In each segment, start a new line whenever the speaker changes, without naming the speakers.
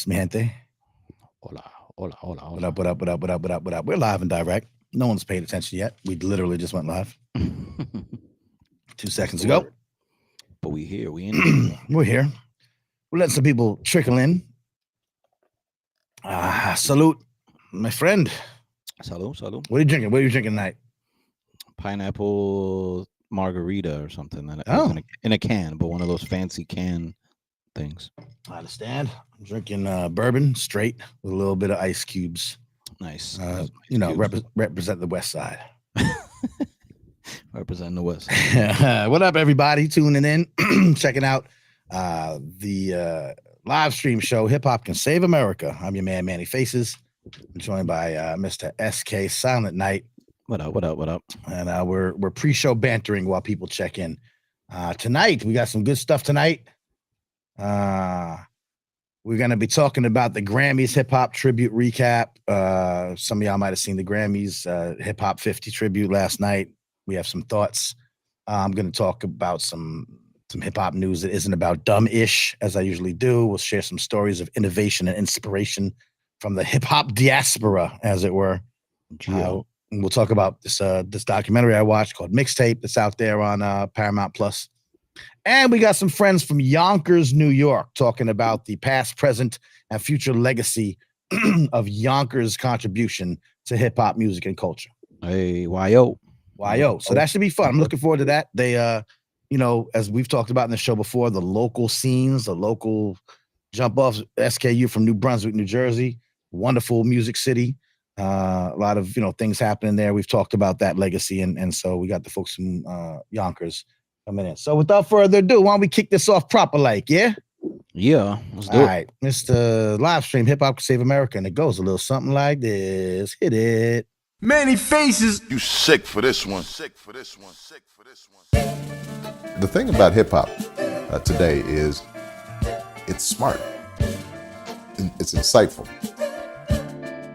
Mi gente.
Hola, hola, hola,
What
hola.
up, what up, what up, what up, what up, what up? We're live and direct. No one's paid attention yet. We literally just went live 2
That's
seconds
the
ago.
word. But we here. We in here.
We're here. We're letting some people trickle in. Salute, my friend.
Salud, salud.
What are you drinking? What are you drinking tonight?
Pineapple margarita or something. That it was
Oh,
in a can, but one of those fancy can things.
I understand. I'm drinking bourbon straight with a little bit of ice cubes.
Nice.
Uh,
Nice
you know,
cubes.
represent the West Side.
Representing the West Side.
What up, everybody? Tuning in, checking out the live stream show, Hip Hop Can Save America. I'm your man, Manny Faces. I'm joined by Mr. SK Silent Night.
What up? What up? What up?
And we're pre-show bantering while people check in. Tonight, we got some good stuff tonight. We're going to be talking about the Grammys hip hop tribute recap. Some of y'all might have seen the Grammys hip hop 50 tribute last night. We have some thoughts. I'm going to talk about some hip hop news that isn't about dumb-ish, as I usually do. We'll share some stories of innovation and inspiration from the hip hop diaspora, as it were.
Yeah.
And we'll talk about this documentary I watched called Mixtape that's out there on Paramount Plus. And we got some friends from Yonkers, New York, talking about the past, present, and future legacy of Yonkers' contribution to hip hop music and culture.
Hey, YO.
YO. So that should be fun. I'm looking forward to that. They, as we've talked about in the show before, the local scenes, the local jump off SKU from New Brunswick, New Jersey, wonderful music city. A lot of things happening there. We've talked about that legacy, and so we got the folks from Yonkers coming in. So without further ado, why don't we kick this off proper, like, yeah?
Yeah, let's do
All
it.
right, Mr. Live Stream, Hip Hop Can Save America, and it goes a little something like this. Hit it.
Many faces.
You sick for this one. Sick for this one. Sick for this one.
The thing about hip hop today is it's smart. It's insightful.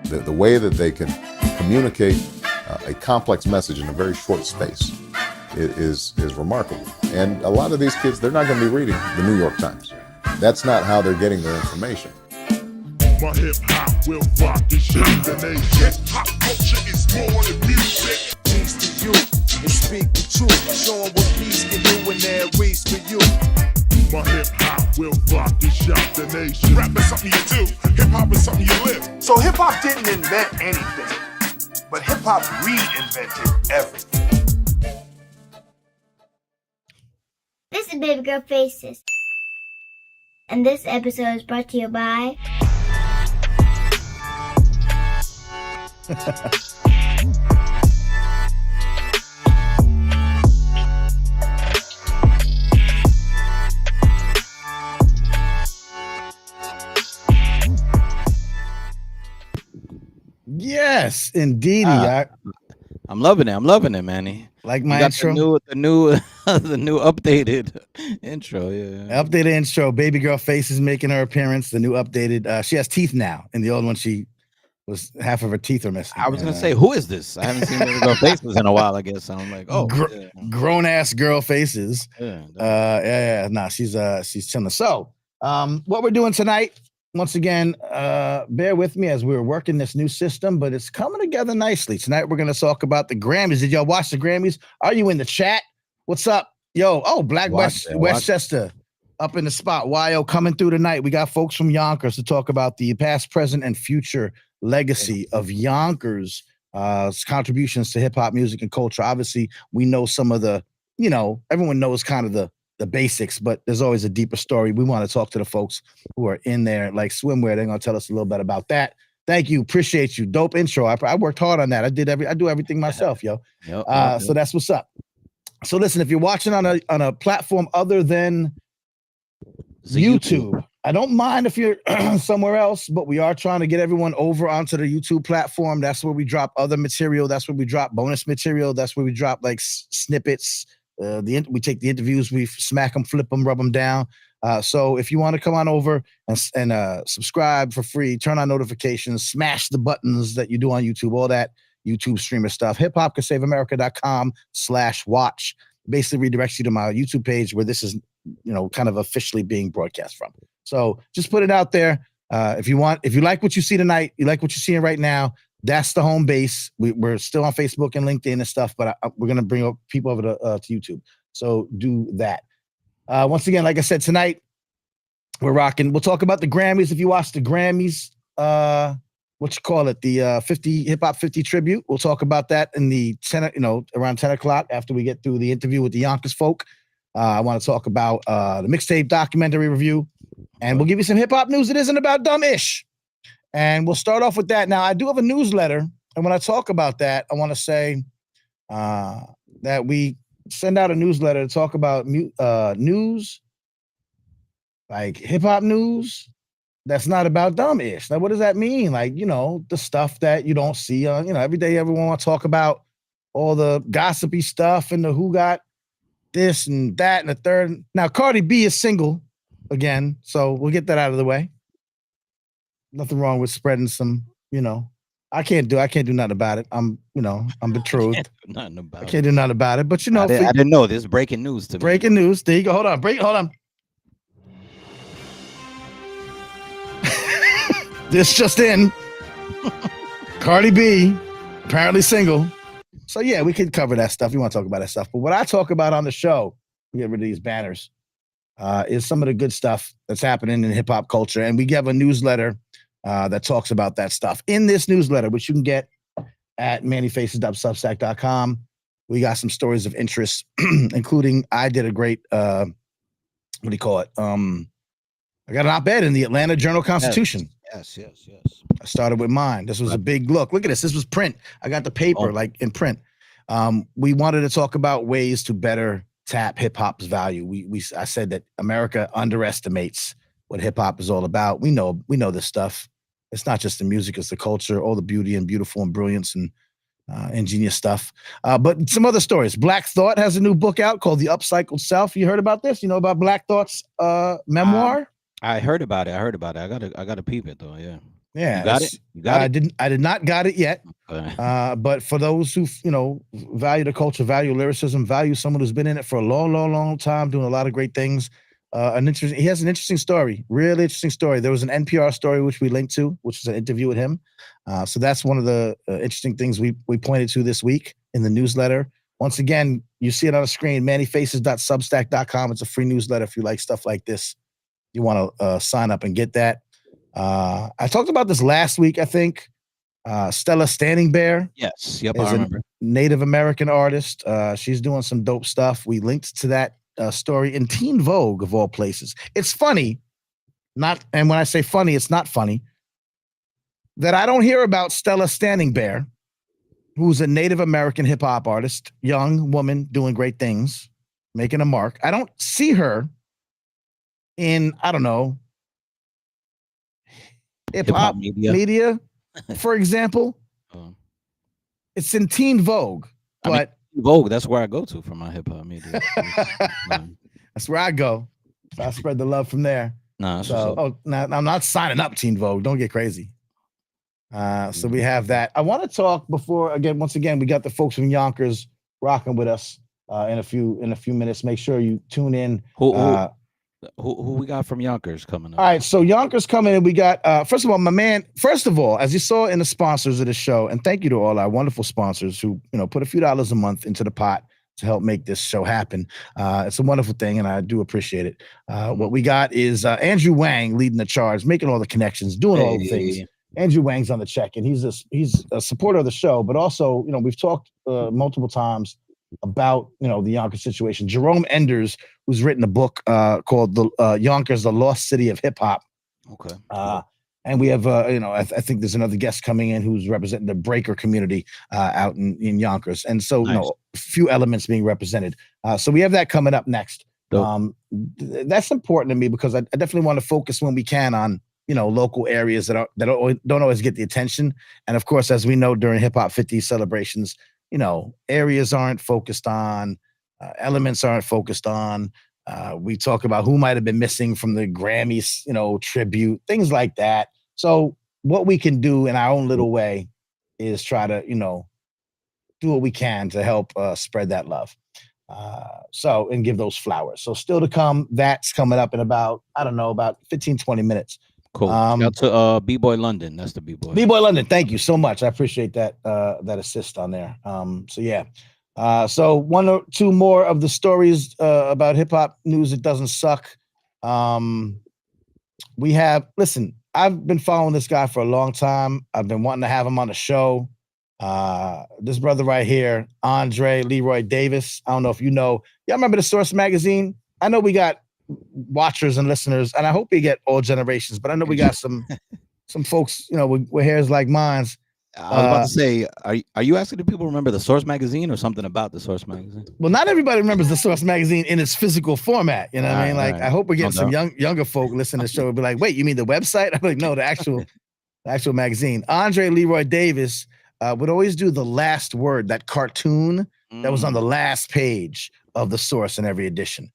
The way that they can communicate a complex message in a very short space is remarkable. And a lot of these kids, they're not going to be reading the New York Times. That's not how they're getting their information.
My hip hop will rock and shake the nation. Hip hop culture is more than music.
Peace to you and speak the truth. Show 'em what peace can do in their race for you.
My hip hop will rock and shock the nation. Rap is something you do. Hip hop is something you live.
So hip hop didn't invent anything, but hip hop reinvented everything.
This is Baby Girl Faces. And this episode is brought to you by
Yes, indeedy.
I'm loving it. I'm loving it, Manny.
Like
You
my
got
intro.
the new the new updated intro. Yeah.
Updated intro. Baby Girl Face is making her appearance. The new updated. She has teeth now. In the old one, she was half of her teeth are missing.
I was gonna say, who is this? I haven't seen Baby Girl Faces in a while. I guess I'm like, oh, yeah.
grown ass girl faces.
Yeah,
Yeah. Nah, she's chilling. So, what we're doing tonight. Once again, bear with me as we're working this new system, but it's coming together nicely. Tonight, we're going to talk about the Grammys. Did y'all watch the Grammys? Are you in the chat? What's up? Yo, Black Westchester up in the spot. YO coming through tonight. We got folks from Yonkers to talk about the past, present, and future legacy of Yonkers' contributions to hip hop music and culture. Obviously, we know some of the, everyone knows kind of the basics, but there's always a deeper story. We want to talk to the folks who are in there, like Swimwear. They're going to tell us a little bit about that. Thank you. Appreciate you. Dope intro. I worked hard on that. I do everything myself, yo.
Yep.
So that's what's up. So listen, if you're watching on a platform other than YouTube, I don't mind if you're somewhere else, but we are trying to get everyone over onto the YouTube platform. That's where we drop other material. That's where we drop bonus material. That's where we drop like snippets. We take the interviews, we smack them, flip them, rub them down. So if you want to come on over and subscribe for free, turn on notifications, smash the buttons that you do on YouTube, all that YouTube streamer stuff, hiphopcansaveamerica.com/watch basically redirects you to my YouTube page where this is, kind of officially being broadcast from. So just put it out there. If you like what you see tonight, you like what you're seeing right now, that's the home base. We're still on Facebook and LinkedIn and stuff, but we're going to bring up people over to YouTube. So do that. Once again, like I said, tonight we're rocking. We'll talk about the Grammys. If you watch the Grammys, the 50 Hip Hop 50 tribute. We'll talk about that in the 10, around 10 o'clock after we get through the interview with the Yonkers folk. I want to talk about the mixtape documentary review, and we'll give you some hip hop news that isn't about dumb-ish. And we'll start off with that. Now, I do have a newsletter, and when I talk about that, I want to say that we send out a newsletter to talk about news, like hip hop news, that's not about dumb-ish. Now, what does that mean? Like, the stuff that you don't see on, every day everyone want to talk about all the gossipy stuff and the who got this and that and the third. Now, Cardi B is single again, so we'll get that out of the way. Nothing wrong with spreading some, I can't do nothing about it. I'm betrothed. I can't do nothing about it. But
I didn't know this. Breaking news to me.
Breaking news. There you go. Hold on. This just in. Cardi B, apparently single. So yeah, we could cover that stuff. You want to talk about that stuff. But what I talk about on the show, we get rid of these banners, is some of the good stuff that's happening in hip hop culture. And we have a newsletter that talks about that stuff. In this newsletter, which you can get at mannyfaces.substack.com, we got some stories of interest, including I did a great, I got an op-ed in the Atlanta Journal-Constitution.
Yes.
I started with mine. This was a big look. Look at this. This was print. I got the paper in print. We wanted to talk about ways to better tap hip hop's value. I said that America underestimates what hip hop is all about. We know this stuff. It's not just the music, it's the culture, all the beauty and beautiful and brilliance and ingenious stuff. But some other stories. Black Thought has a new book out called The Upcycled Self. You heard about this? You know about Black Thought's memoir?
I heard about it. I got to peep it though. Yeah.
Yeah.
You got it?
I did not got it yet.
Okay.
But for those who, value the culture, value lyricism, value someone who's been in it for a long, long, long time, doing a lot of great things. He has an interesting story, really interesting story. There was an NPR story, which we linked to, which is an interview with him. So that's one of the interesting things we pointed to this week in the newsletter. Once again, you see it on the screen, mannyfaces.substack.com. It's a free newsletter if you like stuff like this. You want to sign up and get that. I talked about this last week, I think. Stella Standing Bear.
Yes. Yep.
Is
I remember.
a Native American artist. She's doing some dope stuff. We linked to that story in Teen Vogue, of all places. It's funny, and when I say funny, it's not funny, that I don't hear about Stella Standing Bear, who's a Native American hip hop artist, young woman doing great things, making a mark. I don't see her in, I don't know, hip hop media, for example. It's in Teen Vogue, but
Vogue, that's where I go to for my hip hop media.
That's where I go. So I spread the love from there.
No,
I'm not signing up Teen Vogue. Don't get crazy. So we have that. I want to talk once again, we got the folks from Yonkers rocking with us in a few minutes. Make sure you tune in.
Who we got from Yonkers coming up?
All right, so Yonkers coming in. We got first of all, as you saw in the sponsors of the show, and thank you to all our wonderful sponsors who put a few dollars a month into the pot to help make this show happen. It's a wonderful thing, and I do appreciate it. What we got is Andrew Wang leading the charge, making all the connections, doing all the things. Andrew Wang's on the check, and he's a supporter of the show, but also we've talked multiple times about the Yonkers situation. Jerome Enders, who's written a book called the Yonkers, the Lost City of Hip Hop.
Okay.
And we have I think there's another guest coming in who's representing the breaker community out in Yonkers, and so
nice.
A few elements being represented. So we have that coming up next. That's important to me because I definitely want to focus when we can on local areas that don't always get the attention. And of course, as we know, during Hip Hop 50 celebrations, areas aren't focused on, elements aren't focused on. We talk about who might have been missing from the Grammys, tribute, things like that. So what we can do in our own little way is try to, do what we can to help spread that love. And give those flowers. So still to come, that's coming up in about 15, 20 minutes.
Cool. Shout out to B-Boy London. That's the B-Boy.
B-Boy London, thank you so much. I appreciate that that assist on there. So yeah. So one or two more of the stories about hip hop news. It doesn't suck. Listen, I've been following this guy for a long time. I've been wanting to have him on the show. This brother right here, Andre Leroy Davis. I don't know if you know. Y'all remember the Source magazine? I know we got watchers and listeners, and I hope we get all generations, but I know we got some folks, with hairs like mine.
I was about to say, are you asking if people remember the Source magazine or something about the Source magazine?
Well, not everybody remembers the Source magazine in its physical format. You know what I mean? Like,
right.
I hope we're getting some younger folk listening to the show and be like, wait, you mean the website? I'm like, no, the actual magazine. Andre Leroy Davis would always do the last word, that cartoon that was on the last page of the Source in every edition.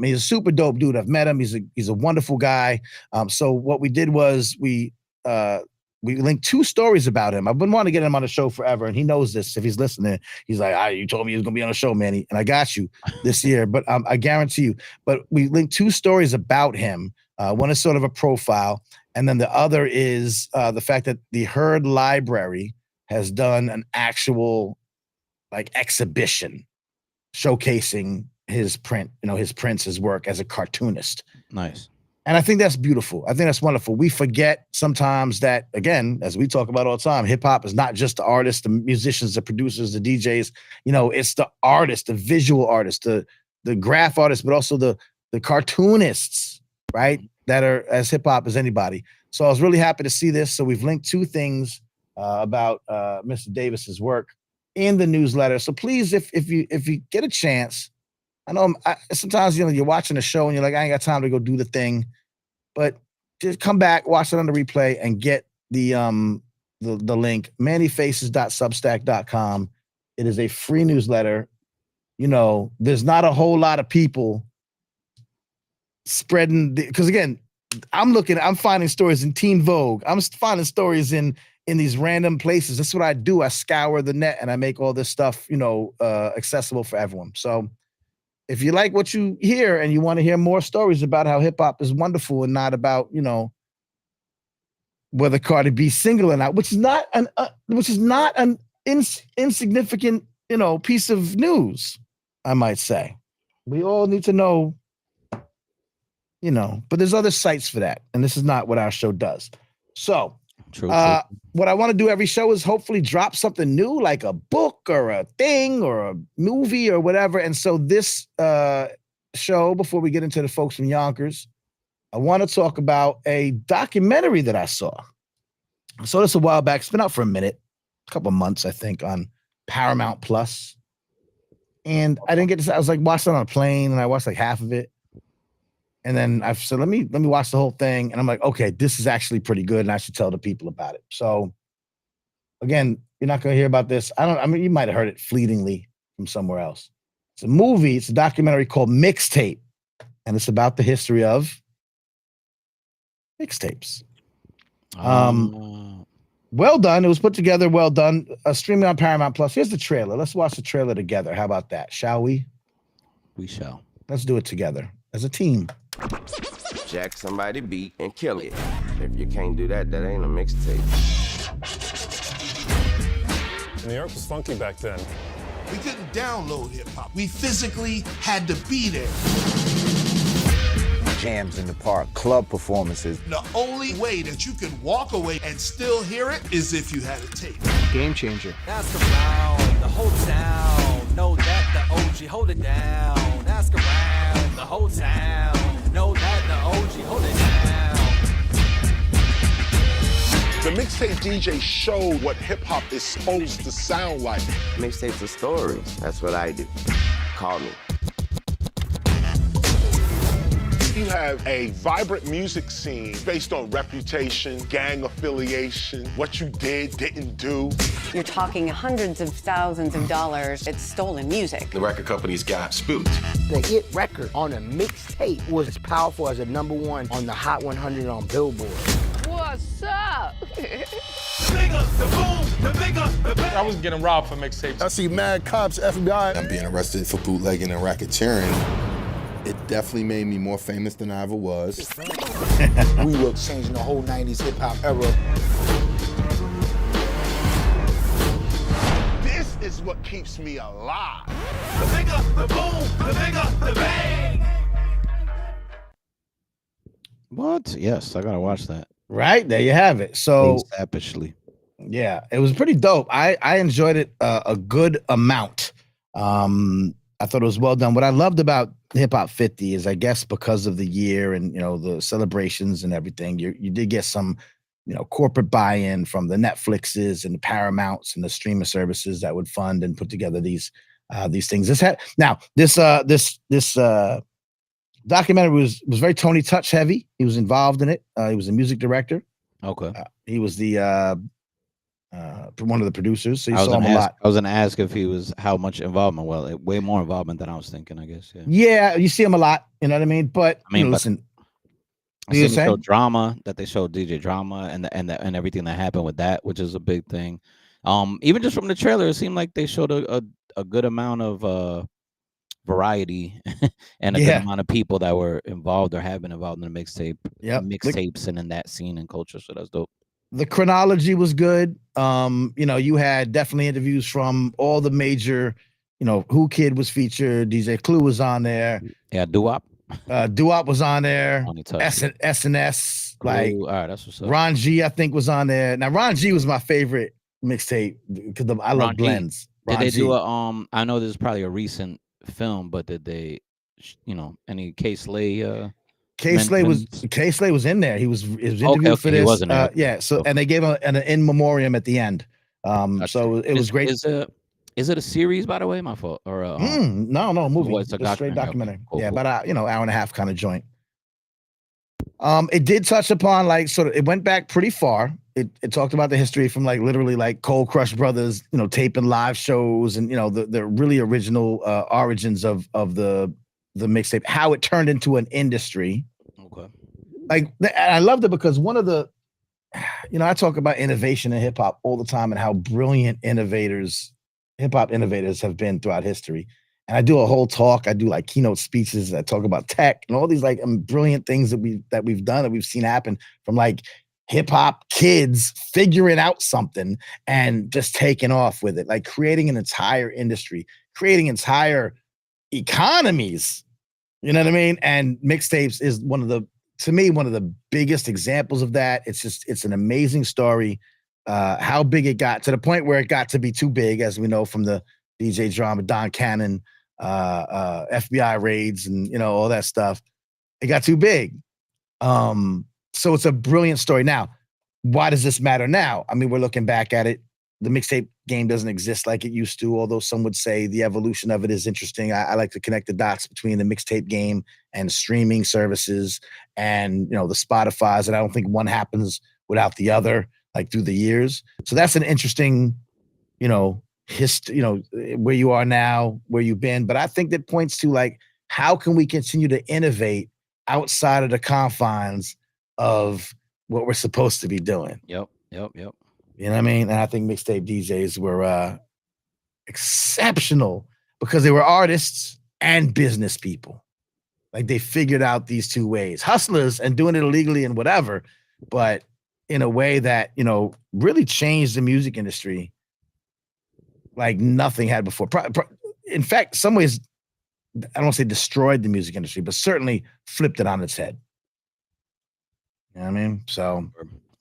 He's a super dope dude. I've met him. He's a wonderful guy. So what we did was we linked two stories about him. I've been wanting to get him on the show forever, and he knows this. If he's listening, he's like, you told me he was going to be on the show, Manny, and I got you this year. But I guarantee you. But we linked two stories about him. One is sort of a profile, and then the other is the fact that the Herd Library has done an actual exhibition showcasing his prints, his work as a cartoonist.
Nice.
And I think that's beautiful. I think that's wonderful. We forget sometimes that, again, as we talk about all the time, hip hop is not just the artists, the musicians, the producers, the DJs. It's the artists, the visual artists, the graph artists, but also the cartoonists, right? That are as hip hop as anybody. So I was really happy to see this. So we've linked two things about Mr. Davis's work in the newsletter. So please, if you get a chance, I know sometimes you're watching a show and you're like, I ain't got time to go do the thing, but just come back, watch it on the replay, and get the link, mannyfaces.substack.com. It is a free newsletter. There's not a whole lot of people spreading because again, I'm finding stories in Teen Vogue. I'm finding stories in these random places. That's what I do. I scour the net and I make all this stuff, accessible for everyone. So if you like what you hear and you want to hear more stories about how hip hop is wonderful and not about, whether Cardi B's single or not, which is not an insignificant, piece of news, I might say. We all need to know, but there's other sites for that. And this is not what our show does. So
True.
What I want to do every show is hopefully drop something new, like a book or a thing or a movie or whatever. And so this show, before we get into the folks from Yonkers, I want to talk about a documentary that I saw. I saw this a while back. It's been out for a minute, a couple of months, I think, on Paramount Plus. And I didn't get to. I was watching it on a plane, and I watched half of it. And then I said, let me watch the whole thing. And I'm like, okay, this is actually pretty good, and I should tell the people about it. So again, you're not going to hear about this. You might have heard it fleetingly from somewhere else. It's a movie. It's a documentary called Mixtape. And it's about the history of mixtapes. Well done. It was put together. Well done. Streaming on Paramount Plus. Here's the trailer. Let's watch the trailer together. How about that? Shall we?
We shall. Let's
do it together as a team.
Jack somebody beat and kill it. If you can't do that, that ain't a mixtape.
New York was funky back then.
We couldn't download hip-hop. We physically had to be there.
Jams in the park, club performances.
The only way that you can walk away and still hear it is if you had a tape.
Game changer.
Ask around the whole town. Know that the OG hold it down. Ask around the whole town. Know that the OG hold it down.
The mixtape DJ showed what hip-hop is supposed to sound like.
Mixtapes are stories. That's what I do. Call me.
You have a vibrant music scene based on reputation, gang affiliation, what you did, didn't do.
You're talking hundreds of thousands of dollars. It's stolen music.
The record companies got spooked.
The hit record on a mixtape was as powerful as a #1 on the Hot 100 on Billboard.
What's up?
I was getting robbed for mixtapes.
I see mad cops, FBI.
I'm being arrested for bootlegging and racketeering.
It definitely made me more famous than I ever was.
We were changing the whole 90s hip hop era.
This is what keeps me alive.
The bigger the boom, the bigger the bang.
What? Yes, I gotta watch that.
Right there, you have it. So
Sapishly.
yeah, it was pretty dope. I enjoyed it a good amount. I thought it was well done. What I loved about Hip Hop 50 is, I guess, because of the year and the celebrations and everything, you did get some corporate buy-in from the Netflixes and the Paramounts and the streaming services that would fund and put together these things. This documentary was very Tony Touch heavy. He was involved in it. He was a music director.
Okay.
He was the one of the producers. So you
I
saw him a lot.
I was gonna ask if he was how much involvement. Well, way more involvement than I was thinking, I guess. Yeah.
Yeah, you see him a lot. You know what I mean? But listen.
I seen the show Drama, that they showed DJ Drama and everything that happened with that, which is a big thing. Even just from the trailer, it seemed like they showed a good amount of variety and a good amount of people that were involved or have been involved in the mixtapes and in that scene and culture. So that's dope.
The chronology was good. You had definitely interviews from all the major, Who Kid was featured, DJ Clue was on there.
Yeah, Doo-Wop.
Doo-Wop was on there. SNS, like
all right, that's what's up.
Ron G, I think, was on there. Now Ron G was my favorite mixtape because I love blends.
Did they do a I know this is probably a recent film, but did they any K-Slay
K-Slay was in there. He was interviewed for this.
He wasn't there.
Yeah. So and they gave him an in memoriam at the end. So it was great.
Is it a series, by the way? My fault. Or
no, movie.
It's a
straight documentary.
Okay. Cool,
yeah,
cool.
about hour and a half kind of joint. It did touch upon it went back pretty far. It talked about the history from literally Cold Crush Brothers, taping live shows and the really original origins of the mixtape, how it turned into an industry.
Okay.
I loved it because one of the, I talk about innovation in hip hop all the time and how brilliant hip hop innovators have been throughout history. And I do a whole talk. I do keynote speeches that talk about tech and all these brilliant things that we've done, that we've seen happen from hip hop kids figuring out something and just taking off with it, creating an entire industry, creating entire economies. You know what I mean? And mixtapes is one of the biggest examples of that. It's an amazing story. How big it got, to the point where it got to be too big, as we know from the DJ Drama, Don Cannon, FBI raids, and all that stuff. It got too big. So it's a brilliant story. Now, why does this matter now? I mean, we're looking back at it. The mixtape game doesn't exist like it used to, although some would say the evolution of it is interesting. I like to connect the dots between the mixtape game and streaming services and, the Spotify's. And I don't think one happens without the other, through the years. So that's an interesting, history, where you are now, where you've been. But I think that points to how can we continue to innovate outside of the confines of what we're supposed to be doing?
Yep.
You know what I mean? And I think mixtape DJs were exceptional because they were artists and business people. They figured out these two ways, hustlers and doing it illegally and whatever, but in a way that, really changed the music industry like nothing had before. In fact, some ways, I don't want to say destroyed the music industry, but certainly flipped it on its head. You know what I mean? So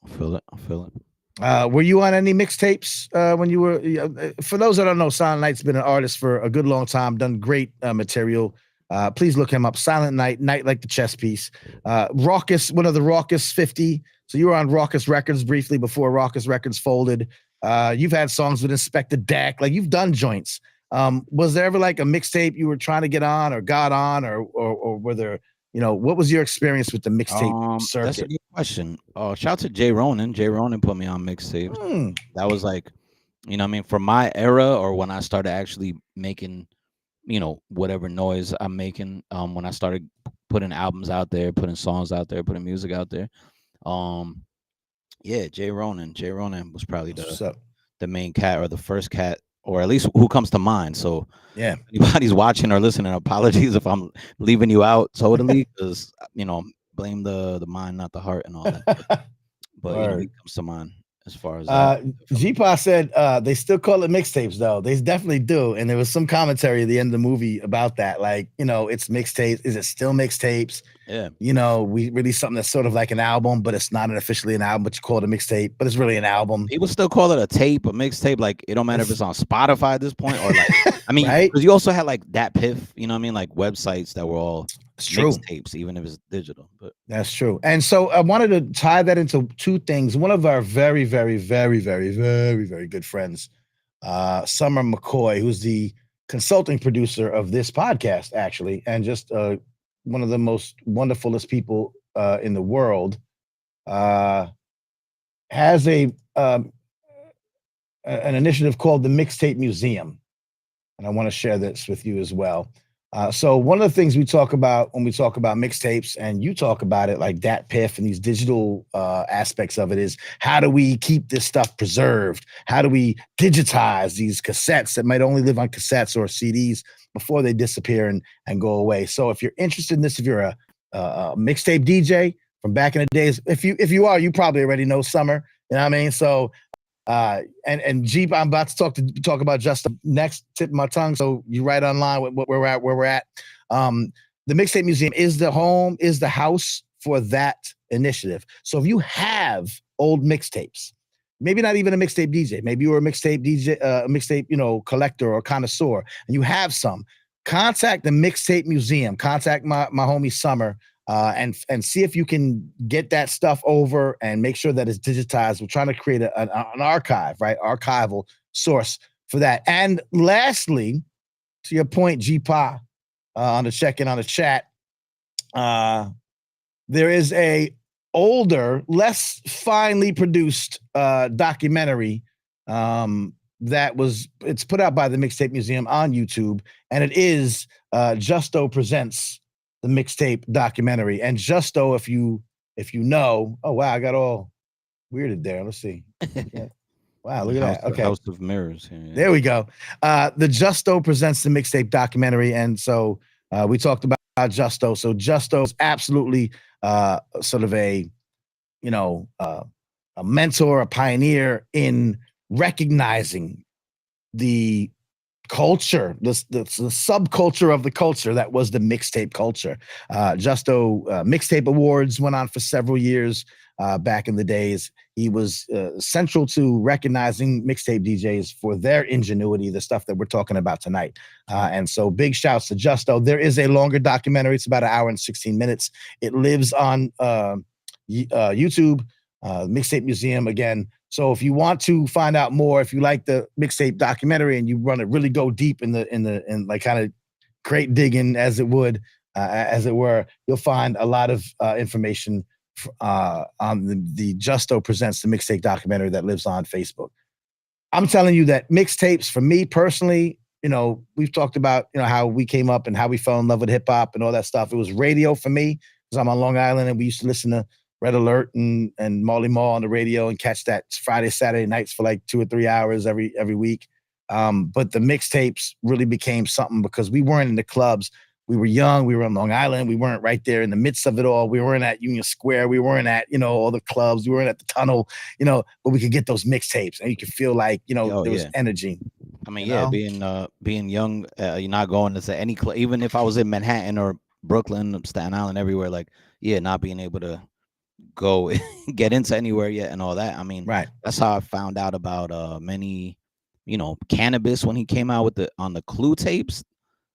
I feel it.
Were you on any mixtapes when you were? For those that don't know, Silent Night's been an artist for a good long time, done great material. Please look him up. Silent Night, Night Like the Chess Piece. Raucous, one of the Raucous 50. So you were on Raucous Records briefly before Raucous Records folded. You've had songs with Inspector Deck. You've done joints. Was there ever a mixtape you were trying to get on or got on, or were there, what was your experience with the mixtape circuit?
That's a good question. Shout out to Jay Ronan. Jay Ronan put me on mixtapes. That was for my era, or when I started actually making, whatever noise I'm making, when I started putting albums out there, putting songs out there, putting music out there. Yeah, Jay Ronan. Jay Ronan was probably the main cat, or the first cat, or at least who comes to mind. So
yeah,
if anybody's watching or listening, apologies if I'm leaving you out totally, because blame the mind, not the heart, and all that. But he comes to mind as far as that.
G-Pa said they still call it mixtapes, though. They definitely do. And there was some commentary at the end of the movie about that. Like, it's mixtapes. Is it still mixtapes?
Yeah.
We release something that's sort of like an album, but it's not officially an album, but you call it a mixtape, but it's really an album.
People still call it a tape, a mixtape. Like, it don't matter if it's on Spotify at this point, or like, I mean, because you also had like Dat Piff, like websites that were all mixtapes, even if it's digital. But
that's true. And so I wanted to tie that into two things. One of our very, very, very, very, very, very good friends, Summer McCoy, who's the consulting producer of this podcast, actually, and just one of the most wonderfulest people in the world, has an initiative called the Mixtape Museum. And I want to share this with you as well. So one of the things we talk about when we talk about mixtapes, and you talk about it like Dat Piff and these digital aspects of it, is how do we keep this stuff preserved? How do we digitize these cassettes that might only live on cassettes or CDs before they disappear and go away? So if you're interested in this, if you're a mixtape DJ from back in the days, if you are, you probably already know Summer. You know what I mean? So and Jeep, I'm about to talk about just the next tip of my tongue. So you right online with where we're at. The Mixtape Museum is the house for that initiative. So if you have old mixtapes, maybe not even a mixtape DJ, maybe you were a mixtape DJ, a mixtape, collector or connoisseur, and you have some, contact the Mixtape Museum, contact my homie Summer, and see if you can get that stuff over and make sure that it's digitized. We're trying to create an archive, right? Archival source for that. And lastly, to your point, G-Pa, on the check-in on the chat, there is a older, less finely produced documentary it's put out by the Mixtape Museum on YouTube, and it is Justo Presents the Mixtape documentary. And Justo, if you know, oh wow, I got all weirded there. Let's see. Yeah. Wow, look at that. Okay.
House of Mirrors. Yeah.
There we go. The Justo Presents the Mixtape documentary. And so we talked about Justo. So Justo is absolutely sort of a mentor, a pioneer in recognizing the culture, the subculture of the culture that was the mixtape culture. Justo Mixtape Awards went on for several years back in the days. He was central to recognizing mixtape DJs for their ingenuity, the stuff that we're talking about tonight. And so big shouts to Justo. There is a longer documentary. It's about 1 hour and 16 minutes. It lives on YouTube, Mixtape Museum again. So if you want to find out more, if you like the mixtape documentary and you want to really go deep in like kind of crate digging as it were, you'll find a lot of information on the Justo Presents the Mixtape documentary that lives on Facebook. I'm telling you that mixtapes, for me personally, we've talked about how we came up and how we fell in love with hip hop and all that stuff. It was radio for me because I'm on Long Island and we used to listen to Red Alert and Marley Marl on the radio and catch that Friday, Saturday nights for like 2 or 3 hours every week. But the mixtapes really became something because we weren't in the clubs. We were young. We were on Long Island. We weren't right there in the midst of it all. We weren't at Union Square. We weren't at, all the clubs. We weren't at the tunnel, but we could get those mixtapes and you could feel like, there was energy.
I mean, being young, you're not going to any club, even if I was in Manhattan or Brooklyn, Staten Island, everywhere, like, not being able to go get into anywhere yet and all that. I mean,
right.
That's how I found out about many, Cannabis when he came out on the Clue tapes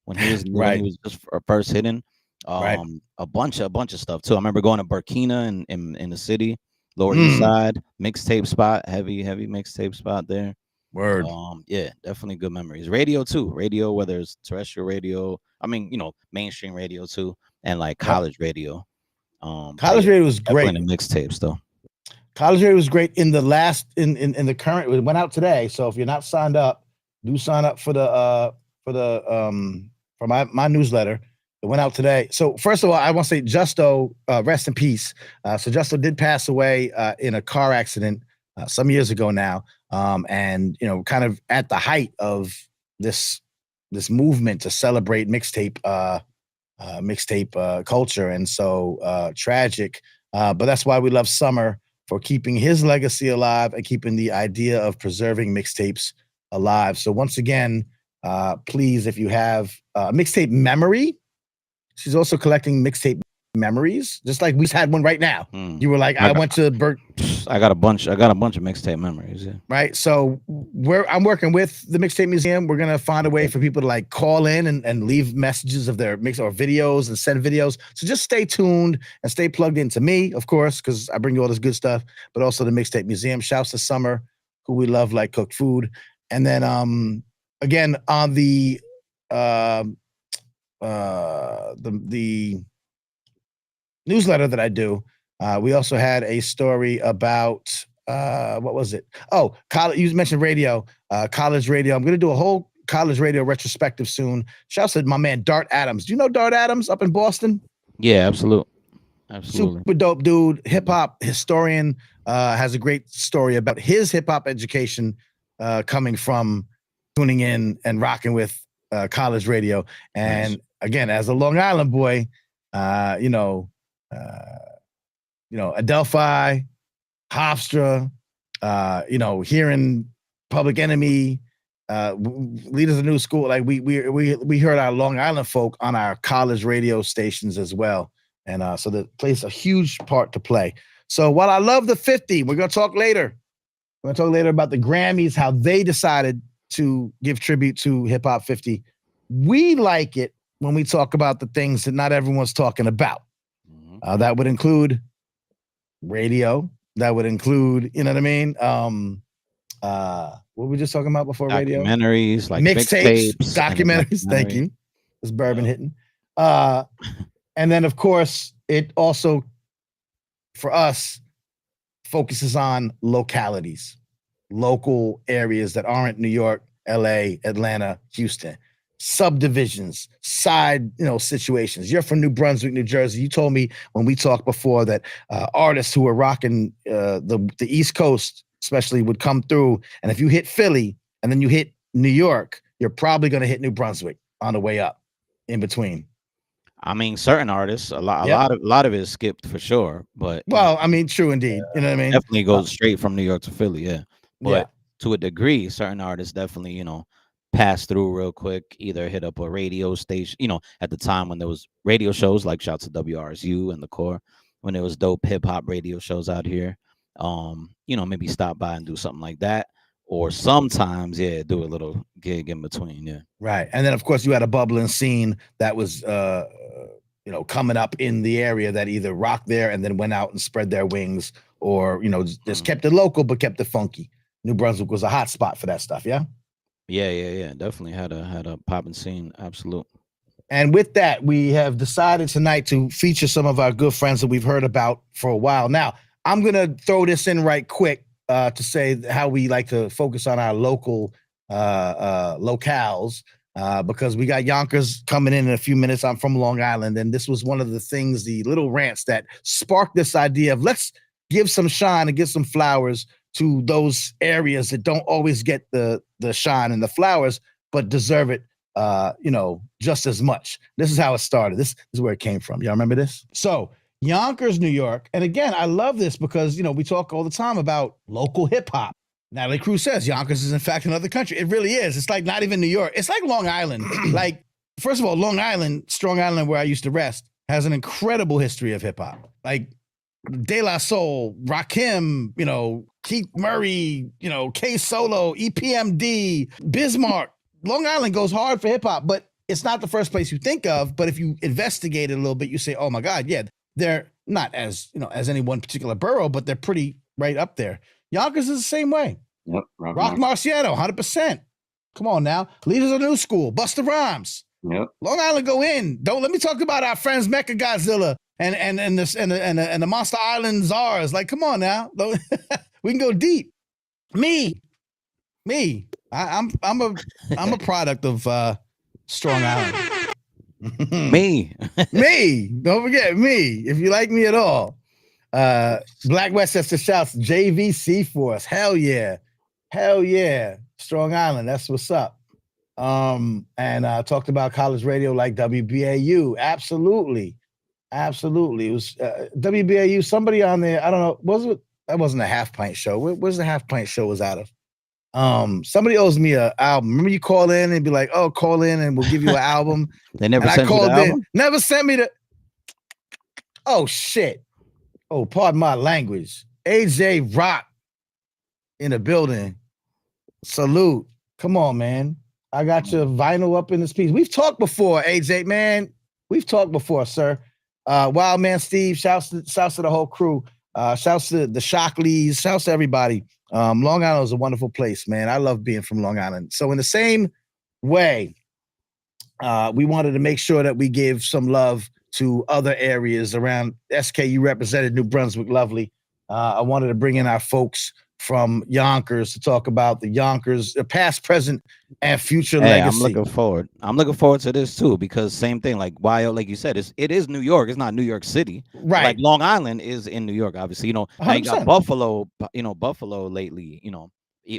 when he was
right.
When he was just first hitting.
Right.
A bunch of stuff too. I remember going to Burkina in the city, Lower East Side, mixtape spot, heavy mixtape spot there.
Word.
Yeah, definitely good memories. Radio too. Radio, whether it's terrestrial radio, I mean, mainstream radio too, and like college radio.
College radio was great.
In the mixtapes though.
College radio was great in the last in the current. It went out today. So if you're not signed up, do sign up for my newsletter. It went out today. So first of all, I want to say Justo, rest in peace. So Justo did pass away in a car accident some years ago now. and kind of at the height of this movement to celebrate mixtape culture. And so tragic. But that's why we love Summer, for keeping his legacy alive and keeping the idea of preserving mixtapes alive. So once again, please, if you have mixtape memory, she's also collecting mixtape memories, just like we had one right now. You were like, I went to
I got a bunch of mixtape memories. Yeah.
Right. So I'm working with the Mixtape Museum. We're gonna find a way for people to like call in and leave messages of their mix or videos and send videos. So just stay tuned and stay plugged into me, of course, because I bring you all this good stuff, but also the Mixtape Museum. Shouts to Summer, who we love like cooked food. And then again on the newsletter that I do, we also had a story about what was it? Oh, college. You mentioned radio, college radio. I'm going to do a whole college radio retrospective soon. Shouts to my man Dart Adams. Do you know Dart Adams up in Boston?
Yeah, absolutely.
Super dope dude, hip hop historian. Has a great story about his hip hop education coming from tuning in and rocking with college radio. And again, as a Long Island boy, Adelphi, Hofstra, hearing Public Enemy, Leaders of New School. Like we heard our Long Island folk on our college radio stations as well. And so that plays a huge part to play. So while I love the 50, we're going to talk later. We're going to talk later about the Grammys, how they decided to give tribute to Hip Hop 50. We like it when we talk about the things that not everyone's talking about. That would include radio. That would include, you know what I mean? What were we just talking about before radio?
Documentaries, like
mixtapes, documentaries. Thank you. It's bourbon hitting. And then, of course, it also, for us, focuses on localities, local areas that aren't New York, LA, Atlanta, Houston. Subdivisions, side, situations. You're from New Brunswick, New Jersey. You told me when we talked before that artists who are rocking the East Coast, especially, would come through. And if you hit Philly and then you hit New York, you're probably going to hit New Brunswick on the way up, in between.
I mean, certain artists, a lot of it is skipped for sure. But
I mean, true indeed. You know what I mean?
Definitely goes straight from New York to Philly. Yeah, but to a degree, certain artists definitely, pass through real quick, either hit up a radio station, at the time when there was radio shows, like shouts to WRSU and the Core, when there was dope hip hop radio shows out here, maybe stop by and do something like that. Or sometimes, do a little gig in between. Yeah.
Right. And then of course you had a bubbling scene that was, coming up in the area that either rocked there and then went out and spread their wings, or, just kept it local, but kept it funky. New Brunswick was a hot spot for that stuff. Yeah.
Yeah. Definitely had a popping scene. Absolute.
And with that, we have decided tonight to feature some of our good friends that we've heard about for a while. Now, I'm going to throw this in right quick to say how we like to focus on our local locales, because we got Yonkers coming in a few minutes. I'm from Long Island, and this was one of the things, the little rants that sparked this idea of let's give some shine and give some flowers to those areas that don't always get the shine and the flowers, but deserve it, just as much. This is how it started. This is where it came from. Y'all remember this? So Yonkers, New York. And again, I love this because, we talk all the time about local hip hop. Natalie Cruz says Yonkers is in fact another country. It really is. It's like not even New York. It's like Long Island. Like, first of all, Long Island, Strong Island, where I used to rest, has an incredible history of hip hop. Like De La Soul, Rakim, Keith Murray, K Solo, EPMD, Bismarck. Long Island goes hard for hip hop, but it's not the first place you think of. But if you investigate it a little bit, you say, oh my God, yeah, they're not as, as any one particular borough, but they're pretty right up there. Yonkers is the same way.
Yep.
Rock Marciano, 100%. Come on now. Leaders of New School, Busta Rhymes.
Yep.
Long Island go in. Don't let me talk about our friends Mecha Godzilla and the Monster Island Czars. Like, come on now. We can go deep. Me. I'm a product of Strong Island.
Me.
Don't forget me. If you like me at all. Black Westchester shouts JVC for us. Hell yeah. Hell yeah, Strong Island. That's what's up. And talked about college radio like WBAU. Absolutely. It was WBAU. Somebody on there, I don't know, was it? That wasn't a Half Pint Show. Where's the Half Pint Show was out of? Somebody owes me an album. Remember you call in and be like, oh, call in and we'll give you an album.
They never sent you the album?
Never sent me the. Oh, shit. Oh, pardon my language. AJ Rock in the building. Salute. Come on, man. I got your vinyl up in this piece. We've talked before, AJ, man. We've talked before, sir. Wild Man Steve, shouts to the whole crew. Shouts to the Shockleys, shouts to everybody. Long Island is a wonderful place, man. I love being from Long Island. So in the same way, we wanted to make sure that we give some love to other areas around SKU represented, New Brunswick, lovely. I wanted to bring in our folks from Yonkers to talk about the Yonkers, the past, present, and future legacy.
I'm looking forward to this too, because same thing, like Wild, like you said, it is New York. It's not New York City.
Right.
Like Long Island is in New York, obviously. You know, now you got Buffalo, Buffalo lately,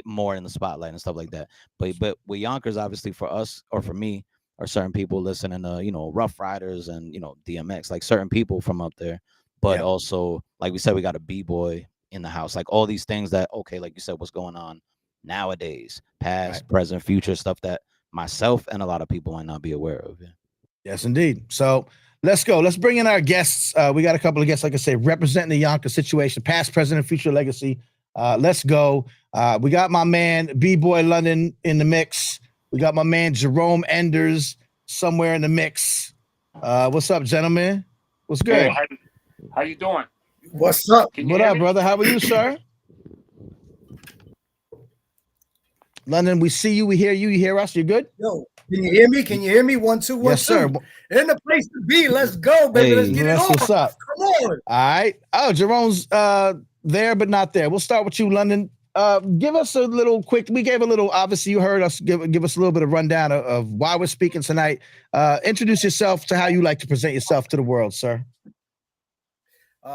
more in the spotlight and stuff like that. But with Yonkers, obviously for us or for me or certain people listening to, Rough Riders and DMX, like certain people from up there. But also, like we said, we got a B-boy in the house, like all these things that, okay, like you said, what's going on nowadays, past, present, future, stuff that myself and a lot of people might not be aware of.
Yes, indeed. So let's go. Let's bring in our guests. We got a couple of guests, like I say, representing the Yonkers situation, past, present, and future legacy. Let's go. We got my man B-Boy London in the mix. We got my man Jerome Enders somewhere in the mix. What's up, gentlemen? What's good?
Hey, how you doing?
What's up?
What up, brother? How are you, sir? London, we see you, we hear you, you hear us, you good?
Yo, can you hear me? Can you hear me? 1 2 1
yes, 2. Sir.
In the place to be. Let's go, baby.
Hey,
let's get it on.
What's up?
Come on.
All right. Oh, Jerome's there, but not there. We'll start with you, London. Give us a little quick. We gave a little. Obviously, you heard us. Give us a little bit of rundown of why we're speaking tonight. Introduce yourself to how you like to present yourself to the world, sir.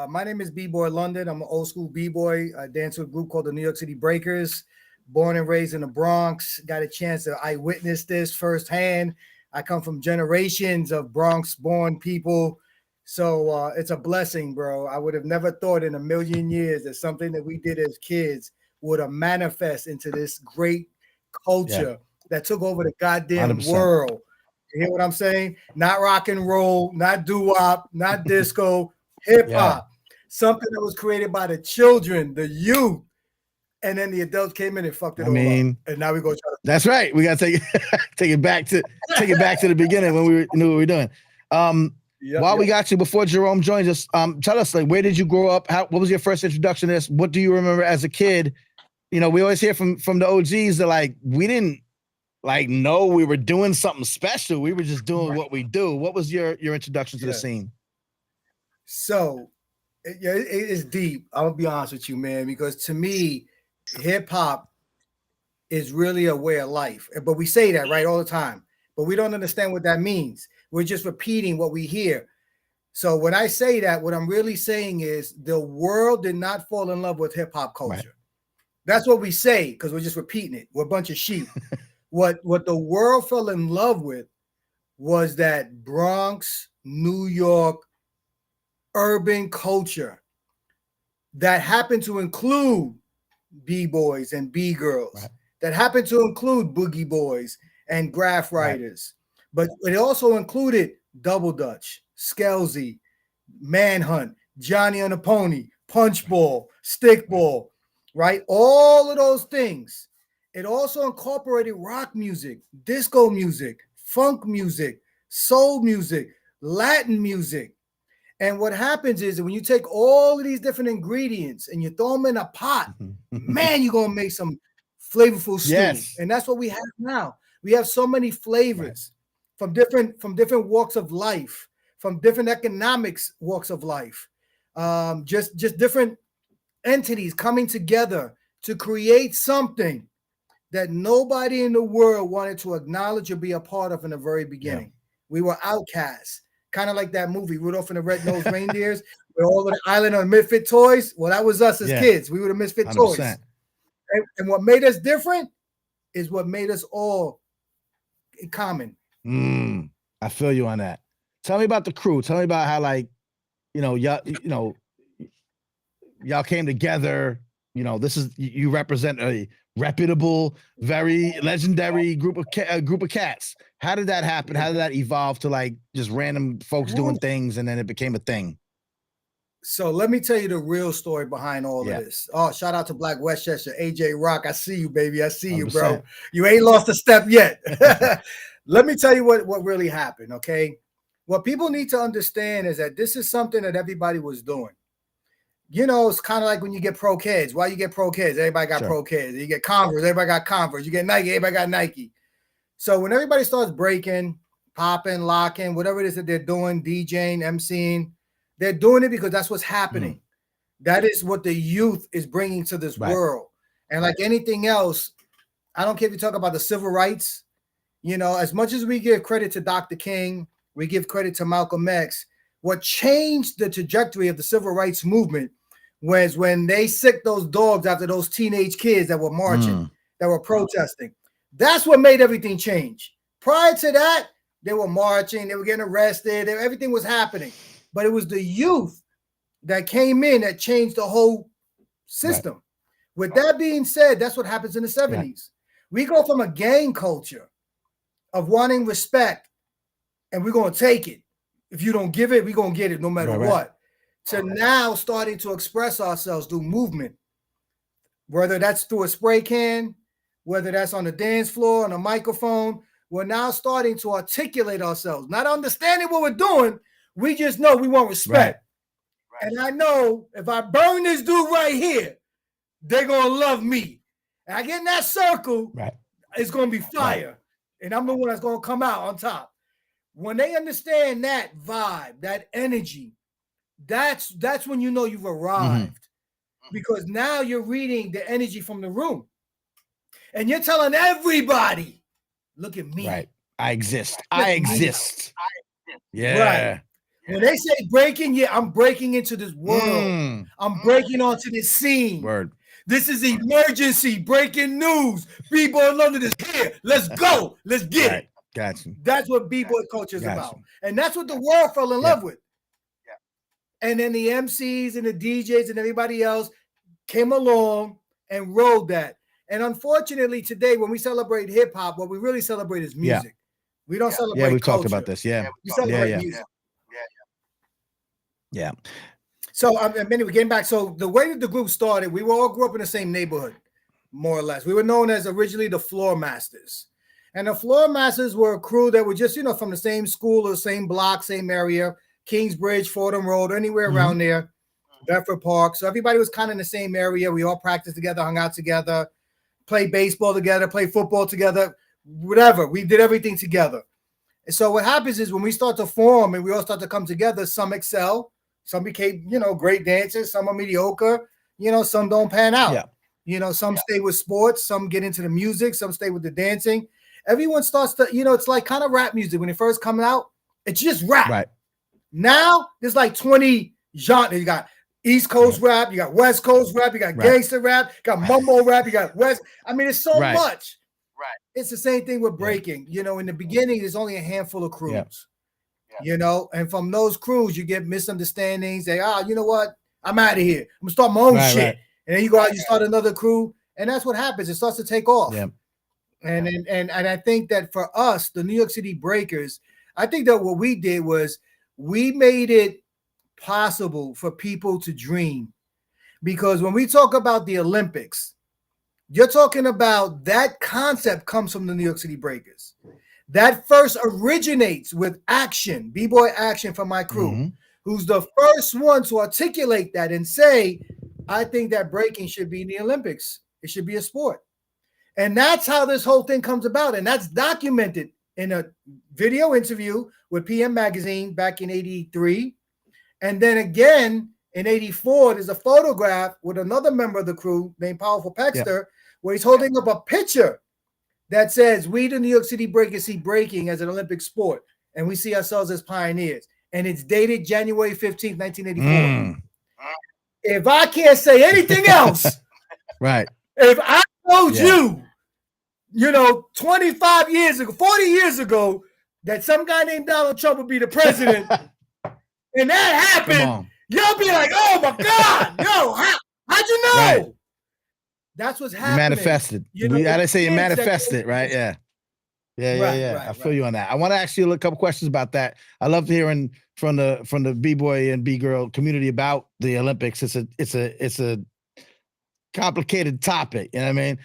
My name is B-Boy London. I'm an old school B-boy. I dance with a group called the New York City Breakers. Born and raised in the Bronx. Got a chance to eyewitness this firsthand. I come from generations of Bronx-born people. So it's a blessing, bro. I would have never thought in a million years that something that we did as kids would have manifest into this great culture that took over the goddamn
100%.
world. You hear what I'm saying? Not rock and roll, not doo-wop, not disco, hip-hop. Something that was created by the children, the youth. And then the adults came in and fucked it all up. And now we go try to.
That's right. We got to take it back to the beginning when we knew what we were doing. While we got you, before Jerome joins us, tell us, like, where did you grow up? What was your first introduction to this? What do you remember as a kid? We always hear from the OGs that, like, we didn't know we were doing something special. We were just doing what we do. What was your introduction to the scene?
So it's deep. I'm gonna be honest with you, man, because to me, hip hop is really a way of life. But we say that right all the time, but we don't understand what that means. We're just repeating what we hear. So when I say that, what I'm really saying is the world did not fall in love with hip hop culture. Right. That's what we say because we're just repeating it. We're a bunch of sheep. What the world fell in love with was that Bronx, New York, urban culture that happened to include B-boys and B-girls, that happened to include boogie boys and graph writers, but it also included Double Dutch, Skelzy, Manhunt, Johnny on a Pony, Punchball, Stickball, right? All of those things. It also incorporated rock music, disco music, funk music, soul music, Latin music. And what happens is that when you take all of these different ingredients and you throw them in a pot, man, you're going to make some flavorful stew.
Yes.
And that's what we have now. We have so many flavors from different walks of life, from different economics walks of life, just different entities coming together to create something that nobody in the world wanted to acknowledge or be a part of in the very beginning. We were outcasts. Kind of like that movie, Rudolph and the Red-Nosed Reindeers, where all of the island of misfit toys. Well, that was us as kids. We were the misfit
100%.
toys. And what made us different is what made us all in common.
I feel you on that. Tell me about the crew. Tell me about how, like, y'all came together. This is, you represent a reputable, very legendary group of cats. How did that happen? How did that evolve to like just random folks doing things, and then it became a thing?
So let me tell you the real story behind all of this. Oh, shout out to Black Westchester, AJ Rock. I see you, baby. I see 100%. You, bro. You ain't lost a step yet. Let me tell you what really happened, okay? What people need to understand is that this is something that everybody was doing. It's kind of like when you get pro kids. Why you get pro kids? Everybody got pro kids. You get Converse, everybody got Converse. You get Nike, everybody got Nike. So when everybody starts breaking, popping, locking, whatever it is that they're doing, DJing, MCing, they're doing it because that's what's happening. That is what the youth is bringing to this world. And like anything else, I don't care if you talk about the civil rights, as much as we give credit to Dr. King, we give credit to Malcolm X, what changed the trajectory of the civil rights movement was when they sicked those dogs after those teenage kids that were marching, that were protesting. That's what made everything change. Prior to that, they were marching, they were getting arrested, everything was happening. But it was the youth that came in that changed the whole system. With that being said, that's what happens in the 70s. We go from a gang culture of wanting respect, and we're going to take it. If you don't give it, we're going to get it no matter what. To now starting to express ourselves through movement, whether that's through a spray can, whether that's on the dance floor, on a microphone. We're now starting to articulate ourselves, not understanding what we're doing. We just know we want respect. And I know if I burn this dude right here, they're going to love me. And I get in that circle, it's going to be fire. And I'm the one that's going to come out on top. When they understand that vibe, that energy, that's when you know you've arrived. Because now you're reading the energy from the room. And you're telling everybody, look at me.
I exist. I exist.
When they say breaking, I'm breaking into this world. I'm breaking onto this scene. This is emergency breaking news. B-Boy London is here. Let's go. Let's get it.
Gotcha.
That's what B-Boy culture is about. And that's what the world fell in love with. And then the MCs and the DJs and everybody else came along and rode that. And unfortunately, today, when we celebrate hip hop, what we really celebrate is music. We don't celebrate
we've
culture.
talked about this. We
celebrate music.
Yeah.
So, anyway, getting back. So, the way that the group started, we all grew up in the same neighborhood, more or less. We were known as originally the Floor Masters. And the Floor Masters were a crew that were just, from the same school or same block, same area, Kingsbridge, Fordham Road, anywhere around there, Bedford Park. So, everybody was kind of in the same area. We all practiced together, hung out together, played baseball together, played football together, whatever. We did everything together. And so, what happens is when we start to form and we all start to come together, some excel. Some became, great dancers. Some are mediocre. Some don't pan out. Some stay with sports. Some get into the music. Some stay with the dancing. Everyone starts to, it's like kind of rap music. When it first comes out, it's just rap. Now, there's like 20 genres. You got East Coast rap. You got West Coast rap. You got gangster rap. You got mumble rap. You got West. I mean, it's so much. It's the same thing with breaking. In the beginning, there's only a handful of crews. And from those crews, you get misunderstandings. They, you know what? I'm out of here. I'm gonna start my own shit. And then you go out, you start another crew, and that's what happens. It starts to take off. And I think that for us, the New York City Breakers, I think that what we did was we made it possible for people to dream. Because when we talk about the Olympics, you're talking about that concept comes from the New York City Breakers. That first originates with Action, B-Boy Action from my crew, who's the first one to articulate that and say, I think that breaking should be in the Olympics. It should be a sport. And that's how this whole thing comes about. And that's documented in a video interview with PM Magazine back in 83. And then again in 84, there's a photograph with another member of the crew named Powerful Pexter, where he's holding up a picture that says, we, the New York City Breakers, see breaking as an Olympic sport, and we see ourselves as pioneers. And it's dated January 15th, 1984. If I can't say anything else, If I told you, 25 years ago, 40 years ago, that some guy named Donald Trump would be the president, and that happened, you'll be like, oh my God, yo, how'd you know?
Right.
That's what's happening.
You manifested. We gotta say you manifested, right? Yeah. Yeah. I feel you on that. I want to ask you a couple questions about that. I love hearing from the B-boy and B-girl community about the Olympics. It's a complicated topic. You know what I mean?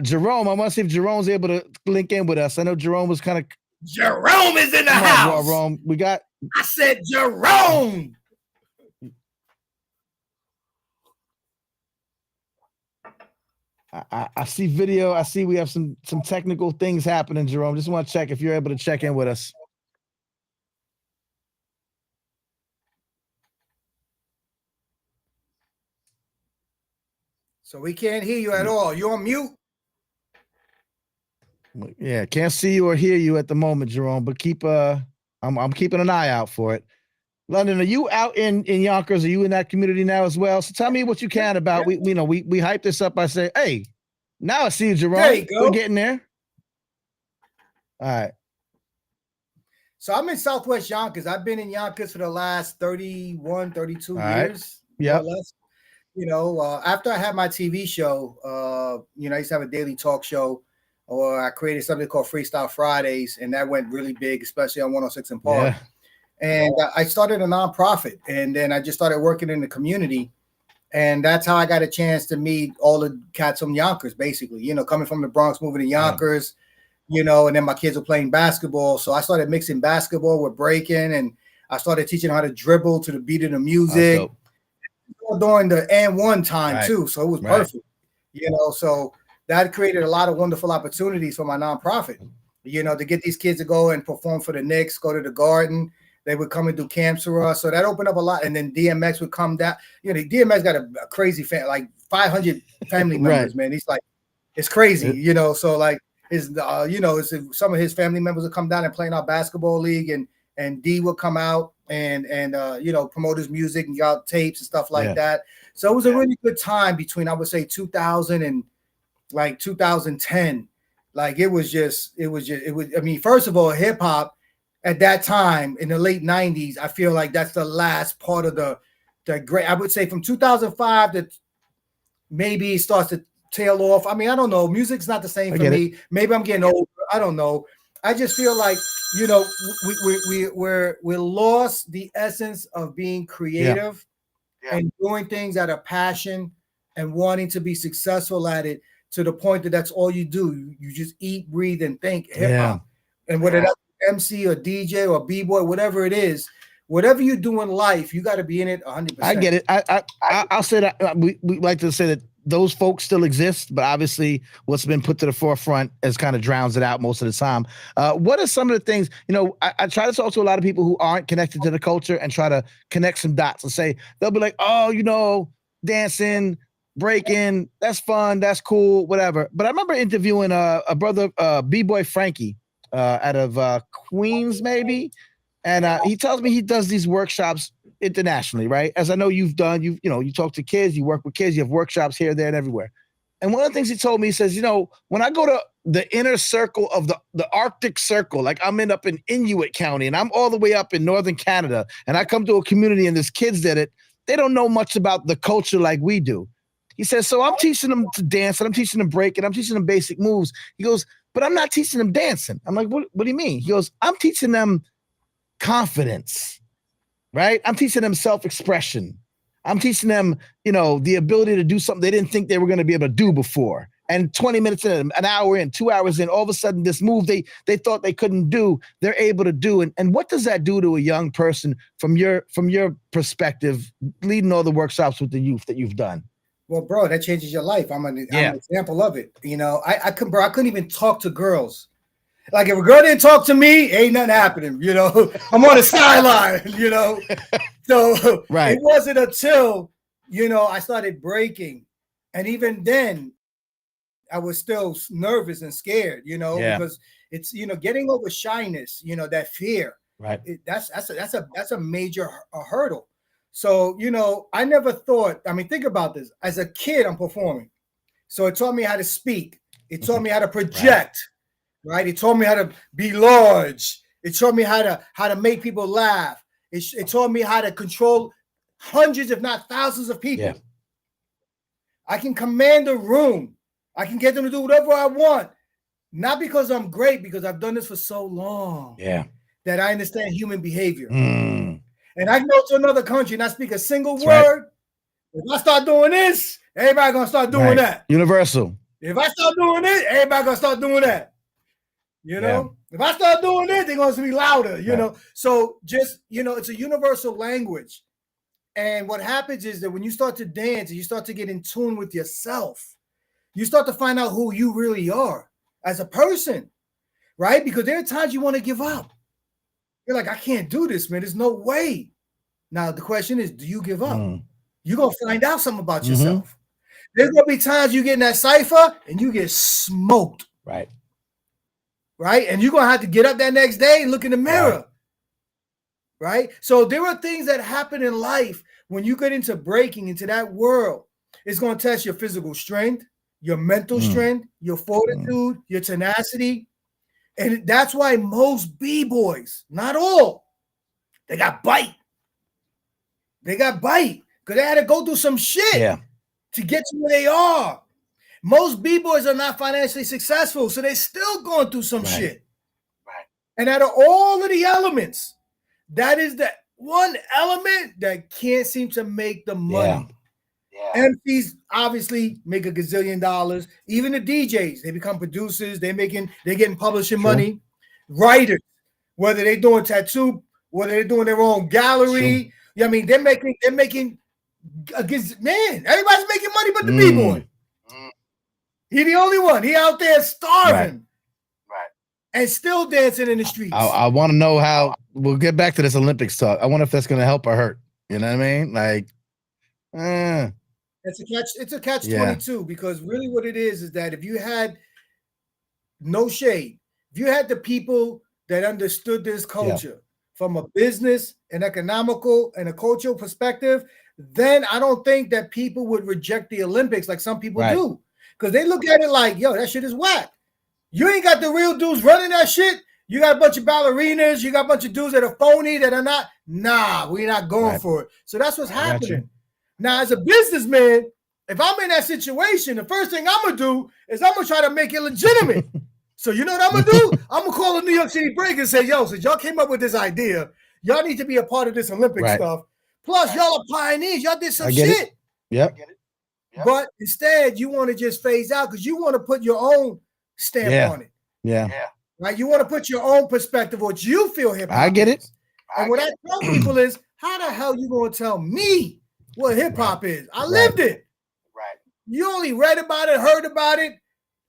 Jerome, I want to see if Jerome's able to link in with us. I know Jerome was kind of.
Jerome is in the house.
Jerome, we got.
I said Jerome.
I see video. I see we have some technical things happening, Jerome. Just want to check if you're able to check in with us.
So we can't hear you at all. You're on mute.
Yeah, can't see you or hear you at the moment, Jerome. But I'm keeping an eye out for it. London, are you out in Yonkers? Are you in that community now as well? So tell me what you can about. We hype this up. I say, hey, now I see you, Jerome.
There you go.
We're getting there. All right.
So I'm in Southwest Yonkers. I've been in Yonkers for the last 31, 32 years.
Yeah.
After I had my TV show, I used to have a daily talk show, or I created something called Freestyle Fridays, and that went really big, especially on 106 and Park.
Yeah.
And I started a nonprofit, and then I just started working in the community. And that's how I got a chance to meet all the cats from Yonkers, basically, coming from the Bronx, moving to Yonkers, and then my kids were playing basketball. So I started mixing basketball with breaking, and I started teaching how to dribble to the beat of the music during the and1 time too. So it was perfect, so that created a lot of wonderful opportunities for my nonprofit, to get these kids to go and perform for the Knicks, go to the Garden. They would come and do camps for us. So that opened up a lot. And then DMX would come down. DMX got a crazy fan, like 500 family members, man. He's like, it's crazy, So like some of his family members would come down and play in our basketball league, and D would come out and promote his music and got tapes and stuff like that. So it was a really good time between, I would say, 2000 and like 2010. Like it was. I mean, first of all, hip hop at that time in the late 90s, I feel like that's the last part of the great. I would say from 2005 to maybe it starts to tail off. I mean, I don't know. Music's not the same for me. Maybe I'm getting older. I don't know. I just feel like, we lost the essence of being creative and doing things out of passion and wanting to be successful at it, to the point that that's all you do. You just eat, breathe, and think hip hop. And whether that's MC or DJ or B-boy, whatever it is, whatever you do in life, you got to be in it 100%.
I get it. I'll say that we like to say that those folks still exist, but obviously what's been put to the forefront has kind of drowns it out most of the time. What are some of the things, I try to talk to a lot of people who aren't connected to the culture and try to connect some dots and say, they'll be like, oh, dancing, breaking, that's fun, that's cool, whatever. But I remember interviewing a brother, B-boy Frankie, out of Queens, maybe. And he tells me he does these workshops internationally, right? As I know you've done, you talk to kids, you work with kids, you have workshops here, there, and everywhere. And one of the things he told me, he says, when I go to the inner circle of the Arctic Circle, like I'm up in Inuit County and I'm all the way up in Northern Canada, and I come to a community and there's kids that they don't know much about the culture like we do. He says, so I'm teaching them to dance and I'm teaching them break and I'm teaching them basic moves. He goes, but I'm not teaching them dancing. I'm like, what do you mean? He goes, I'm teaching them confidence, right? I'm teaching them self-expression. I'm teaching them, the ability to do something they didn't think they were going to be able to do before. And 20 minutes in, an hour in, 2 hours in, all of a sudden this move they thought they couldn't do, they're able to do. And what does that do to a young person from your perspective, leading all the workshops with the youth that you've done?
Well, bro, that changes your life. I'm an example of it. I couldn't even talk to girls. Like if a girl didn't talk to me, ain't nothing happening. I'm on the sideline. So it wasn't until I started breaking, and even then, I was still nervous and scared. Because it's getting over shyness. That fear.
Right.
That's a major hurdle. So, I never thought, think about this. As a kid, I'm performing. So it taught me how to speak. It taught me how to project, right? It taught me how to be large. It taught me how to make people laugh. It taught me how to control hundreds, if not thousands of people.
Yeah.
I can command a room. I can get them to do whatever I want. Not because I'm great, because I've done this for so long.
Yeah.
That I understand human behavior.
Mm.
And I can go to another country and I speak a single word. If I start doing this, everybody gonna start doing that.
Universal.
If I start doing this, everybody gonna start doing that. You know, if I start doing this, they're going to be louder, you know. So just, you know, it's a universal language. And what happens is that when you start to dance and you start to get in tune with yourself, you start to find out who you really are as a person, right? Because there are times you want to give up. You're like, I can't do this, man. There's no way. Now, the question is, do you give up? You're going to find out something about yourself. There's going to be times you get in that cipher and you get smoked. Right? And you're going to have to get up that next day and look in the mirror. Right? So there are things that happen in life when you get into breaking into that world. It's going to test your physical strength, your mental strength, your fortitude, your tenacity. And that's why most B-boys, not all, they got bite. They got bite because they had to go through some shit to get to where they are. Most B-boys are not financially successful, so they're still going through some shit. And out of all of the elements, that is the one element that can't seem to make the money. MCs obviously make a gazillion dollars. Even the DJs, they become producers. They're getting publishing money. Writers, whether they're doing tattoo, whether they're doing their own gallery. You know what I mean? They're making man, everybody's making money but the B-boy. He the only one. He out there starving. And still dancing in the streets.
I want to know how we'll get back to this Olympics talk. I wonder if that's going to help or hurt. You know what I mean? Like,
it's a catch 22 because really what it is that if you had no shade, if you had the people that understood this culture from a business, an economical, and a cultural perspective, then I don't think that people would reject the Olympics like some people do. Because they look at it like, yo, that shit is whack. You ain't got the real dudes running that shit. You got a bunch of ballerinas. You got a bunch of dudes that are phony, that are not. Nah, we're not going for it. So that's what's happening. Now, as a businessman, if I'm in that situation, the first thing I'm going to do is I'm going to try to make it legitimate. So you know what I'm going to do? I'm going to call the New York City Break and say, yo, since y'all came up with this idea, y'all need to be a part of this Olympic stuff. Plus, y'all are pioneers. Y'all did some shit. But instead, you want to just phase out because you want to put your own stamp on it. Right? You want to put your own perspective, what you feel hip hop.
I get it.
And what I tell people is, how the hell you going to tell me what hip hop is? I lived it. You only read about it, heard about it.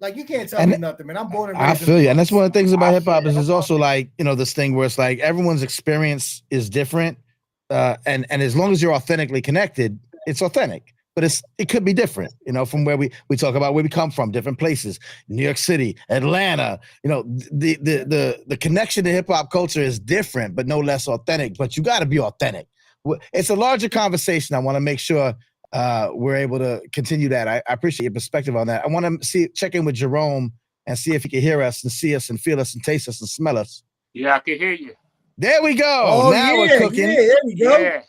Like, you can't tell me nothing, man. I'm born and raised.
I feel you. And that's one of the things about hip hop is there's also like, you know, this thing where it's like everyone's experience is different. And as long as you're authentically connected, it's authentic. But it could be different, you know, from where we talk about where we come from, different places, New York City, Atlanta, you know, the connection to hip hop culture is different, but no less authentic. But you got to be authentic. It's a larger conversation. I want to make sure we're able to continue that. I appreciate your perspective on that. I want to check in with Jerome and see if he can hear us and see us and feel us and taste us and smell us.
Yeah, I can hear you.
There we go.
Oh,
now we're cooking.
Yeah, there we go.
Yeah.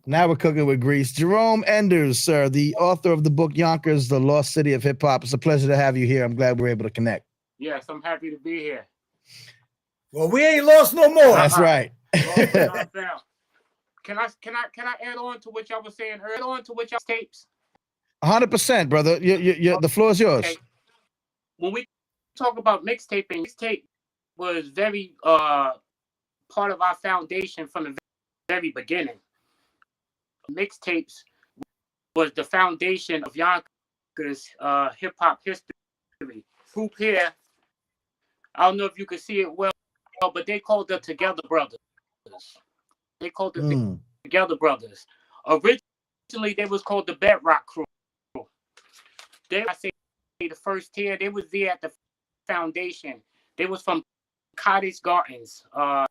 Now we're cooking with grease. Jerome Enders, sir, the author of the book Yonkers, The Lost City of Hip Hop. It's a pleasure to have you here. I'm glad we're able to connect.
Yes, I'm happy to be here.
Well, we ain't lost no more.
That's right.
Can I add on to what y'all was saying earlier? Add on to what y'all tapes?
100%, brother. The floor is yours.
Okay. When we talk about mixtaping, mixtape was very part of our foundation from the very beginning. Mixtapes was the foundation of Yonkers hip hop history. Group here, I don't know if you can see it well, but they called the Together Brothers. They called the Together Brothers. Originally, they was called the Bedrock Crew. I say the first tier, they was there at the foundation. They was from Cottage Gardens. The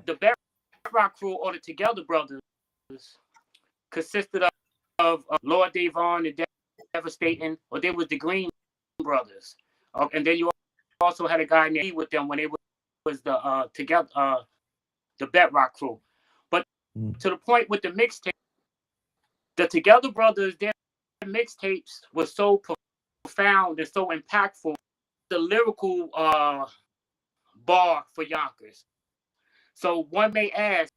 Bedrock Crew or the Together Brothers consisted of Lord Davon and Devastating, or they was the Green Brothers. And then you also had a guy named with them when they was the together the Bedrock Crew. But to the point with the mixtape, the Together Brothers, their mixtapes were so profound and so impactful. The lyrical bar for Yonkers. So one may ask,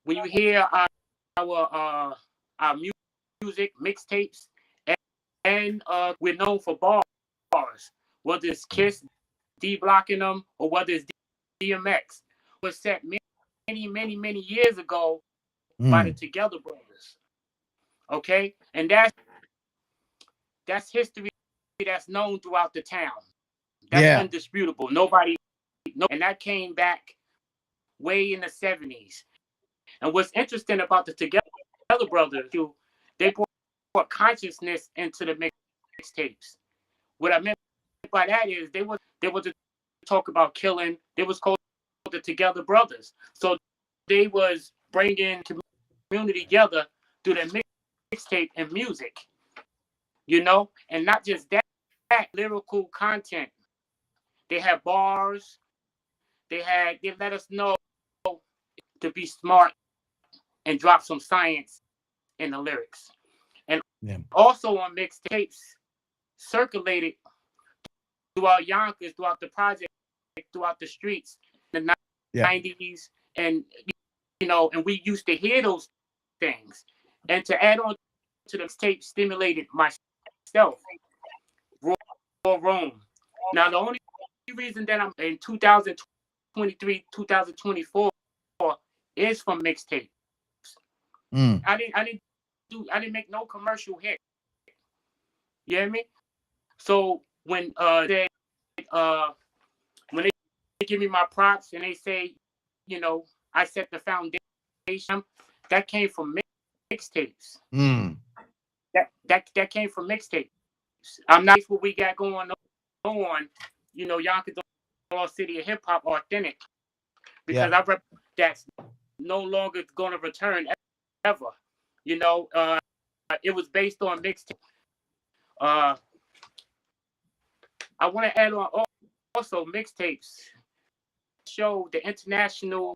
when you hear our music mixtapes, and we're known for bars, whether it's Kiss, D blocking them, or whether it's DMX, was set many years ago by the Together Brothers. Okay, and that's history that's known throughout the town. That's indisputable. And that came back way in the 70s. And what's interesting about the Together Brothers, they brought consciousness into the mixtapes. What I meant by that is they were to talk about killing. They was called the Together Brothers. So they was bringing community together through the mixtape and music, and not just that lyrical content. They had bars. They let us know to be smart and drop some science in the lyrics. And also on mixtapes, circulated throughout Yonkers, throughout the project, throughout the streets in the 90s. And, and we used to hear those things. And to add on to the tape stimulated myself. Raw Rome. Now, the only reason that I'm in 2023, 2024 is from mixtapes. I didn't make no commercial hit. You hear me? So when they give me my props and they say, I set the foundation, that came from mixtapes. That came from mixtapes. I'm not what we got going on. Yonkers all city of hip hop authentic, because I rep that's no longer going to return ever. It was based on mixtape. I want to add on also mixtapes show the international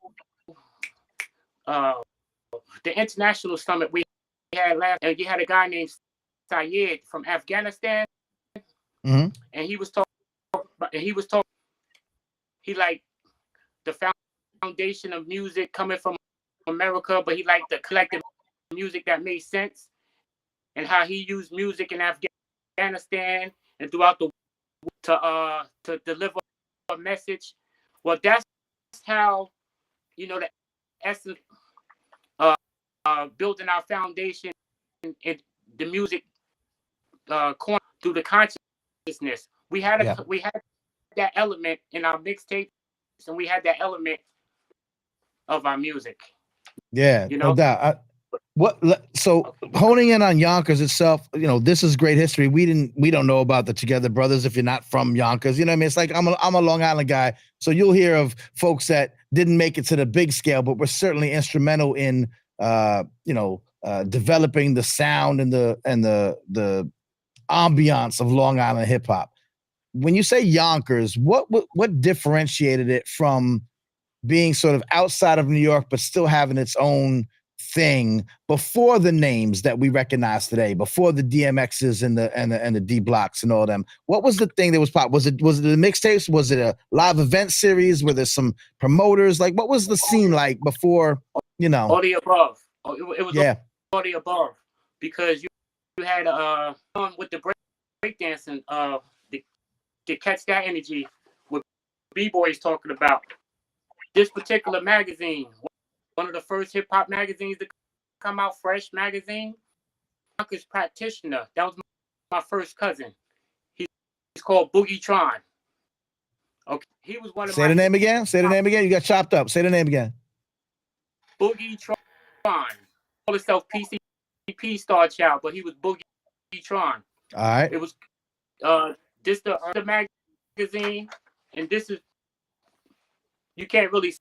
summit we had last, and you had a guy named Syed from Afghanistan, and he was talking. He liked the foundation of music coming from America, but he liked the collective music that made sense, and how he used music in Afghanistan and throughout the to deliver a message. Well, that's how the essence building our foundation in the music corner through the consciousness. We had that element in our mixtape, and we had that element of our music.
Yeah, no doubt. So honing in on Yonkers itself, this is great history. We don't know about the Together Brothers if you're not from Yonkers. You know what I mean? It's like I'm a Long Island guy, so you'll hear of folks that didn't make it to the big scale, but were certainly instrumental in developing the sound and the ambiance of Long Island hip hop. When you say Yonkers, what differentiated it from being sort of outside of New York, but still having its own thing before the names that we recognize today, before the DMXs and the D Blocks and all them? What was the thing that was pop? Was it the mixtapes? Was it a live event series? Were there some promoters? Like, what was the scene like before?
All the above. It was all the above, because you had with the breakdancing to catch that energy. What B-Boy's talking about. This particular magazine, one of the first hip hop magazines to come out, Fresh magazine. Yonkers Practitioner. That was my first cousin. He's called Boogie Tron. Okay, he was one of
Say the name again. Say the name again. You got chopped up. Say the name again.
Boogie Tron. Called himself PCP Star Child, but he was Boogie Tron.
All right.
It was this the magazine, and this is, you can't really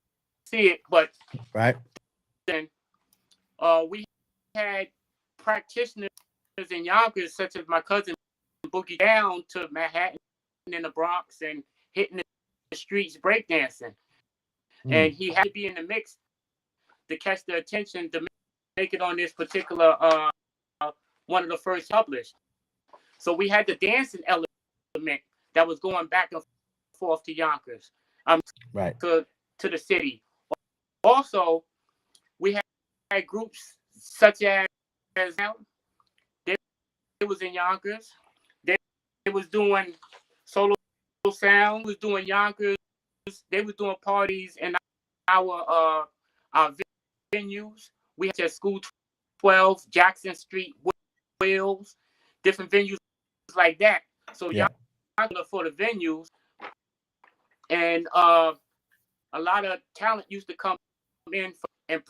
see it, but
right.
Then we had practitioners in Yonkers, such as my cousin Boogie down to Manhattan in the Bronx and hitting the streets breakdancing. And he had to be in the mix to catch the attention to make it on this particular one of the first published. So we had the dancing element that was going back and forth to Yonkers,
right,
to the city. Also, we had groups such as they was in Yonkers. They was doing solo sound. Was doing Yonkers. They was doing parties in our venues. We had School 12, Jackson Street, Wills, different venues like that. So Yonkers for the venues, and a lot of talent used to come in and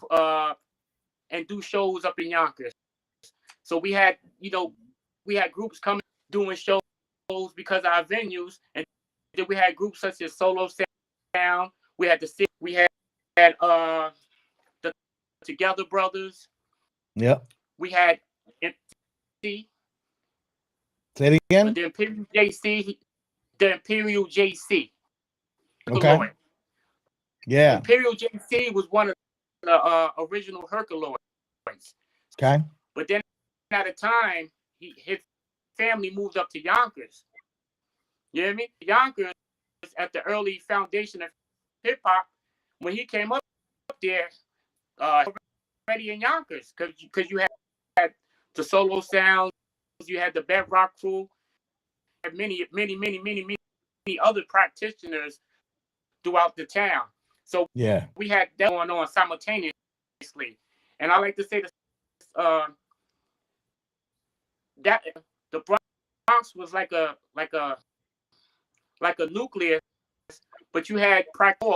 do shows up in Yonkers. So we had groups coming doing shows because of our venues, and then we had groups such as Solo Sound. We had the Together Brothers.
Yep.
We had MC.
Say it again.
The Imperial JC. The Imperial JC.
Okay.
Herculoid.
Yeah.
Imperial JC was one of the original Herculoids.
Okay.
But then at a time, his family moved up to Yonkers. You know what I mean? Yonkers, at the early foundation of hip hop, when he came up there, already in Yonkers, because you had the Solo Sounds, you had the Bedrock Crew, and many other practitioners throughout the town. So we had that going on simultaneously. And I like to say this, that the Bronx was like a nucleus, but you had practice,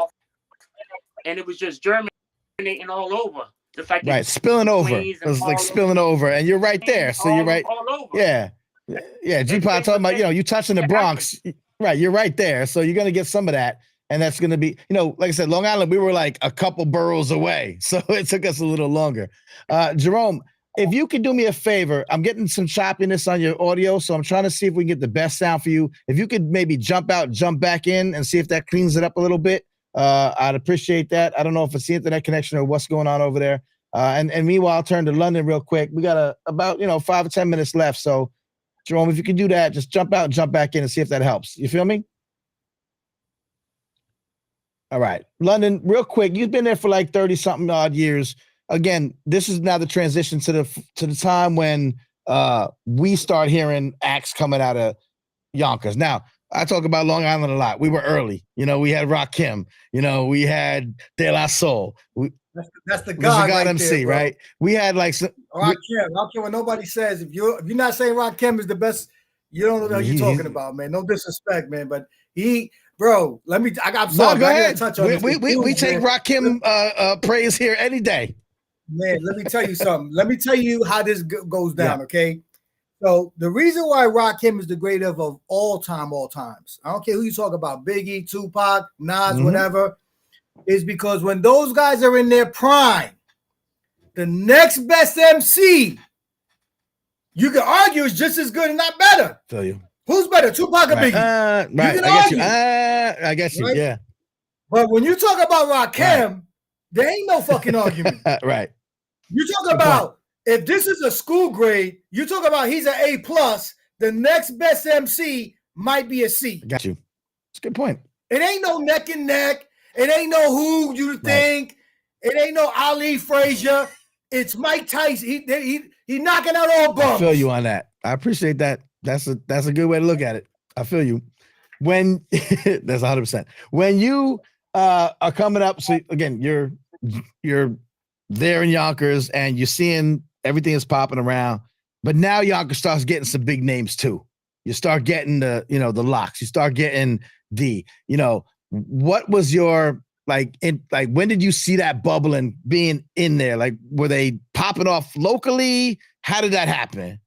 and it was just germinating all over. Just like
spilling over. It was like spilling over, and you're right there. So you're right.
All over.
Yeah. G-Pod talking about, you touching the Bronx. Right, you're right there. So you're gonna get some of that. And that's going to be, like I said, Long Island, we were like a couple boroughs away. So it took us a little longer. Jerome, if you could do me a favor, I'm getting some choppiness on your audio. So I'm trying to see if we can get the best sound for you. If you could maybe jump out, jump back in and see if that cleans it up a little bit. I'd appreciate that. I don't know if it's the internet connection or what's going on over there. And meanwhile, I'll turn to London real quick. We got about 5 or 10 minutes left. So Jerome, if you can do that, just jump out and jump back in and see if that helps. You feel me? All right. London, real quick, you've been there for like 30 something odd years. Again, this is now the transition to the time when we start hearing acts coming out of Yonkers. Now, I talk about Long Island a lot. We were early. We had Rakim. We had De La Soul.
That's the God right
MC,
there,
right? We had like some
Rakim. I don't care what nobody says. If you're not saying Rakim is the best, you don't know what you're talking about, man. No disrespect, man, but bro, I'm sorry.
No, go ahead.
Touch on
we take Rakim praise here any day.
Man, let me tell you something. Let me tell you how this goes down, okay? So the reason why Rakim is the greatest of all times, I don't care who you talk about, Biggie, Tupac, Nas, whatever, is because when those guys are in their prime, the next best MC, you can argue is just as good and not better.
Feel you.
Who's better, Tupac or Biggie?
Right.
You can argue.
I guess you. Yeah.
But when you talk about Rakim, there ain't no fucking argument.
Right.
You talk about if this is a school grade, you talk about he's an A+, the next best MC might be a C.
Got you. It's a good point.
It ain't no neck and neck. It ain't no who you think. It ain't no Ali Frazier. It's Mike Tyson. He knocking out all bums.
I feel you on that. I appreciate that. That's a good way to look at it. I feel you. When that's 100%. When you are coming up, so again, you're there in Yonkers and you're seeing everything is popping around, but now Yonkers starts getting some big names too. You start getting the Locks. You start getting what was your when did you see that bubbling being in there? Like, were they popping off locally? How did that happen?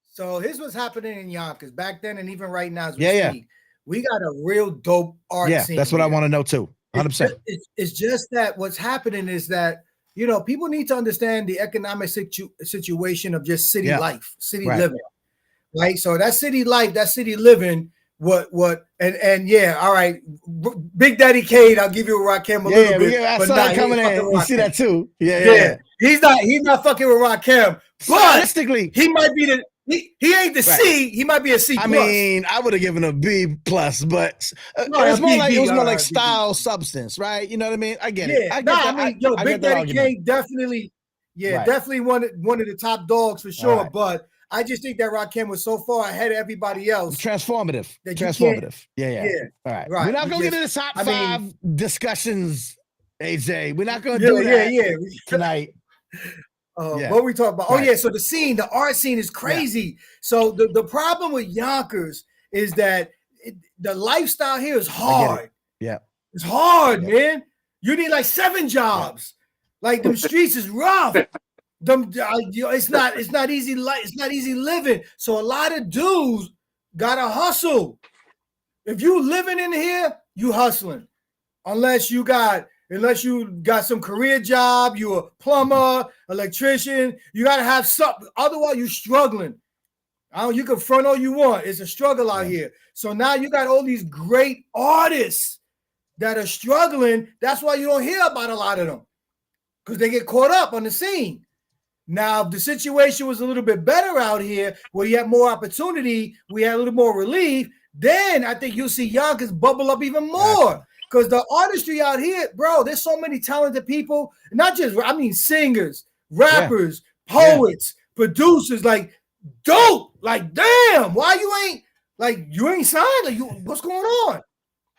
So here's what's happening in Yonkers back then, and even right now as we speak. We got a real dope art scene.
That's what I want to know too. 100%.
It's just that what's happening is that you know, people need to understand the economic situation of just city life, city living, right? So that city life, that city living, and yeah, all right, Big Daddy Kane, I'll give you a Rakim a little bit.
I
but
saw
nah,
that coming in. You see that too? Yeah.
He's not fucking with Rakim. But
Stylistically,
he might be he ain't the C. He might be a C+.
I mean, I would have given a B+, but it's more like it was more like style, substance, right? You know what I mean? I get it. I get that.
I mean, Big Daddy Kane definitely, definitely one of the top dogs for sure. Right. But I just think that Rakim was so far ahead of everybody else.
Transformative. Yeah. All right. We're not gonna get into the top five discussions, AJ. We're not gonna do that tonight.
What we talk about? Oh yeah, so the art scene is crazy. So the problem with Yonkers is that the lifestyle here is hard. It's hard, man. You need like 7 jobs. Like them streets is rough. It's not easy. It's not easy living. So a lot of dudes gotta hustle. If you living in here, you hustling. Unless you got some career job, you a plumber, electrician, you got to have something. Otherwise, you struggling. You can front all you want. It's a struggle out here. So now you got all these great artists that are struggling. That's why you don't hear about a lot of them, because they get caught up on the scene. Now, if the situation was a little bit better out here, where you have more opportunity, we had a little more relief, then I think you'll see Yonkers bubble up even more. Because the artistry out here, bro, there's so many talented people. Not just, I mean, singers, rappers, poets, producers, like dope. Like, damn, why you ain't signed? Like, what's going on?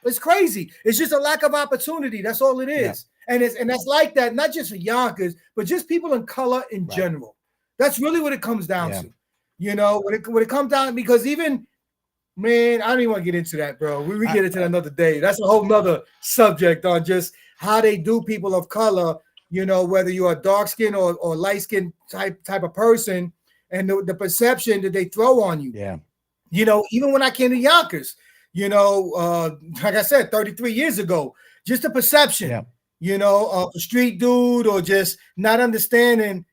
It's crazy. It's just a lack of opportunity. That's all it is. And that's like that, not just for Yonkers, but just people in color in general. That's really what it comes down to. You know, when it comes down, because even, man, I don't even want to get into that, bro. We get into that another day. That's a whole nother subject on just how they do people of color, you know, whether you're a dark skin or light skin type of person, and the perception that they throw on you. You know, even when I came to Yonkers, you know, like I said, 33 years ago, just the perception, you know, of a street dude, or just not understanding.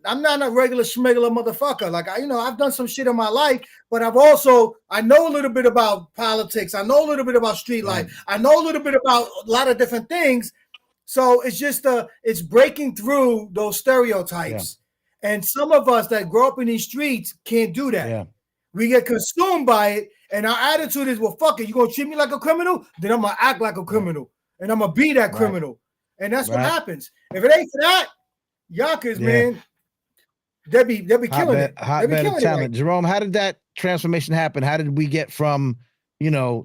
I'm not a regular schmegler motherfucker. Like, I've done some shit in my life, but I know a little bit about politics. I know a little bit about street life. I know a little bit about a lot of different things. So it's just it's breaking through those stereotypes. And some of us that grow up in these streets can't do that. We get consumed by it. And our attitude is, well, fuck it. You gonna treat me like a criminal? Then I'm gonna act like a criminal. And I'm gonna be that criminal. And that's what happens. If it ain't for that, Yonkers, man, they'll be killing it.
Hotbed of talent. Jerome, how did that transformation happen? How did we get from,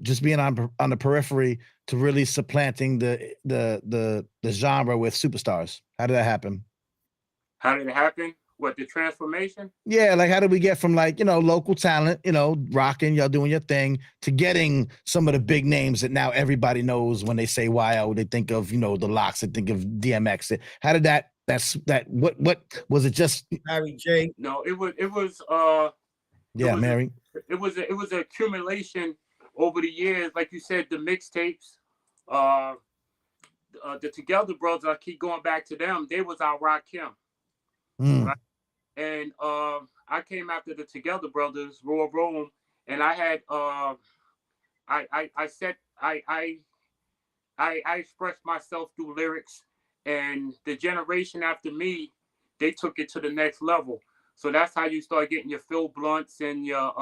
just being on the periphery to really supplanting the genre with superstars? How did that happen?
How did it happen? What, the transformation?
Yeah, like how did we get from local talent, rocking, y'all doing your thing, to getting some of the big names that now everybody knows when they say YO, they think of, the Locks, they think of DMX. How did that? What was it? Just
Mary J?
No, it was
Mary.
It was an accumulation over the years, like you said, the mixtapes, the Together Brothers. I keep going back to them. They was our Rakim, right? And I came after the Together Brothers, Raw Rome, and I had I expressed myself through lyrics. And the generation after me, they took it to the next level. So that's how you start getting your Phil Blunts and your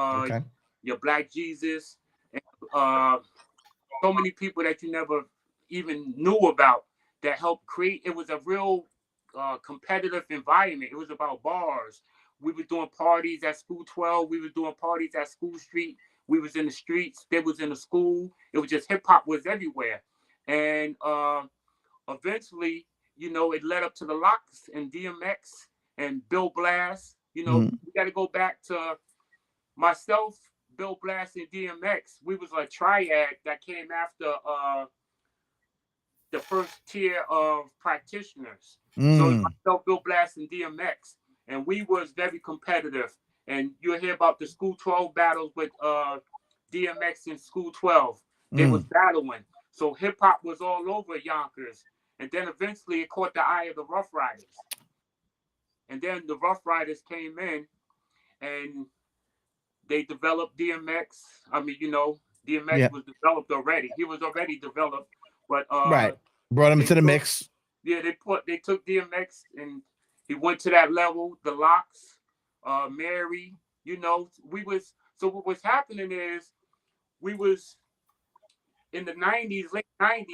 Black Jesus, and so many people that you never even knew about that helped create. It was a real competitive environment. It was about bars. We were doing parties at School 12. We were doing parties at School Street. We was in the streets. They was in the school. It was just hip hop was everywhere. And eventually, it led up to the Locks and DMX and Bill Blast. We got to go back to myself, Bill Blast, and DMX. We was a triad that came after the first tier of practitioners. So it's myself, Bill Blast, and DMX. And we was very competitive. And you'll hear about the School 12 battles with DMX and School 12. They was battling. So hip-hop was all over Yonkers. And then eventually it caught the eye of the Rough Riders. And then the Rough Riders came in and they developed DMX. I mean, DMX was developed already. He was already developed, but
right. Brought him into the mix.
Yeah, they took DMX and he went to that level. The Locks, Mary, what was happening is we was in the 90s, late 90s,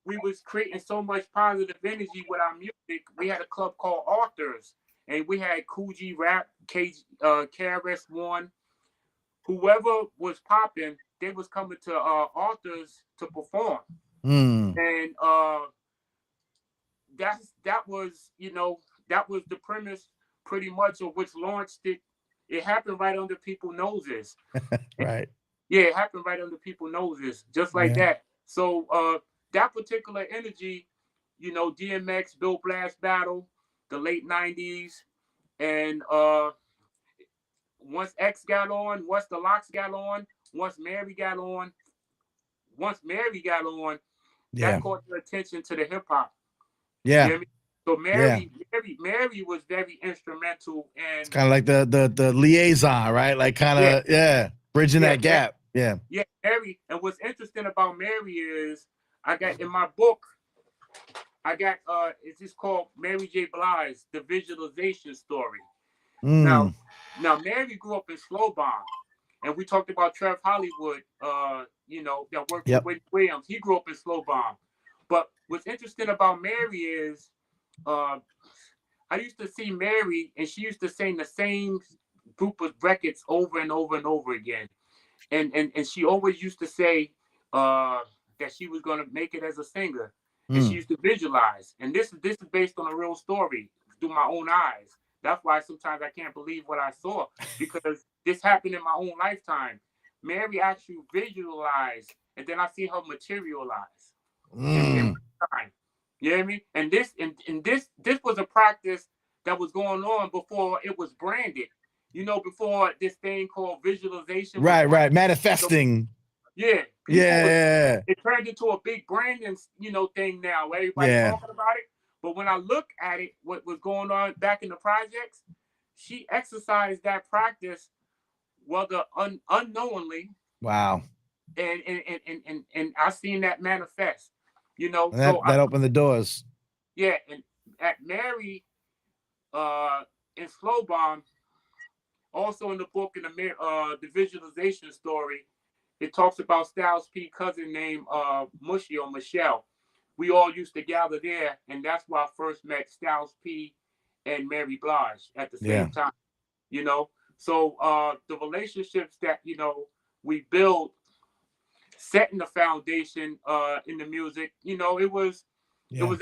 we was creating so much positive energy with our music. We had a club called Authors, and we had Coogee Rap, KRS-One, whoever was popping, they was coming to Authors to perform. And that was the premise pretty much of which launched it. It happened right under people's noses.
Right.
Yeah, it happened right under people's noses, just like that. So that particular energy, DMX, Bill Blast battle, the late 90s, and once X got on, once the Locks got on, once Mary got on, that caught the attention to the hip hop.
Yeah.
You know what I mean? So Mary was very instrumental in.
It's kind of like the liaison, right? Like kind of bridging that gap. Yeah.
Yeah, Mary. And what's interesting about Mary is I got in my book, it's just called Mary J. Blige, The Visualization Story. Now Mary grew up in Slow Bomb, and we talked about Trev Hollywood, that worked with Whitney Williams. He grew up in Slow Bomb. But what's interesting about Mary is I used to see Mary, and she used to sing the same group of records over and over and over again. And she always used to say that she was going to make it as a singer. And she used to visualize. And this is based on a real story through my own eyes. That's why sometimes I can't believe what I saw, because this happened in my own lifetime. Mary actually visualized, and then I see her materialize. In time. You know what I mean? And this was a practice that was going on before it was branded. Before this thing called visualization.
Right. Manifesting.
Yeah. It turned into a big branding, thing now where everybody's talking about it. But when I look at it, what was going on back in the projects, she exercised that practice, whether unknowingly.
Wow.
And I seen that manifest.
That opened the doors.
Yeah, and at Mary, in Slow Bomb, also in the book in the visualization story, it talks about Styles P cousin named Mushy or Michelle. We all used to gather there, and that's where I first met Styles P and Mary Blige at the same time. So the relationships that we build, setting the foundation in the music, it was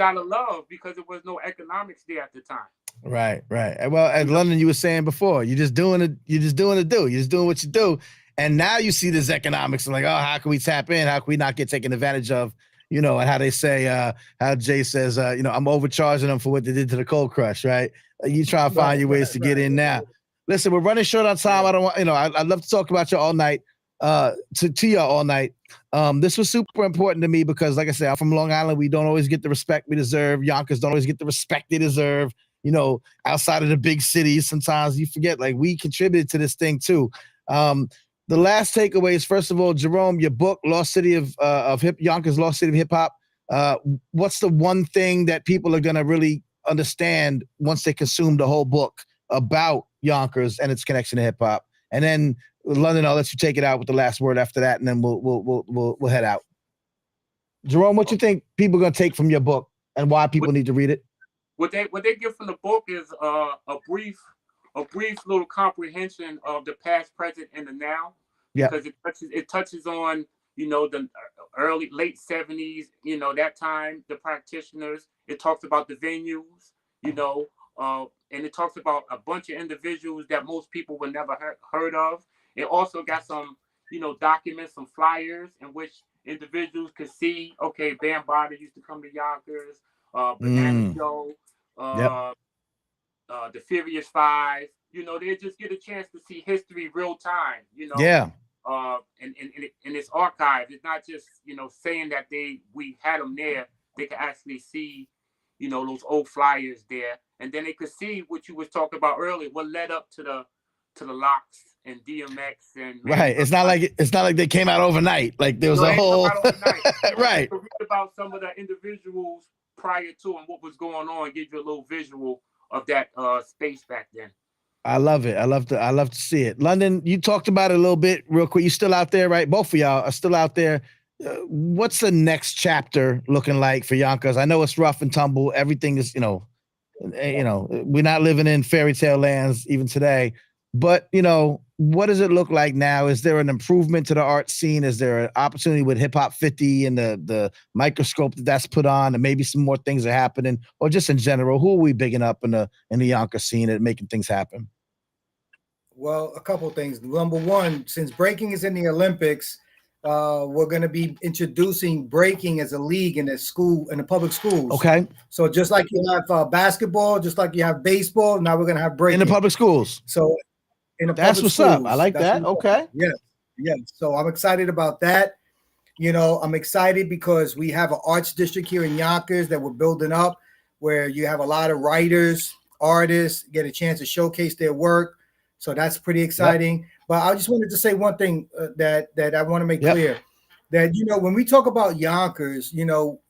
out of love because there was no economics there at the time.
Right. Well, at London, you were saying before, you're just doing what you do. And now you see this economics and like, oh, how can we tap in? How can we not get taken advantage of? And how they say, how Jay says, I'm overcharging them for what they did to the Cold Crush, right? You try to find your ways to get in now. Listen, we're running short on time. I don't want, I'd love to talk about you all night, to you all night. This was super important to me because, like I said, I'm from Long Island. We don't always get the respect we deserve. Yonkers don't always get the respect they deserve. Outside of the big cities, sometimes you forget, like, we contributed to this thing too. The last takeaway is, first of all, Jerome, your book, Lost City of Yonkers, Lost City of Hip Hop. What's the one thing that people are going to really understand once they consume the whole book about Yonkers and its connection to hip hop? And then London, I'll let you take it out with the last word after that, and then we'll head out. Jerome, what you think people are going to take from your book and why people need to read it?
What they get from the book is a brief little comprehension of the past, present, and the now. Because it touches on the late 70s, that time, the practitioners. It talks about the venues, and it talks about a bunch of individuals that most people would never heard of. It also got some documents, some flyers in which individuals could see, okay, Bam Bada used to come to Yonkers, Banana Joe, the Furious Five. They just get a chance to see history real time. And it's archived. It's not just saying that we had them there. they could actually see, you know, those old flyers there, and then they could see what you was talking about earlier, what led up to the Locks and DMX and
right. It's not like they came out overnight. Like there was a whole right.
To read about some of the individuals prior to and what was going on, give you a little visual of that space back then.
I love it. I love to see it. London, you talked about it a little bit real quick. You still out there, right? Both of y'all are still out there. What's the next chapter looking like for Yonkers? I know it's rough and tumble. Everything is, we're not living in fairy tale lands even today. But, what does it look like now? Is there an improvement to the art scene? Is there an opportunity with Hip Hop 50 and the microscope that's put on, and maybe some more things are happening, or just in general, who are we bigging up in the Yonkers scene and making things happen?
Well, a couple things. Number one, since breaking is in the Olympics, we're going to be introducing breaking as a league in the public schools.
Okay.
So just like you have basketball, just like you have baseball, now we're going to have breaking
in the public schools.
So
that's what's up. I like that. Okay.
Yes. Yes. So I'm excited about that. I'm excited because we have an arts district here in Yonkers that we're building up, where you have a lot of writers, artists get a chance to showcase their work. So that's pretty exciting. Yep. But I just wanted to say one thing that I want to make clear, that, when we talk about Yonkers,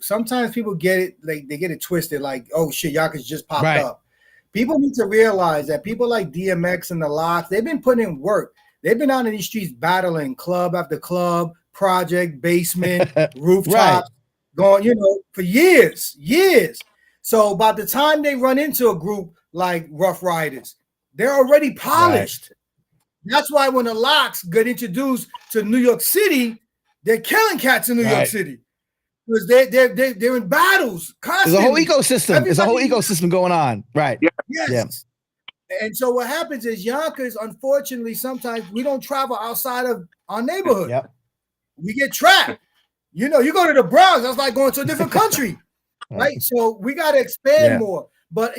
sometimes people get it, like they get it twisted, like, oh shit, Yonkers just popped up. People need to realize that people like DMX and the Locks, they've been putting in work. They've been out in these streets battling club after club, project, basement, rooftops, going, for years. So by the time they run into a group like Rough Riders, they're already polished. That's why when the Locks get introduced to New York City, they're killing cats in New York City. Because they're in battles constantly.
There's a whole ecosystem. There's a whole ecosystem going on. Right.
Yes. Yeah. And so what happens is Yonkers, unfortunately, sometimes we don't travel outside of our neighborhood.
Yep.
We get trapped. You go to the Bronx, that's like going to a different country. Right. So we got to expand more. But,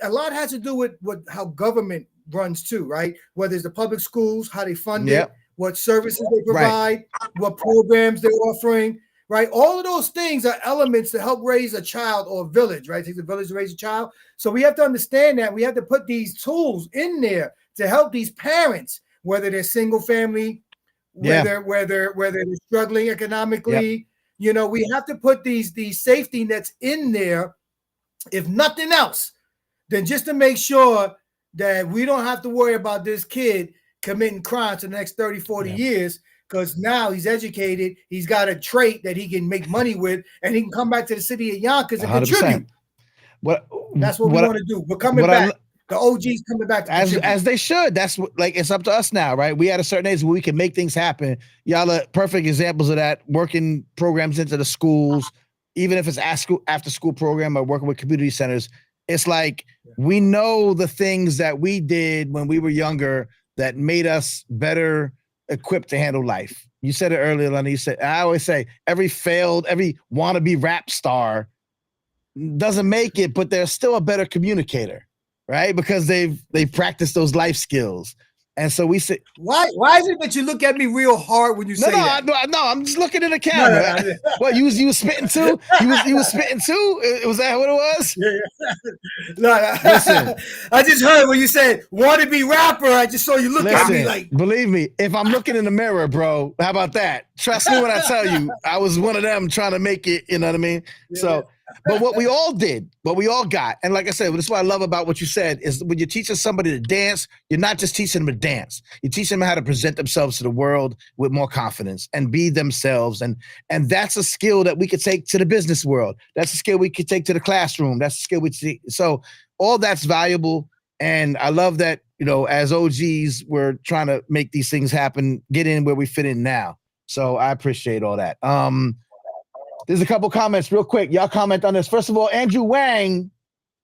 a lot has to do with how government runs too, right? Whether it's the public schools, how they fund it, what services they provide, what programs they're offering. Right, all of those things are elements to help raise a child or a village. Right, it takes a village to raise a child. So we have to understand that we have to put these tools in there to help these parents, whether they're single family, whether they're struggling economically. We have to put these safety nets in there, if nothing else, then just to make sure that we don't have to worry about this kid committing crimes for the next 30, 40 years. Because now he's educated, he's got a trait that he can make money with, and he can come back to the city of Yonkers and 100%. Contribute. That's what we want to do. We're coming back. The OG's coming back to
as they should. That's it's up to us now, right? We at a certain age where we can make things happen. Y'all are perfect examples of that. Working programs into the schools, even if it's after school program or working with community centers. It's like we know the things that we did when we were younger that made us better equipped to handle life. You said it earlier, Lenny. You said, I always say every wannabe rap star doesn't make it, but they're still a better communicator, right? Because they've practiced those life skills. And so we say,
why is it that you look at me real hard when you say that?
No, I'm just looking at the camera. No. What, you was spitting too? You was spitting too? Was that what it was?
No. Listen, I just heard when you said wannabe rapper. I just saw you look at me like.
Believe me, if I'm looking in the mirror, bro, how about that? Trust me when I tell you, I was one of them trying to make it. You know what I mean? Yeah. So. But what we all did, what we all got, and like I said, this is what I love about what you said, is when you're teaching somebody to dance, you're not just teaching them to dance. You're teaching them how to present themselves to the world with more confidence and be themselves. And that's a skill that we could take to the business world. That's a skill we could take to the classroom. That's a skill we take. So all that's valuable. And I love that, as OGs, we're trying to make these things happen, get in where we fit in now. So I appreciate all that. There's a couple comments real quick. Y'all comment on this. First of all, Andrew Wang.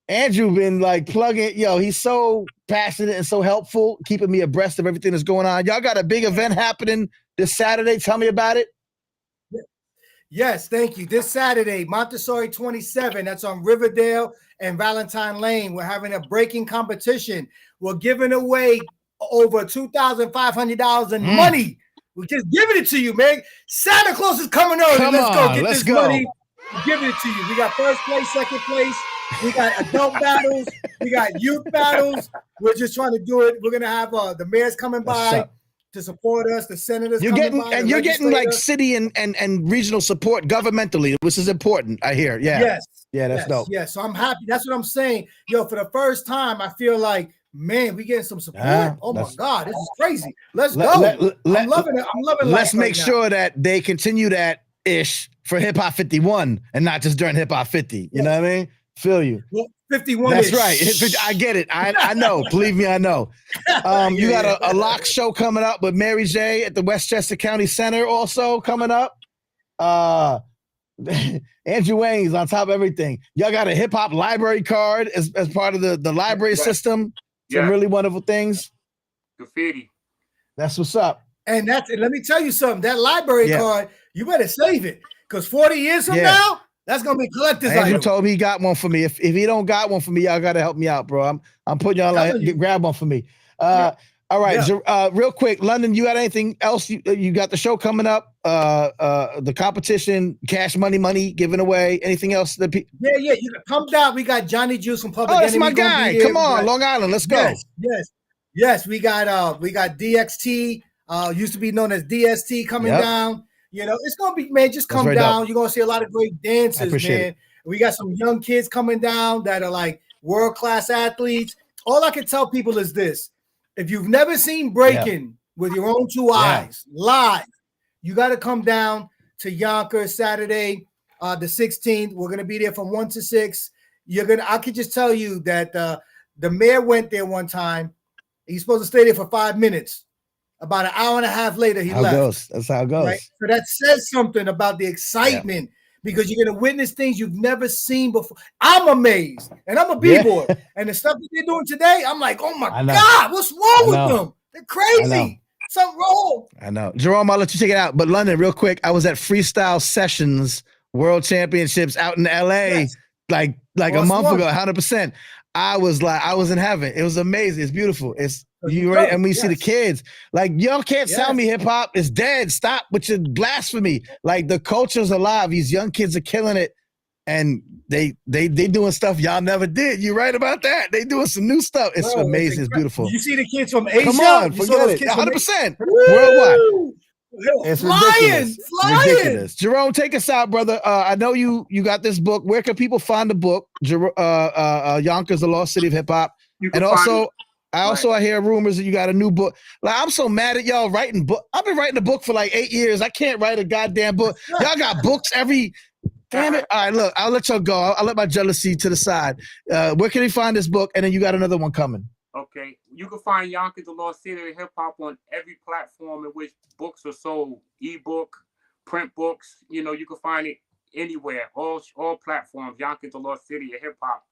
Andrew been like plugging. He's so passionate and so helpful, keeping me abreast of everything that's going on. Y'all got a big event happening this Saturday. Tell me about it.
Yes, thank you. This Saturday, Montessori 27. That's on Riverdale and Valentine Lane. We're having a breaking competition. We're giving away over $2,500 in money. We're just giving it to you, man. Santa Claus is coming early. Let's go get this money. I'm giving it to you. We got first place, second place. We got adult battles. We got youth battles. We're just trying to do it. We're gonna have the mayors coming by to support us. The senators
you're
coming
getting
by.
and you're getting like city and regional support governmentally, which is important. I hear. Yeah.
Yes.
Yeah, that's dope.
Yes. So I'm happy. That's what I'm saying. Yo, for the first time, I feel like, man, we getting some support. Oh my God, this is crazy. Let's go. I'm loving it. I'm loving it.
Let's make sure that they continue that ish for Hip Hop 51 and not just during Hip Hop 50. You know what I mean? Feel you.
Well, 51.
That's right. I get it. I know. Believe me, I know. You got a lock show coming up with Mary J at the Westchester County Center also coming up. Andrew Wayne's on top of everything. Y'all got a hip hop library card as part of the library system. Some really wonderful things.
Graffiti.
That's what's up.
And let me tell you something. That library card, you better save it. Because 40 years from now, that's gonna be collector's item.
Andrew told me he got one for me. If he don't got one for me, y'all gotta help me out, bro. I'm putting y'all like grab one for me. All right, real quick, London, you got anything else? You got the show coming up, the competition, cash money giving away. Anything else? That
yeah, you can come down. We got Johnny Juice from Public
Enemy. Oh, that's my guy. Come on,
right.
Long Island, let's go.
Yes. We got DXT, used to be known as DST, coming down. You know, it's gonna be, man. Just come down. You're gonna see a lot of great dances, man. We got some young kids coming down that are like world-class athletes. All I can tell people is this. If you've never seen breaking with your own two eyes live, you got to come down to Yonkers Saturday, the 16th. We're going to be there from 1 to 6. I could just tell you that the mayor went there one time. He's supposed to stay there for 5 minutes. About an hour and a half later, he left.
That's how it goes.
Right? So that says something about the excitement. Because you're gonna witness things you've never seen before. I'm amazed, and I'm a b-boy, and the stuff that they're doing today, I'm like, oh my God, what's wrong with them? They're crazy. Something wrong.
I know, Jerome. I'll let you check it out. But London, real quick, I was at Freestyle Sessions World Championships out in LA, like a month ago. 100%. I was in heaven. It was amazing. It's beautiful. And we see the kids like, y'all can't tell me hip hop is dead. Stop with your blasphemy. Like, the culture's alive. These young kids are killing it, and they doing stuff y'all never did. You're right about that. They doing some new stuff. It's amazing. It's beautiful.
Did you see the kids from Asia?
Come on, forget it. 100% worldwide. It's ridiculous. Jerome, take us out, brother. I know you got this book. Where can people find the book? Yonkers, the Lost City of Hip Hop, and also. I hear rumors that you got a new book. Like, I'm so mad at y'all writing book. I've been writing a book for like 8 years. I can't write a goddamn book. Y'all got books every. Damn it! All right, look, I'll let y'all go. I'll let my jealousy to the side. Where can they find this book? And then you got another one coming.
Okay, you can find Yonkers, the Lost City of Hip Hop on every platform in which books are sold. Ebook, print books. You know, you can find it anywhere. All platforms. Yonkers, the Lost City of Hip Hop.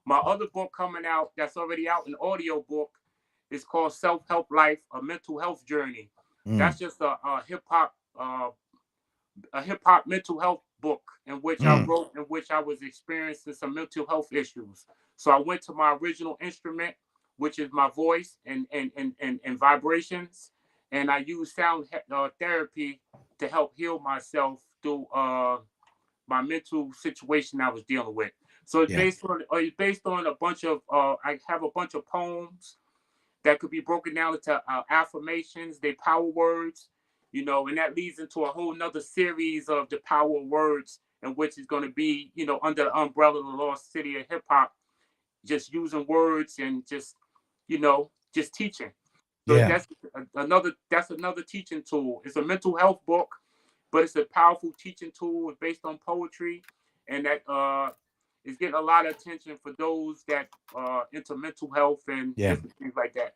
My other book coming out, that's already out, an audio book, is called Self-Help Life, a Mental Health Journey. That's just a hip hop mental health book in which I wrote, in which I was experiencing some mental health issues. So I went to my original instrument, which is my voice and vibrations, and I used sound therapy to help heal myself through my mental situation I was dealing with. So it's based on a bunch of I have a bunch of poems that could be broken down into affirmations, they power words, you know, and that leads into a whole nother series of the power words, in which is going to be, you know, under the umbrella of the Lost City of Hip Hop, just using words and just, you know, just teaching. So that's another teaching tool. It's a mental health book, but it's a powerful teaching tool. It's based on poetry, and that is getting a lot of attention for those that into mental health and different things like that.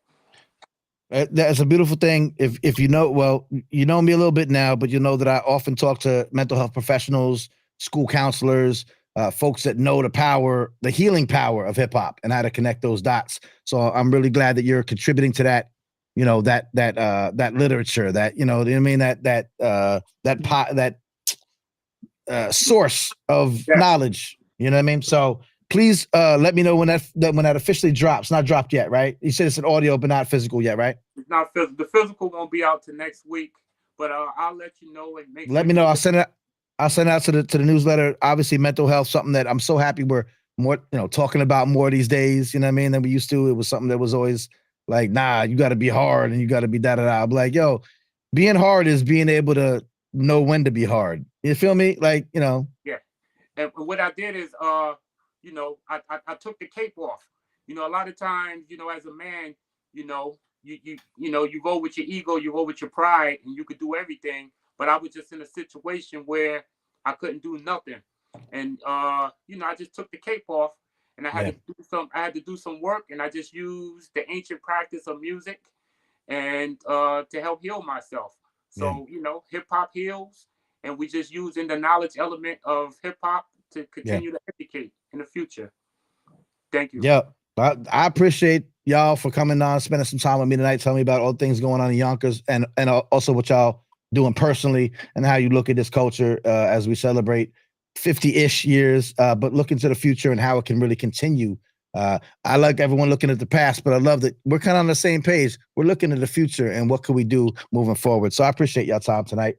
That's a beautiful thing. If you know, well, you know me a little bit now, but you know that I often talk to mental health professionals, school counselors, folks that know the healing power of hip hop and how to connect those dots. So I'm really glad that you're contributing to that. You know, that literature, that, you know what I mean, that source of knowledge. You know what I mean? So please let me know when that officially drops. Not dropped yet, right? You said it's an audio, but not physical yet, right?
It's not physical. The physical won't be out till next week, but I'll let you know and
let me know. I'll send it. I'll send out to the newsletter. Obviously, mental health, something that I'm so happy we're more, talking about more these days, you know what I mean, than we used to. It was something that was always like, nah, you got to be hard and you got to be da-da-da. I'm like, yo, being hard is being able to know when to be hard. You feel me? Like,
Yeah. And what I did is, I took the cape off. A lot of times, as a man, you go with your ego, you go with your pride, and you could do everything. But I was just in a situation where I couldn't do nothing, and I just took the cape off, and I had to do some work, and I just used the ancient practice of music, and to help heal myself. So hip hop heals, and we just using the knowledge element of hip hop to continue to educate in the future. Thank you.
Yeah, I appreciate y'all for coming on, spending some time with me tonight, telling me about all the things going on in Yonkers, and also what y'all doing personally and how you look at this culture as we celebrate 50-ish years, but look into the future and how it can really continue. I like everyone looking at the past, but I love that we're kind of on the same page. We're looking at the future and what can we do moving forward. So I appreciate y'all time tonight.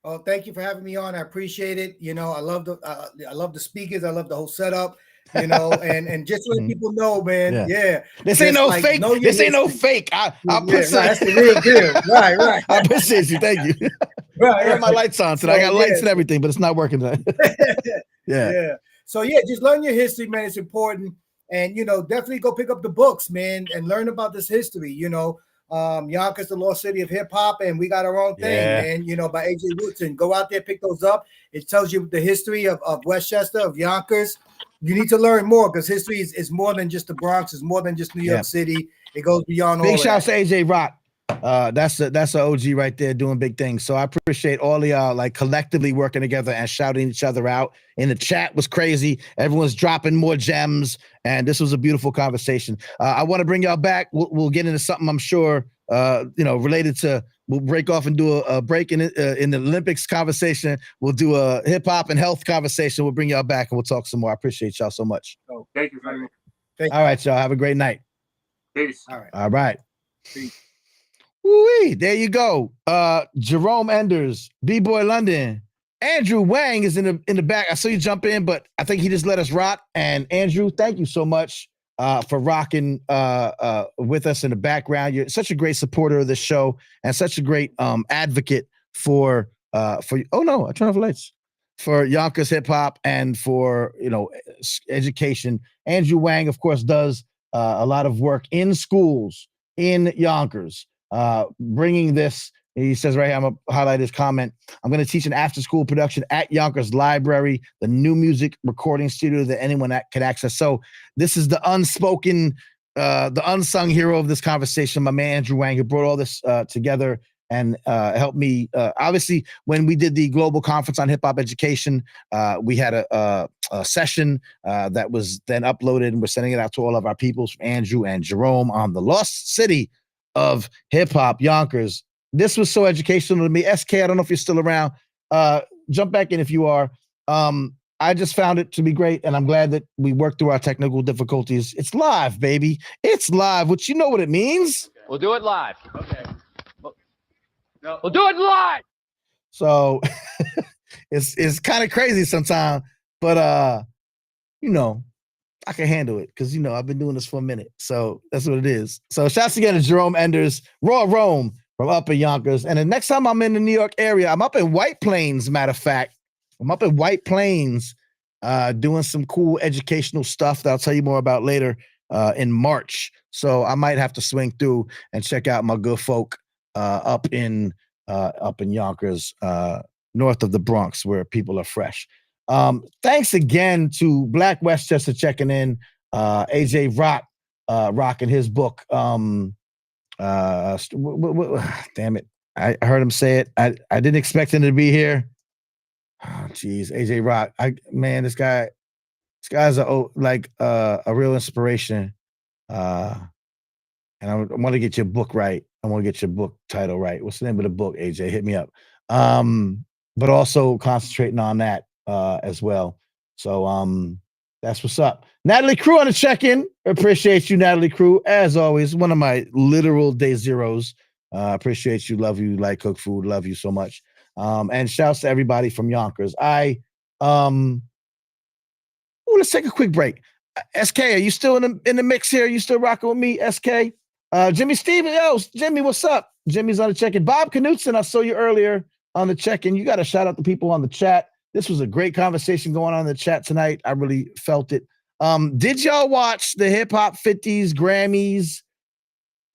Oh, thank you for having me on. I appreciate it. I love the speakers. I love the whole setup. And just so people know, man. Yeah.
This ain't no fake. This ain't no fake. I'll put
that's the real deal. Right.
I appreciate you. Thank you.
Right.
I got my lights on today. I got lights and everything, but it's not working today.
Yeah. So just learn your history, man. It's important. And definitely go pick up the books, man, and learn about this history. Yonkers, the lost city of hip hop, and we got our own thing, man. By AJ Woodson. Go out there, pick those up. It tells you the history of Westchester, of Yonkers. You need to learn more because history is more than just the Bronx. It's more than just New York City. It goes beyond all
Big
of
shouts
that.
to AJ Rock. That's an OG right there doing big things. So I appreciate all of y'all like collectively working together and shouting each other out. In the chat was crazy. Everyone's dropping more gems, and this was a beautiful conversation. I want to bring y'all back. We'll get into something I'm sure related to. We'll break off and do a break in the Olympics conversation. We'll do a hip hop and health conversation. We'll bring y'all back and we'll talk some more. I appreciate y'all so much.
Oh,
thank you very much.
All right, y'all. Have a great night.
Peace.
All right.
Peace.
Woo-wee, there you go. Jerome Enders, B-Boy London. Andrew Wang is in the back. I saw you jump in, but I think he just let us rock. And Andrew, thank you so much for rocking with us in the background. You're such a great supporter of the show and such a great advocate for oh no, I turned off the lights. For Yonkers hip hop and for education. Andrew Wang, of course, does a lot of work in schools in Yonkers, bringing this. He says right here, I'm going to highlight his comment. I'm going to teach an after-school production at Yonkers Library, the new music recording studio that anyone can access. So this is the unspoken, the unsung hero of this conversation, my man Andrew Wang, who brought all this together and helped me. Obviously, when we did the global conference on hip-hop education, we had a session that was then uploaded, and we're sending it out to all of our peoples, Andrew and Jerome, on the lost city of hip-hop, Yonkers. This was so educational to me. SK, I don't know if you're still around. Jump back in if you are. I just found it to be great, and I'm glad that we worked through our technical difficulties. It's live, baby. It's live, which you know what it means.
We'll do it live. Okay. We'll do it live.
So it's kind of crazy sometimes, but I can handle it because I've been doing this for a minute. So that's what it is. So shouts again to Jerome Enders, Raw Rome from up in Yonkers. And the next time I'm in the New York area, I'm up in White Plains, matter of fact. I'm up in White Plains doing some cool educational stuff that I'll tell you more about later in March. So I might have to swing through and check out my good folk up in Yonkers, north of the Bronx, where people are fresh. Thanks again to Black Westchester checking in. AJ Rock rocking his book. Damn it. I heard him say it. I didn't expect him to be here. Oh, geez, AJ Rock. This guy's a real inspiration. And I want to get your book right. I want to get your book title right. What's the name of the book, AJ? Hit me up. But also concentrating on that as well. So that's what's up. Natalie Crew on the check-in. Appreciate you, Natalie Crew. As always, one of my literal day zeros. Appreciate you. Love you. Like cook food. Love you so much. And shouts to everybody from Yonkers. Let's take a quick break. SK, are you still in the mix here? You still rocking with me, SK? Jimmy Stevens, Jimmy, what's up? Jimmy's on the check-in. Bob Knutson, I saw you earlier on the check-in. You got to shout out the people on the chat. This was a great conversation going on in the chat tonight. I really felt it. Did y'all watch the Hip Hop 50s Grammys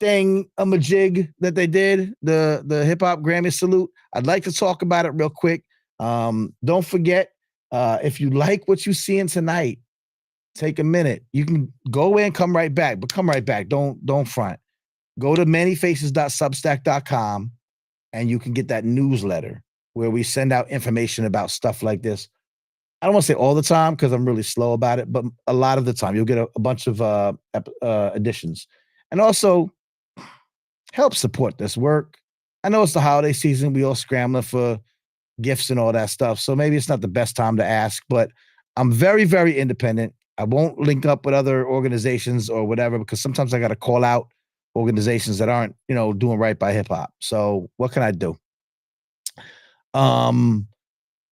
thing, a majig that they did, the Hip Hop Grammy salute? I'd like to talk about it real quick. Don't forget, if you like what you're seeing tonight, take a minute. You can go away and come right back, but come right back. Don't front. Go to manyfaces.substack.com and you can get that newsletter where we send out information about stuff like this. I don't want to say all the time because I'm really slow about it, but a lot of the time you'll get a bunch of editions. And also help support this work. I know it's the holiday season. We all scrambling for gifts and all that stuff. So maybe it's not the best time to ask, but I'm very, very independent. I won't link up with other organizations or whatever, because sometimes I got to call out organizations that aren't, doing right by hip hop. So what can I do?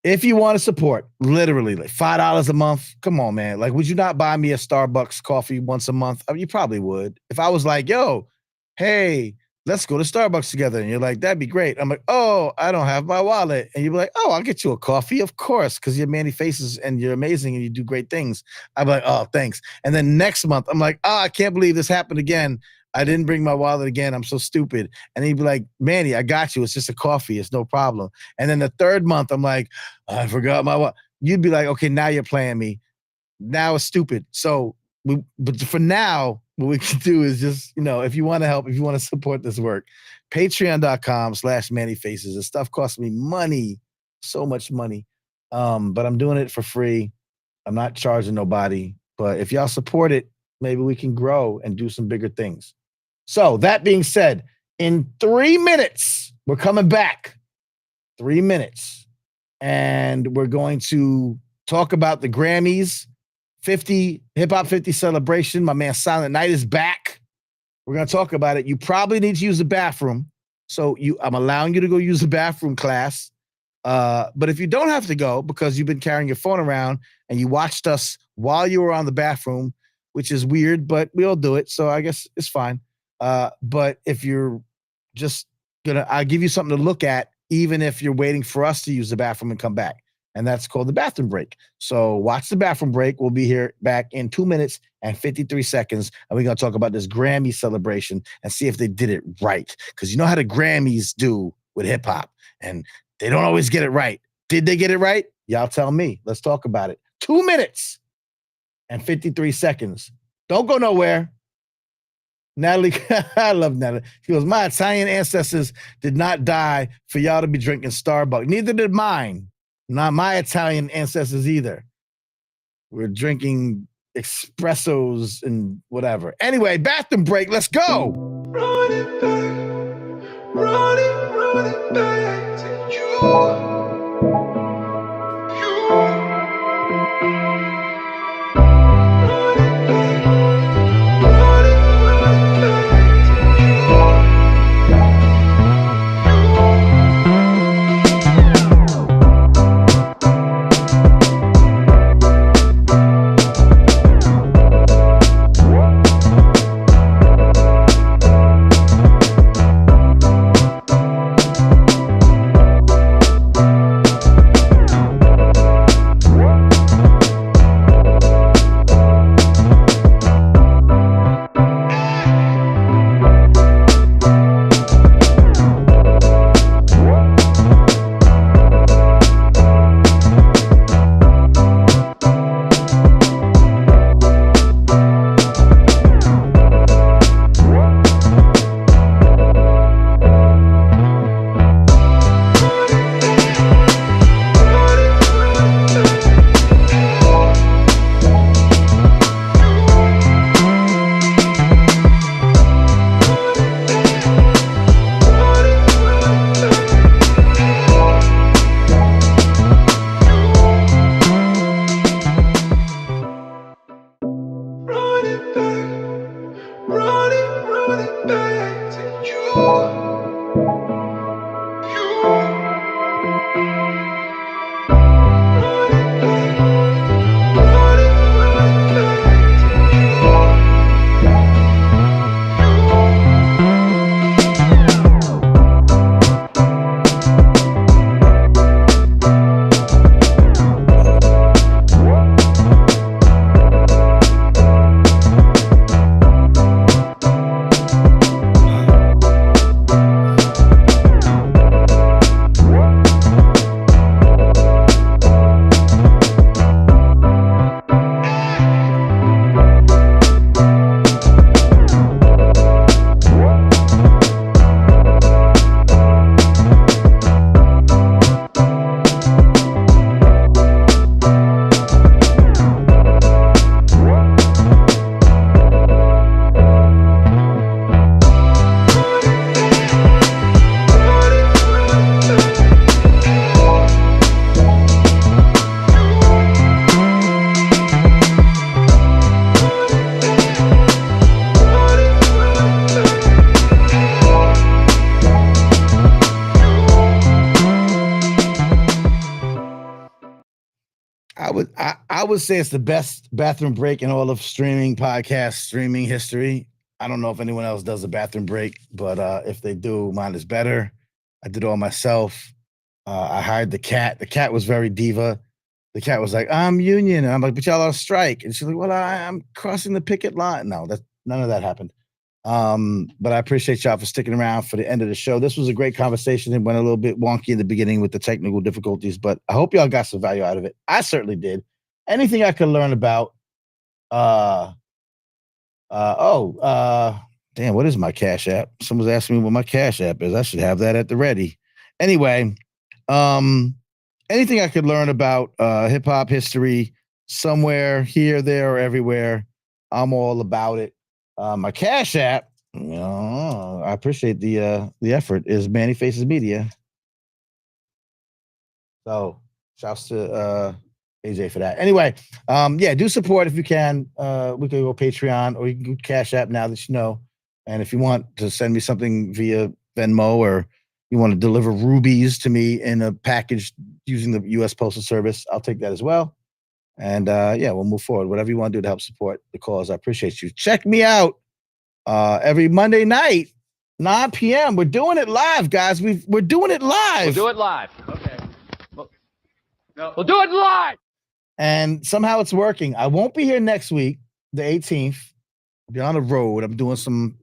If you want to support, literally like $5 a month, come on, man. Like, would you not buy me a Starbucks coffee once a month? I mean, you probably would. If I was like, yo, hey, let's go to Starbucks together. And you're like, that'd be great. I'm like, oh, I don't have my wallet. And you'd be like, oh, I'll get you a coffee. Of course, because you're Manny Faces and you're amazing and you do great things. I'd be like, oh, thanks. And then next month, I'm like, oh, I can't believe this happened again. I didn't bring my wallet again. I'm so stupid. And he'd be like, Manny, I got you. It's just a coffee. It's no problem. And then the third month, I'm like, I forgot my wallet. You'd be like, okay, now you're playing me. Now it's stupid. So, but for now, what we can do is just, if you want to help, if you want to support this work, patreon.com/MannyFaces. This stuff costs me money, so much money. But I'm doing it for free. I'm not charging nobody. But if y'all support it, maybe we can grow and do some bigger things. So that being said, in 3 minutes, we're coming back. 3 minutes. And we're going to talk about the Grammys 50, Hip Hop 50 celebration. My man Silent Night is back. We're going to talk about it. You probably need to use the bathroom. So I'm allowing you to go use the bathroom, class. But if you don't have to go because you've been carrying your phone around and you watched us while you were on the bathroom, which is weird, but we all do it. So I guess it's fine. But if you're just I'll give you something to look at, even if you're waiting for us to use the bathroom and come back. And that's called the bathroom break. So watch the bathroom break. We'll be here back in 2 minutes and 53 seconds. And we're going to talk about this Grammy celebration and see if they did it right. Because you know how the Grammys do with hip hop. And they don't always get it right. Did they get it right? Y'all tell me. Let's talk about it. 2 minutes and 53 seconds. Don't go nowhere. Natalie, I love Natalie. She goes, my Italian ancestors did not die for y'all to be drinking Starbucks. Neither did mine. Not my Italian ancestors either. We're drinking espressos and whatever. Anyway, bathroom break. Let's go.
Running back to you.
I would say it's the best bathroom break in all of streaming history. I don't know if anyone else does a bathroom break, but if they do, mine is better. I did it all myself. I hired the cat. The cat was very diva. The cat was like, "I'm union," and I'm like, "But y'all on strike." And she's like, "Well, I'm crossing the picket line." No, none of that happened. But I appreciate y'all for sticking around for the end of the show. This was a great conversation. It went a little bit wonky in the beginning with the technical difficulties, but I hope y'all got some value out of it. I certainly did. Anything I could learn about, damn, what is my Cash App? Someone's asking me what my Cash App is. I should have that at the ready. Anyway, anything I could learn about hip hop history somewhere, here, there, or everywhere, I'm all about it. My Cash App, I appreciate the effort, is Manny Faces Media. So shouts to AJ for that. Anyway, do support if you can. We can go Patreon or you can go Cash App now that you know. And if you want to send me something via Venmo or you want to deliver rubies to me in a package using the U.S. Postal Service, I'll take that as well. And we'll move forward. Whatever you want to do to help support the cause, I appreciate you. Check me out every Monday night, 9 p.m. We're doing it live, guys. We're doing it live.
We'll do it live. Okay. We'll do it live.
And somehow it's working. I won't be here next week, the 18th. I'll be on the road. I'm doing some,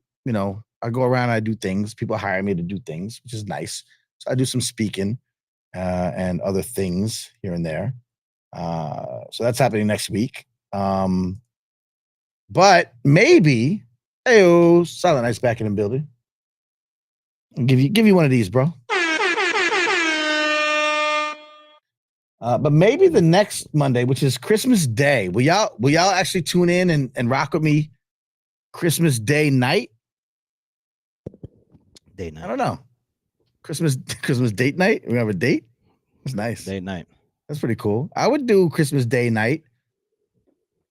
I go around, I do things. People hire me to do things, which is nice. So I do some speaking and other things here and there. So that's happening next week. But maybe, Silent Night's back in the building. I'll give you one of these, bro. But maybe the next Monday, which is Christmas Day, will y'all actually tune in and rock with me Christmas Day night?
Date night.
I don't know. Christmas date night? We have a date? That's nice.
Date night. That's
pretty cool. I would do Christmas Day night.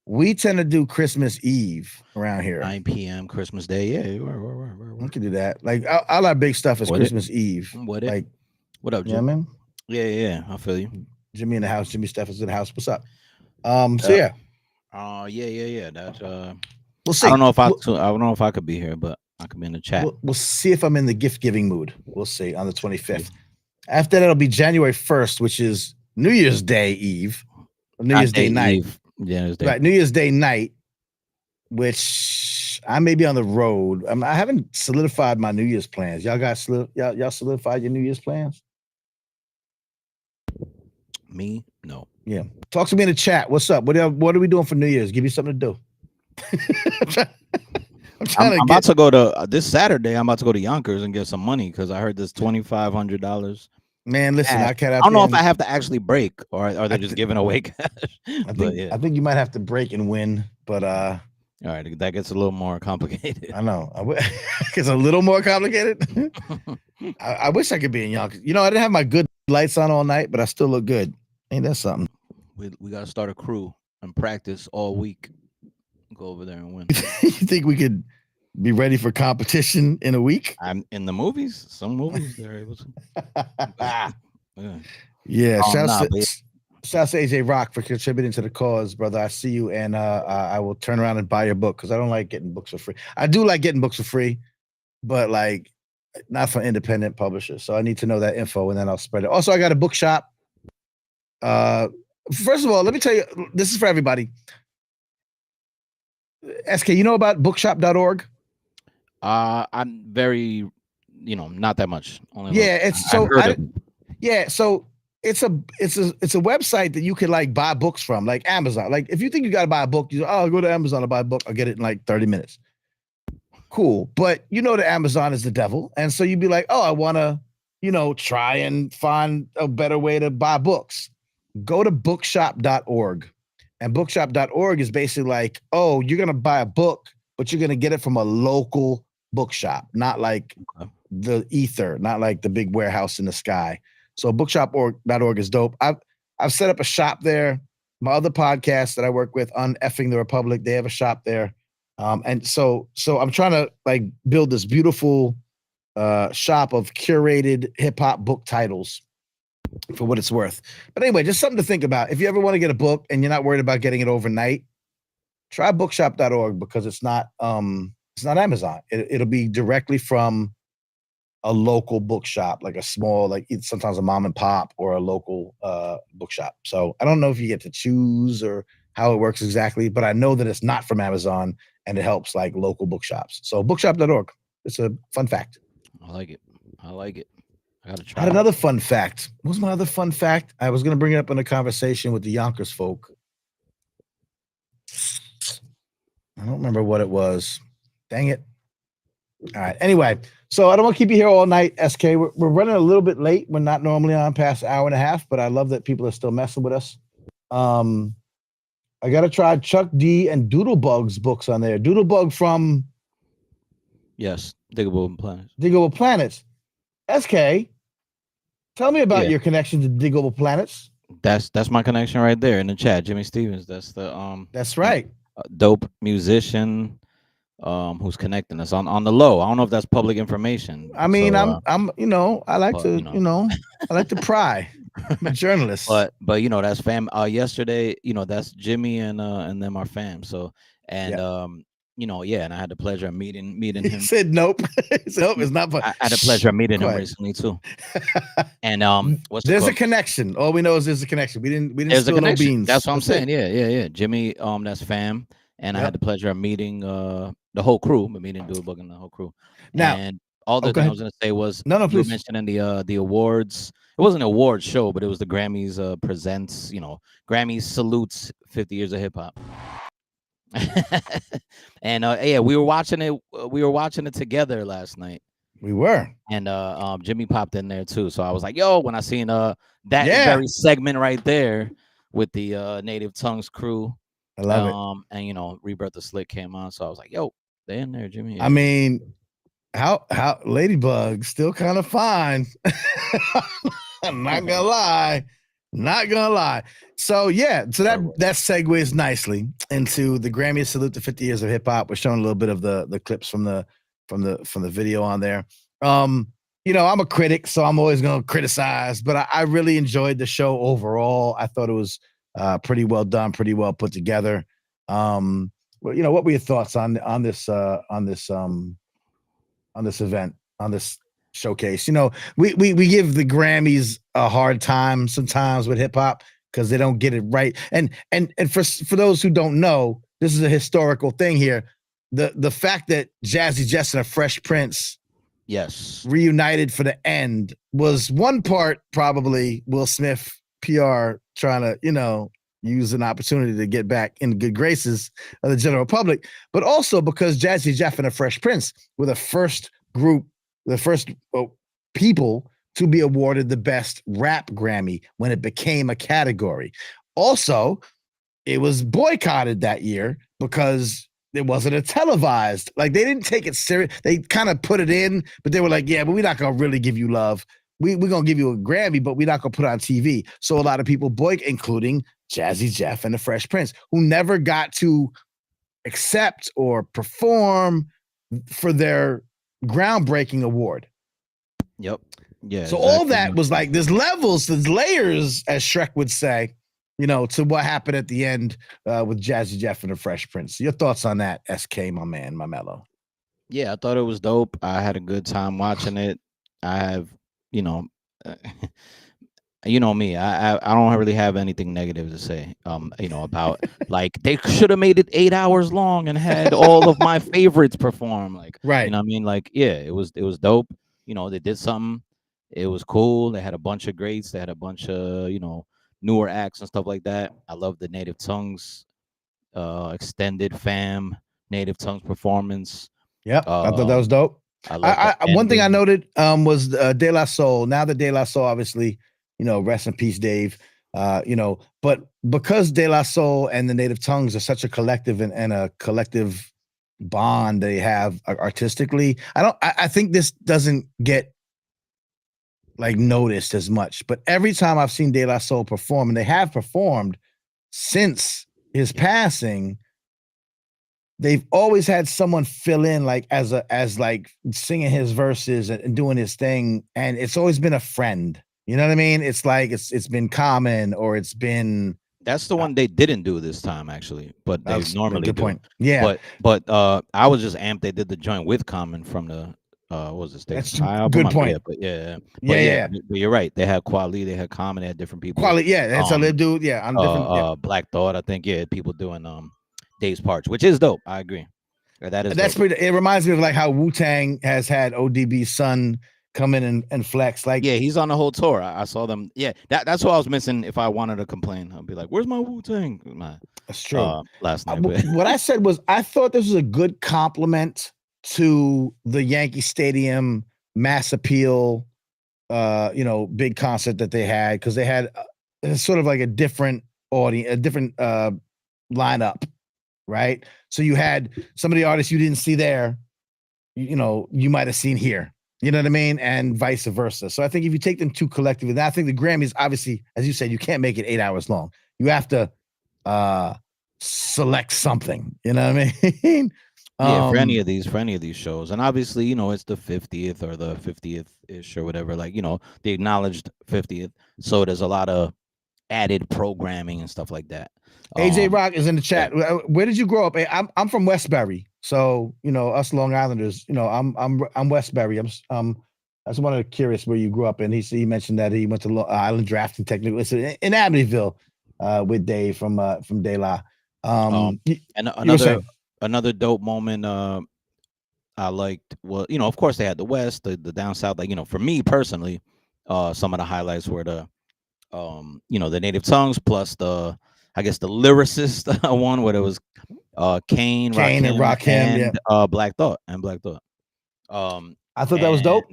We tend to do Christmas Eve around here.
9 p.m. Christmas Day. Yeah.
We can do that. Like all our big stuff is Christmas Eve.
What up, Jim?
You know what I mean?
Yeah. I feel you.
Jimmy in the house. Jimmy Steffens in the house. What's up?
Yeah. That's
we'll see.
I don't know if I could be here, but I could be in the chat.
We'll see if I'm in the gift giving mood. We'll see on the 25th. After that, it'll be January 1st, which is New Year's Day Eve. New Year's Day night.
Yeah,
right. New Year's Day night, which I may be on the road. I haven't solidified my New Year's plans. Y'all y'all solidified your New Year's plans?
Me? No.
Yeah. Talk to me in the chat. What's up? What are we doing for New Year's? Give you something to do.
I'm about to go to this Saturday. I'm about to go to Yonkers and get some money because I heard this $2,500.
Man, listen,
I don't know if I have to actually break or are they just giving away cash?
I think you might have to break and win, but
all right, that gets a little more complicated.
I know. It's a little more complicated. I wish I could be in Yonkers. I didn't have my good lights on all night, but I still look good. Ain't that something?
We got to start a crew and practice all week. Go over there and win.
You think we could be ready for competition in a week?
I'm in the movies. Some movies they're able to.
Yeah. Shouts to AJ Rock for contributing to the cause, brother. I see you, and I will turn around and buy your book because I don't like getting books for free. I do like getting books for free, but like not for independent publishers. So I need to know that info, and then I'll spread it. Also, I got a bookshop. First of all, let me tell you, this is for everybody. SK, you know about bookshop.org?
I'm very, not that much. Only
so it's a website that you can like buy books from, like Amazon. Like if you think you got to buy a book, I'll go to Amazon to buy a book. I'll get it in like 30 minutes. Cool. But that Amazon is the devil. And so you'd be like, I want to, try and find a better way to buy books. Go to bookshop.org. And bookshop.org is basically like, you're going to buy a book, but you're going to get it from a local bookshop, not like the ether, not like the big warehouse in the sky. So bookshop.org is dope. I've set up a shop there. My other podcast that I work with, Uneffing the Republic, they have a shop there. And so I'm trying to like build this beautiful shop of curated hip hop book titles. for what it's worth. But anyway, just something to think about. If you ever want to get a book and you're not worried about getting it overnight, try bookshop.org because it's not Amazon. It'll be directly from a local bookshop, like a small, like it's sometimes a mom and pop or a local bookshop. So I don't know if you get to choose or how it works exactly, but I know that it's not from Amazon and it helps like local bookshops. So bookshop.org. It's a fun fact.
I like it. I gotta try.
I had another fun fact. What was my other fun fact? I was going to bring it up in a conversation with the Yonkers folk. I don't remember what it was. Dang it. All right. Anyway, so I don't want to keep you here all night, SK. We're running a little bit late. We're not normally on past an hour and a half, but I love that people are still messing with us. I got to try Chuck D and Doodlebug's books on there. Doodlebug from...
Yes, Diggable Planets.
Diggable Planets. SK, tell me about your connection to Diggable Planets.
That's my connection right there in the chat. Jimmy Stevens. That's the
That's right.
Dope musician who's connecting us on the low. I don't know if that's public information.
I mean, so, I'm I like to I like to pry. I'm a journalist.
But that's fam. Yesterday, that's Jimmy and them are fam. So and and I had the pleasure of meeting him.
He said nope. He said, nope, it's not.
I had the pleasure of meeting him recently too. And
there's a connection. All we know is there's a connection. We didn't
there's
spill no beans.
That's what I'm saying. Yeah. Jimmy, that's fam. And I had the pleasure of meeting the whole crew, but meeting Doodlebug and the whole crew.
Now,
and all the thing I was gonna say was
you
were mentioning the awards. It wasn't an award show, but it was the Grammys presents, Grammys salutes 50 years of hip hop. And we were watching it. We were watching it together last night.
We were.
And Jimmy popped in there too. So I was like, yo, when I seen that very segment right there with the Native Tongues crew.
I love
it. And Rebirth of Slick came on. So I was like, yo, they in there, Jimmy. Yeah.
I mean, how Ladybug still kind of fine. I'm not gonna lie. So that segues nicely into the Grammy salute to 50 years of hip hop. We're showing a little bit of the clips from the video on there. I'm a critic, so I'm always gonna criticize, but I really enjoyed the show overall. I thought it was pretty well done, pretty well put together. What were your thoughts on this event, on this showcase? We give the Grammys a hard time sometimes with hip hop because they don't get it right. And for those who don't know, this is a historical thing here. The fact that Jazzy Jess and a Fresh Prince reunited for the end was one part probably Will Smith PR trying to, use an opportunity to get back in good graces of the general public, but also because Jazzy Jeff and the Fresh Prince were the first people to be awarded the best rap Grammy when it became a category. Also, it was boycotted that year because it wasn't a televised. Like, they didn't take it serious. They kind of put it in, but they were like, yeah, but we're not going to really give you love. We're going to give you a Grammy, but we're not going to put it on TV. So a lot of people including Jazzy Jeff and the Fresh Prince, who never got to accept or perform for their groundbreaking award.
Yep. Yeah.
So all that was like, there's levels, there's layers, as Shrek would say, to what happened at the end with Jazzy Jeff and the Fresh Prince. Your thoughts on that, SK, my man, my mellow?
Yeah, I thought it was dope. I had a good time watching it. I have, me. I don't really have anything negative to say. About like they should have made it 8 hours long and had all of my favorites perform. Like,
right?
You know what I mean? Like, yeah, it was dope. They did something. It was cool. They had a bunch of greats. They had a bunch of newer acts and stuff like that. I love the Native Tongues extended fam Native Tongues performance.
Yep, I thought that was dope. One thing I noted was De La Soul. Now that De La Soul, obviously, rest in peace, Dave. But because De La Soul and the Native Tongues are such a collective and a collective bond they have artistically, I think this doesn't get like noticed as much. But every time I've seen De La Soul perform, and they have performed since his passing, they've always had someone fill in like as like singing his verses and doing his thing, and it's always been a friend. You know what I mean? It's like it's been Common or it's been.
That's the one they didn't do this time, actually, but they normally
good
do.
point. Yeah,
but I was just amped they did the joint with Common from the what was it, State of
that's
High
a
album?
good
I
point.
forget, but yeah.
Yeah.
But you're right. They had Quali, they had Common, they had different people.
Quality, yeah, that's how they do. Yeah, on different.
Black Thought, I think. Yeah, people doing Days Parch, which is dope. I agree. That is.
That's
dope.
pretty. It reminds me of like how Wu-Tang has had ODB's son come in and flex. Like,
yeah, he's on the whole tour. I saw them. Yeah, that's what I was missing. If I wanted to complain, I'd be like, "Where's my Wu-Tang?"
That's true.
Last night.
What I said was, I thought this was a good compliment to the Yankee Stadium mass appeal, big concert that they had, because they had sort of like a different audience, a different lineup, right? So you had some of the artists you didn't see there, you might have seen here. You know what I mean? And vice versa. So I think if you take them two collectively, and I think the Grammys, obviously, as you said, you can't make it 8 hours long. You have to select something. You know what I mean?
Yeah, for any of these shows, and obviously, it's the 50th or the 50th ish or whatever. Like, the acknowledged 50th. So there's a lot of added programming and stuff like that.
AJ Rock is in the chat. Yeah. Where did you grow up? I'm from Westbury, so us Long Islanders. I'm Westbury. I just wanted to curious where you grew up, and he mentioned that he went to Island Drafting Technical. It's in Amityville with Dave from De La.
And another dope moment I liked was, of course they had the West, the down south. Like, for me personally, some of the highlights were the native tongues plus the lyricist one where it was Kane and Rakim, and Black Thought. I thought
that was dope.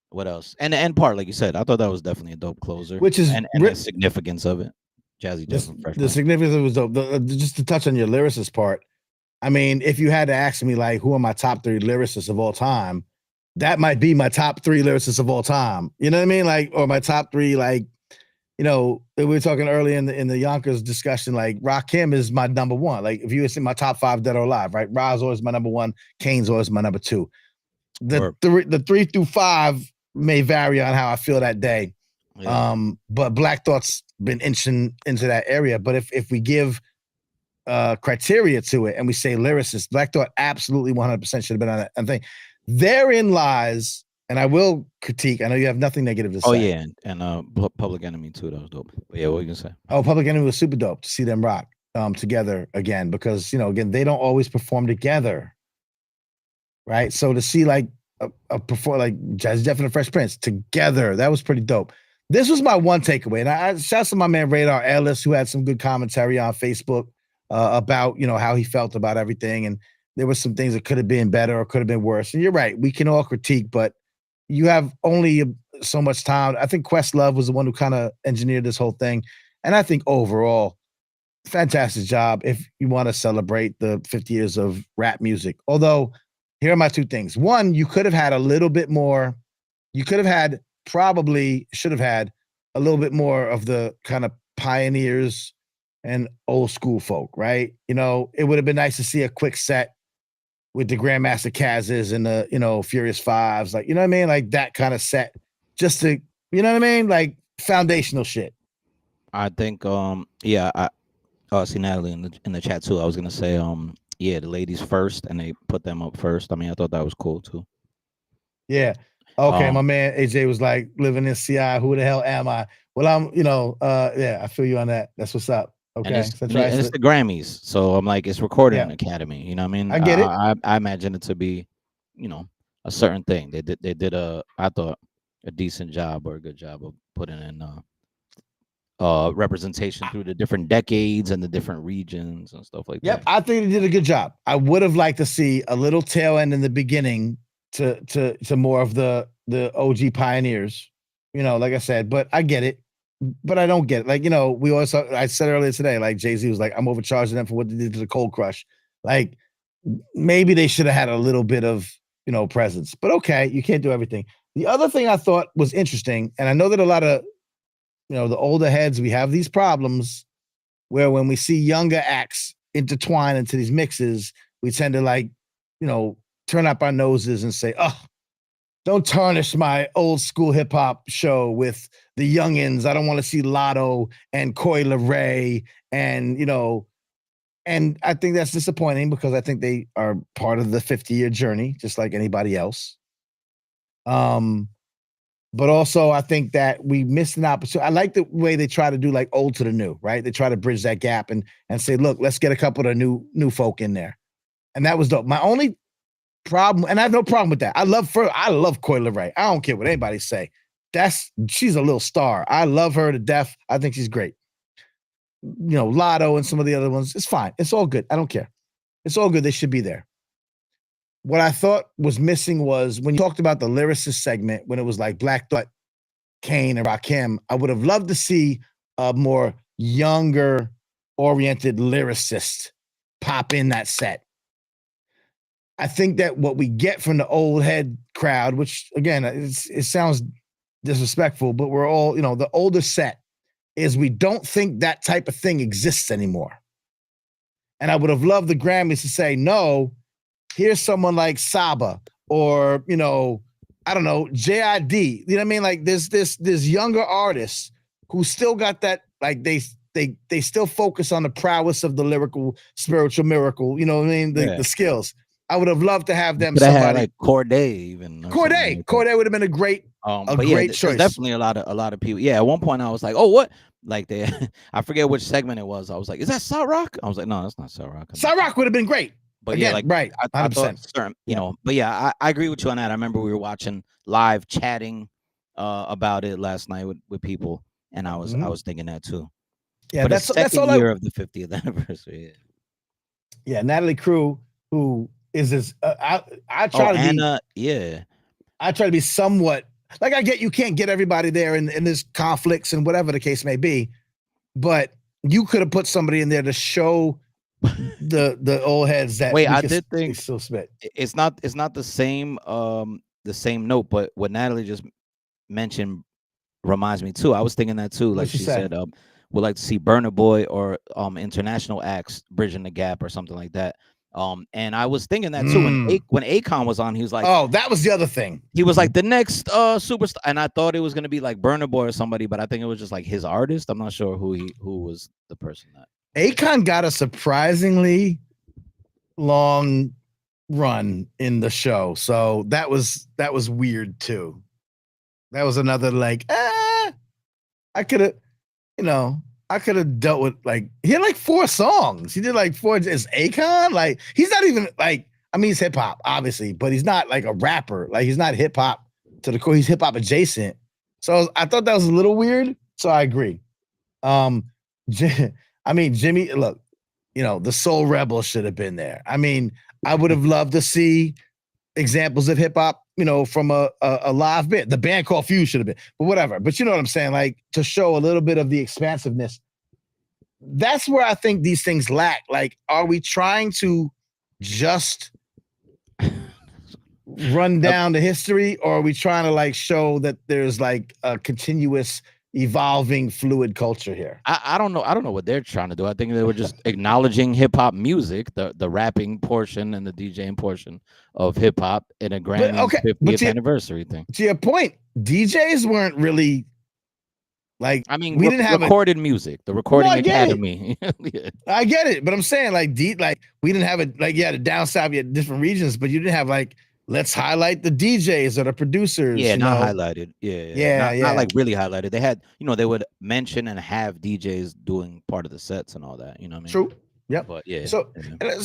What else? And the end part, like you said, I thought that was definitely a dope closer.
Which is
and the significance of it. Jazzy Jeff and Fresh.
The significance of it was dope. Just to touch on your lyricist part, I mean, if you had to ask me like who are my top 3 lyricists of all time, that might be my top 3 lyricists of all time. You know what I mean? Like, or my top 3, like, we were talking earlier in the Yonkers discussion, like Rakim is my number 1. Like, if you were in my top 5 dead or alive, right? Ra's always my number 1, Kane's always my number 2. The 3 through 5 may vary on how I feel that day. Yeah. But Black Thought's been inching into that area. But if we give criteria to it and we say lyricist, Black Thought absolutely 100% should have been on that thing. Therein lies, and I will critique, I know you have nothing negative to say.
Oh yeah, and Public Enemy too, that was dope. But yeah, what are you gonna say?
Oh, Public Enemy was super dope to see them rock together again, because again, they don't always perform together, right? So to see like a perform like Jazzy Jeff and the Fresh Prince together, that was pretty dope. This was my one takeaway, and I shout out to my man Radar Ellis, who had some good commentary on Facebook about how he felt about everything, and there were some things that could have been better or could have been worse. And you're right, we can all critique, but you have only so much time. I think Questlove was the one who kind of engineered this whole thing, and I think overall, fantastic job. If you want to celebrate the 50 years of rap music, although here are my 2 things. One, you could have had a little bit more. You could have had. Probably should have had a little bit more of the kind of pioneers and old school folk, right? It would have been nice to see a quick set with the Grandmaster Cazes and the, Furious Fives, like, you know what I mean? Like that kind of set, just to, you know what I mean? Like foundational shit.
I think, I see Natalie in the chat too. I was going to say, the ladies first, and they put them up first. I mean, I thought that was cool too.
Yeah. Okay, my man AJ was like, living in CI, who the hell am I? Well, I'm, I feel you on that. That's what's up. Okay.
And it's the Grammys. So I'm like, it's recorded in Academy. You know what I mean?
I get it.
I imagine it to be, a certain thing. They did I thought a decent job or a good job of putting in representation through the different decades and the different regions and stuff like that.
Yep, I think they did a good job. I would have liked to see a little tail end in the beginning to more of the OG pioneers, like I said, but I get it, but I don't get it. Like, we always, I said earlier today, like Jay-Z was like, I'm overcharging them for what they did to the Cold Crush. Like maybe they should have had a little bit of, presence, but okay, you can't do everything. The other thing I thought was interesting, and I know that a lot of, the older heads, we have these problems where when we see younger acts intertwine into these mixes, we tend to like, turn up our noses and say, oh, don't tarnish my old school hip hop show with the youngins. I don't want to see Lotto and Coi Leray and, you know, and I think that's disappointing because I think they are part of the 50-year journey, just like anybody else. But also I think that we missed an opportunity. I like the way they try to do like old to the new, right? They try to bridge that gap and say, look, let's get a couple of new folk in there. And that was dope. My only problem, and I have no problem with that. I love Coi Leray. I don't care what anybody say. She's a little star. I love her to death. I think she's great. You know, Lotto and some of the other ones, it's fine. It's all good. I don't care. It's all good. They should be there. What I thought was missing was when you talked about the lyricist segment, when it was like Black Thought, Kane, and Rakim, I would have loved to see a more younger oriented lyricist pop in that set. I think that what we get from the old head crowd, which again, it sounds disrespectful, but we're all, you know, the older set is we don't think that type of thing exists anymore. And I would have loved the Grammys to say, no, here's someone like Saba or, you know, I don't know, JID. You know what I mean? Like this younger artists who still got that, like they still focus on the prowess of the lyrical, spiritual miracle, you know what I mean? The skills. I would have loved to have them.
Somebody had like Corday even.
Corday would have been a great choice.
Definitely a lot of people. Yeah, at one point I was like, oh, what? Like I forget which segment it was. I was like, is that Rock? I was like, no, that's not Rock.
Rock would have been great.
But
again,
yeah, like
right,
I thought certain, you know, but yeah, I agree with you on that. I remember we were watching live chatting about it last night with people, and I was thinking that too.
Yeah,
but
that's all
year of the 50th anniversary.
Yeah, Natalie Crew, who is this? I try to
Anna, yeah.
I try to be somewhat like I get you can't get everybody there, and there's conflicts and whatever the case may be, but you could have put somebody in there to show the old heads that.
Wait, I did think
still spit.
It's not the same note, but what Natalie just mentioned reminds me too. I was thinking that too. Like she said, would like to see Burna Boy or international acts bridging the gap or something like that. And I was thinking that too when Akon was on, he was like,
oh, that was the other thing.
He was like the next superstar, and I thought it was gonna be like Burna Boy or somebody, but I think it was just like his artist. I'm not sure who was the person that.
Akon got a surprisingly long run in the show, so that was weird too. That was another like, I could have, you know. I could have dealt with like he had like 4 songs. He did like 4. Is Akon like he's not even like I mean he's hip hop obviously, but he's not like a rapper. Like he's not hip hop to the core. He's hip hop adjacent. So I thought that was a little weird. So I agree. I mean Jimmy, look, you know the Soul Rebel should have been there. I mean I would have loved to see examples of hip hop, you know, from a live bit. The band called Fuse should have been, but whatever. But you know what I'm saying? Like to show a little bit of the expansiveness. That's where I think these things lack. Like, are we trying to just run down the history, or are we trying to like show that there's like a continuous evolving fluid culture here?
I don't know. I don't know what they're trying to do. I think they were just acknowledging hip hop music, the rapping portion and the DJing portion of hip hop in a Grammys 50th anniversary thing.
To your point, DJs weren't really like.
I mean,
we didn't have
recorded music. The Recording Academy.
Yeah. I get it, but I'm saying like we didn't have it like the down south, you had different regions, but you didn't have like. Let's highlight the DJs or the producers.
Yeah, not highlighted. Yeah. Not like really highlighted. They had, you know, they would mention and have DJs doing part of the sets and all that. You know what I mean?
True. Yep.
But yeah.
So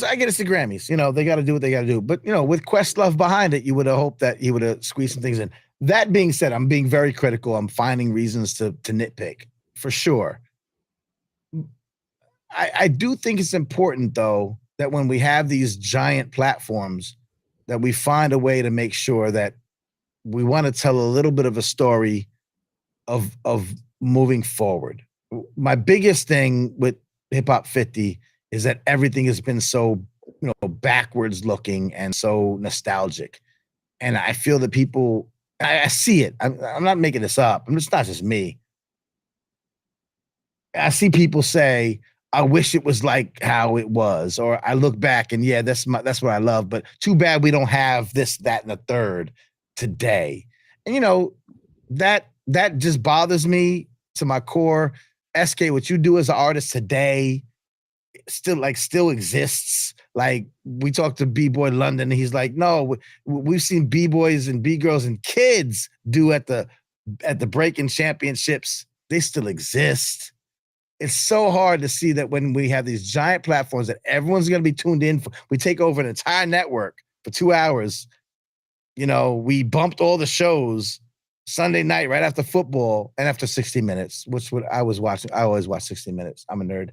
I get it's the Grammys. You know, they got to do what they got to do. But, you know, with Questlove behind it, you would have hoped that he would have squeezed some things in. That being said, I'm being very critical. I'm finding reasons to nitpick for sure. I do think it's important, though, that when we have these giant platforms, that we find a way to make sure that we want to tell a little bit of a story of moving forward. My biggest thing with Hip Hop 50 is that everything has been so, you know, backwards looking and so nostalgic. And I feel that people, I see it. I'm not making this up. It's not just me. I see people say, I wish it was like how it was, or I look back and yeah, that's what I love, but too bad we don't have this, that, and the third today. And you know, that that just bothers me to my core. SK, what you do as an artist today still exists. Like, we talked to B-Boy London, and he's like, no, we've seen B-boys and B-girls and kids do at the breaking championships. They still exist. It's so hard to see that when we have these giant platforms that everyone's going to be tuned in for, we take over an entire network for 2 hours. You know, we bumped all the shows Sunday night right after football and after 60 Minutes, which I was watching. I always watch 60 Minutes. I'm a nerd.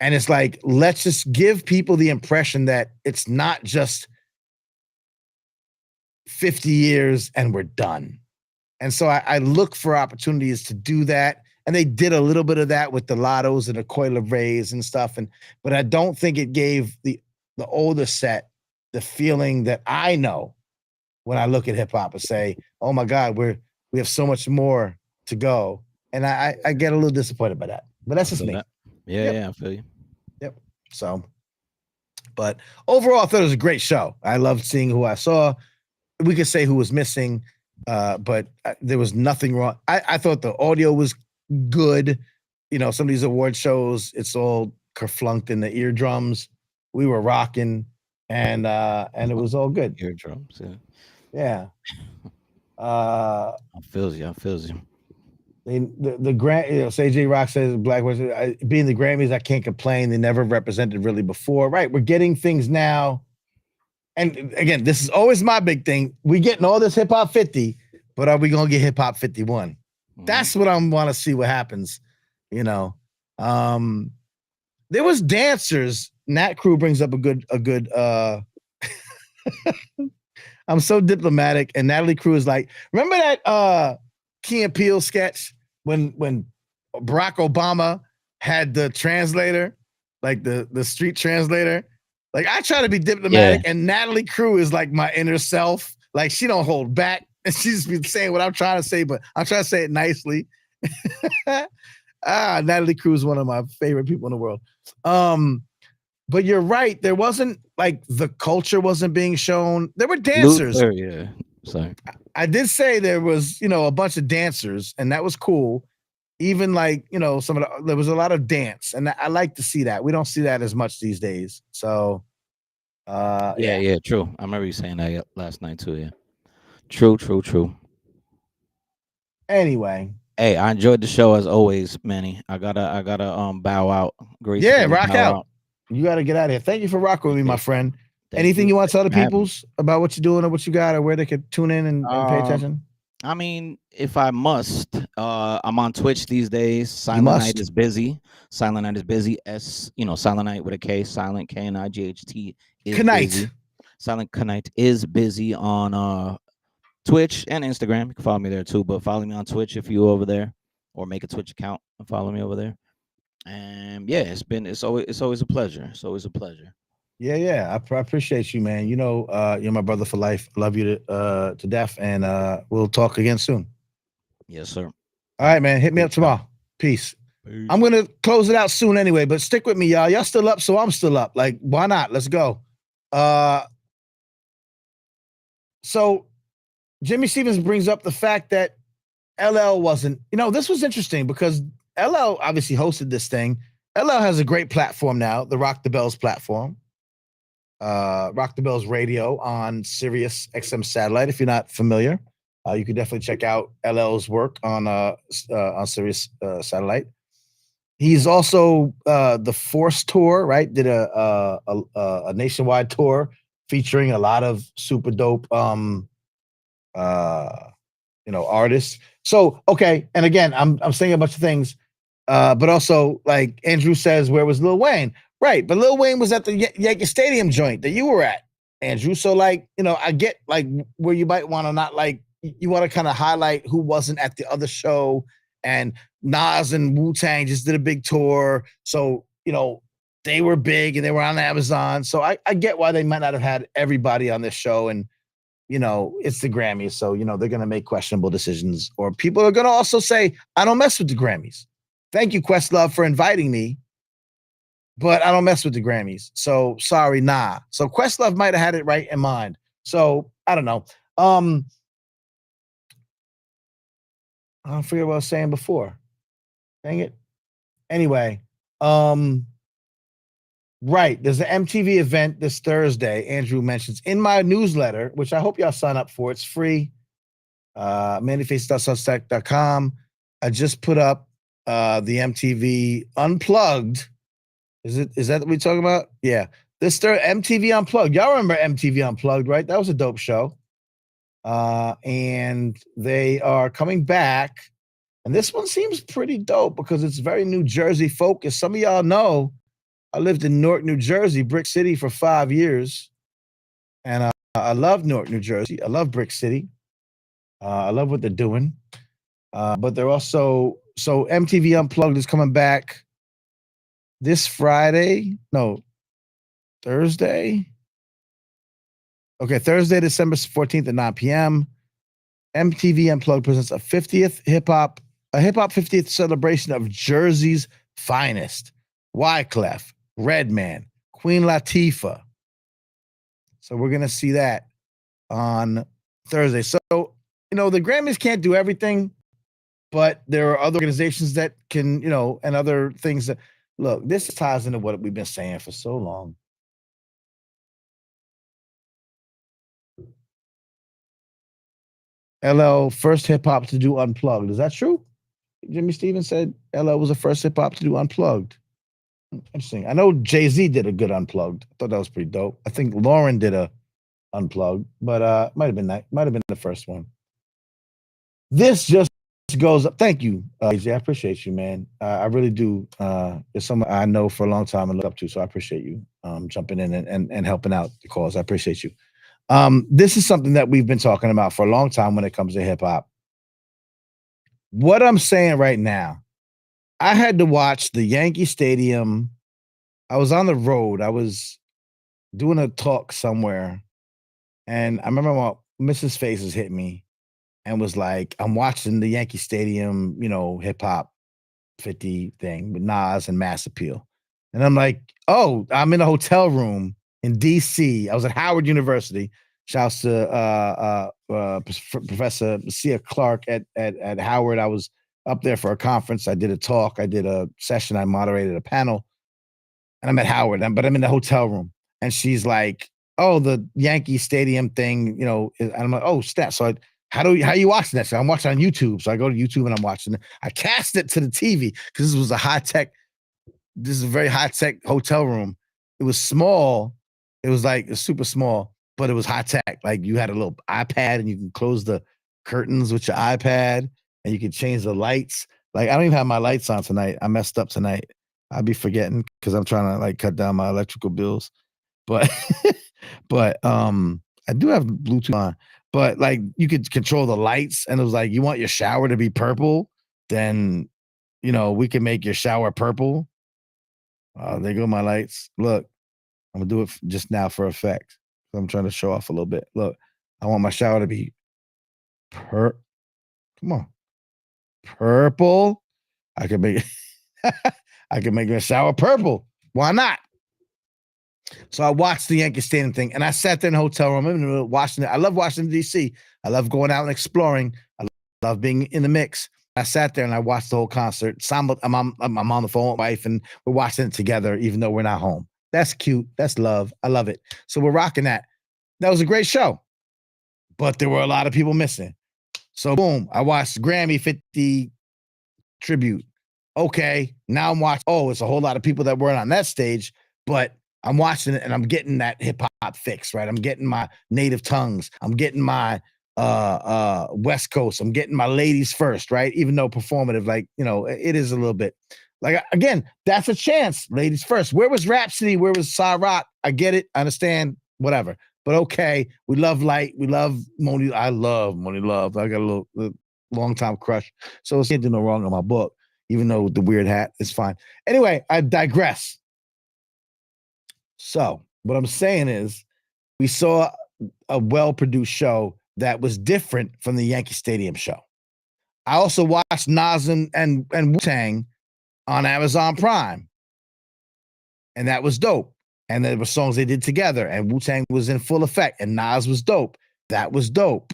And it's like, let's just give people the impression that it's not just 50 years and we're done. And so I look for opportunities to do that. And they did a little bit of that with the Lottos and the Coil Rays and stuff. But I don't think it gave the older set the feeling that I know when I look at hip hop and say, oh my God, we have so much more to go. And I get a little disappointed by that. But that's just me.
Yeah, I feel you.
Yep. So, but overall, I thought it was a great show. I loved seeing who I saw. We could say who was missing, but there was nothing wrong. I thought the audio was good. You know, some of these award shows, it's all kerflunked in the eardrums. We were rocking, and it was all good.
Eardrums, yeah.
Yeah.
I feels you.
The Grant, say J Rock says Black West, being the Grammys, I can't complain. They never represented really before. Right. We're getting things now. And again, this is always my big thing. We getting all this hip hop 50, but are we gonna get hip hop 51? That's what I want to see what happens. You know. There was dancers. Nat Crew brings up a good I'm so diplomatic, and Natalie Crew is like, remember that Key and Peele sketch when Barack Obama had the translator, like the street translator? Like, I try to be diplomatic, and Natalie Crew is like my inner self. Like, she don't hold back, and she's been saying what I'm trying to say, but I'm trying to say it nicely. Natalie Crew is one of my favorite people in the world. But you're right. There wasn't, like, the culture wasn't being shown. There were dancers.
Luther, yeah. Sorry.
I did say there was, a bunch of dancers, and that was cool. Even like, there was a lot of dance, and I like to see that. We don't see that as much these days. So,
yeah, true. I remember you saying that last night too. Yeah, true.
Anyway,
hey, I enjoyed the show as always, Manny. I gotta bow out.
Yeah, rock out. You got to get out of here. Thank you for rocking with me, my friend. Anything you want to tell the peoples about what you're doing or what you got or where they could tune in and pay attention?
I mean, if I must, I'm on Twitch these days. Silent Night is busy. Silent Night is busy. Silent Night with a K, Silent Knight is busy. Silent Knight is busy on Twitch and Instagram. You can follow me there too, but follow me on Twitch if you're over there, or make a Twitch account and follow me over there. And yeah, it's always a pleasure. It's always a pleasure.
Yeah. I appreciate you, man. You're my brother for life. Love you to death, and we'll talk again soon.
Yes, sir.
All right, man. Hit me up tomorrow. Peace. I'm gonna close it out soon anyway, but stick with me, y'all. Y'all still up, so I'm still up. Like, why not? Let's go. So Jimmy Stevens brings up the fact that LL wasn't. This was interesting because LL obviously hosted this thing. LL has a great platform now, the Rock the Bells platform. Rock the Bells Radio on Sirius XM satellite. If you're not familiar, you can definitely check out LL's work on Sirius satellite. He's also the Force tour, right? Did a nationwide tour featuring a lot of super dope artists. So okay, and again, I'm saying a bunch of things, but also like Andrew says, where was Lil Wayne? Right, but Lil Wayne was at the Yankee Stadium joint that you were at, Andrew. So like, I get like where you might want to not like, you want to kind of highlight who wasn't at the other show, and Nas and Wu-Tang just did a big tour. So, they were big and they were on Amazon. So I get why they might not have had everybody on this show, and it's the Grammys. So, they're going to make questionable decisions, or people are going to also say, I don't mess with the Grammys. Thank you, Questlove, for inviting me, but I don't mess with the Grammys. So sorry, nah. So Questlove might have had it right in mind. So I don't know. I forget what I was saying before. Dang it. Anyway, right. There's an MTV event this Thursday. Andrew mentions in my newsletter, which I hope y'all sign up for. It's free. Mannyface.substack.com. I just put up the MTV Unplugged. Is that what we're talking about? Yeah. This MTV Unplugged. Y'all remember MTV Unplugged, right? That was a dope show. And they are coming back. And this one seems pretty dope because it's very New Jersey focused. Some of y'all know I lived in Newark, New Jersey, Brick City for 5 years. And I love Newark, New Jersey. I love Brick City. I love what they're doing. But they're also, so MTV Unplugged is coming back this Friday. No, Thursday. Okay, Thursday, December 14th at 9 p.m. MTV Unplugged presents a hip hop 50th celebration of Jersey's finest. Wyclef, Redman, Queen Latifah. So we're going to see that on Thursday. So, the Grammys can't do everything, but there are other organizations that can, and other things that, look, this ties into what we've been saying for so long. LL, first hip hop to do Unplugged. Is that true? Jimmy Stevens said LL was the first hip hop to do Unplugged. Interesting. I know Jay-Z did a good Unplugged. I thought that was pretty dope. I think Lauren did a Unplugged, but might have been the first one. This just goes up. Thank you, AJ. I appreciate you, man. I really do. It's someone I know for a long time and look up to, so I appreciate you jumping in and helping out the cause. I appreciate you. This is something that we've been talking about for a long time when it comes to hip hop. What I'm saying right now, I had to watch the Yankee Stadium. I was on the road. I was doing a talk somewhere, and I remember Mrs. Faces hit me and was like, I'm watching the Yankee Stadium, hip hop 50 thing with Nas and Mass Appeal. And I'm like, oh, I'm in a hotel room in DC. I was at Howard University. Shouts to Professor Sia Clark at Howard. I was up there for a conference. I did a talk. I did a session. I moderated a panel. And I'm at Howard, but I'm in the hotel room. And she's like, oh, the Yankee Stadium thing, and I'm like, oh, snap. So how are you watching that? So I'm watching on YouTube. So I go to YouTube and I'm watching it. I cast it to the TV because this is a very high-tech hotel room. It was small. It was like super small, but it was high-tech. Like you had a little iPad and you can close the curtains with your iPad and you can change the lights. Like I don't even have my lights on tonight. I messed up tonight. I'll be forgetting because I'm trying to cut down my electrical bills. But I do have Bluetooth on. But you could control the lights, and it was like, you want your shower to be purple, then we can make your shower purple. There go my lights. Look, I'm gonna do it just now for effect. I'm trying to show off a little bit. Look, I want my shower to be come on, purple. I can make my shower purple. Why not? So I watched the Yankee Stadium thing, and I sat there in the hotel room in Washington. I love Washington, D.C. I love going out and exploring. I love being in the mix. I sat there and I watched the whole concert. I'm on the phone with my wife, and we're watching it together, even though we're not home. That's cute. That's love. I love it. So we're rocking that. That was a great show, but there were a lot of people missing. So boom, I watched Grammy 50 tribute. Okay, now I'm watching. Oh, it's a whole lot of people that weren't on that stage, but I'm watching it and I'm getting that hip hop fix, right? I'm getting my native tongues. I'm getting my West Coast. I'm getting my ladies first, right? Even though performative, it is a little bit. Again, that's a chance. Ladies first. Where was Rhapsody? Where was Rock? I get it. I understand. Whatever. But okay, we love Light. We love Moni. I love Moni Love. I got a little long time crush. So it can't do no wrong on my book, even though the weird hat is fine. Anyway, I digress. So what I'm saying is we saw a well-produced show that was different from the Yankee Stadium show. I also watched Nas and Wu-Tang on Amazon Prime. And that was dope. And there were songs they did together, and Wu-Tang was in full effect, and Nas was dope. That was dope.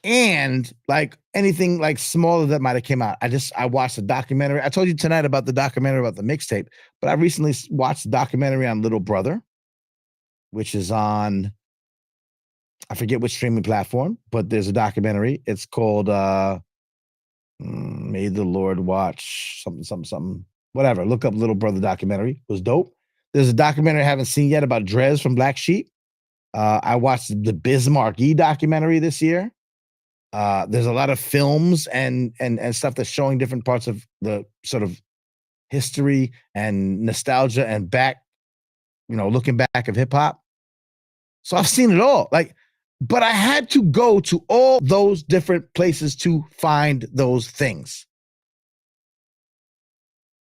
and like anything like smaller that might have came out. I watched a documentary. I told you tonight about the documentary about the mixtape, but I recently watched a documentary on Little Brother, which is on, I forget which streaming platform, but there's a documentary. It's called May the Lord Watch something, whatever. Look up Little Brother documentary. It was dope. There's a documentary I haven't seen yet about Drez from Black Sheep. I watched the Bismarck E documentary this year. There's a lot of films and stuff that's showing different parts of the sort of history and nostalgia and back, looking back of hip hop. So I've seen it all. But I had to go to all those different places to find those things.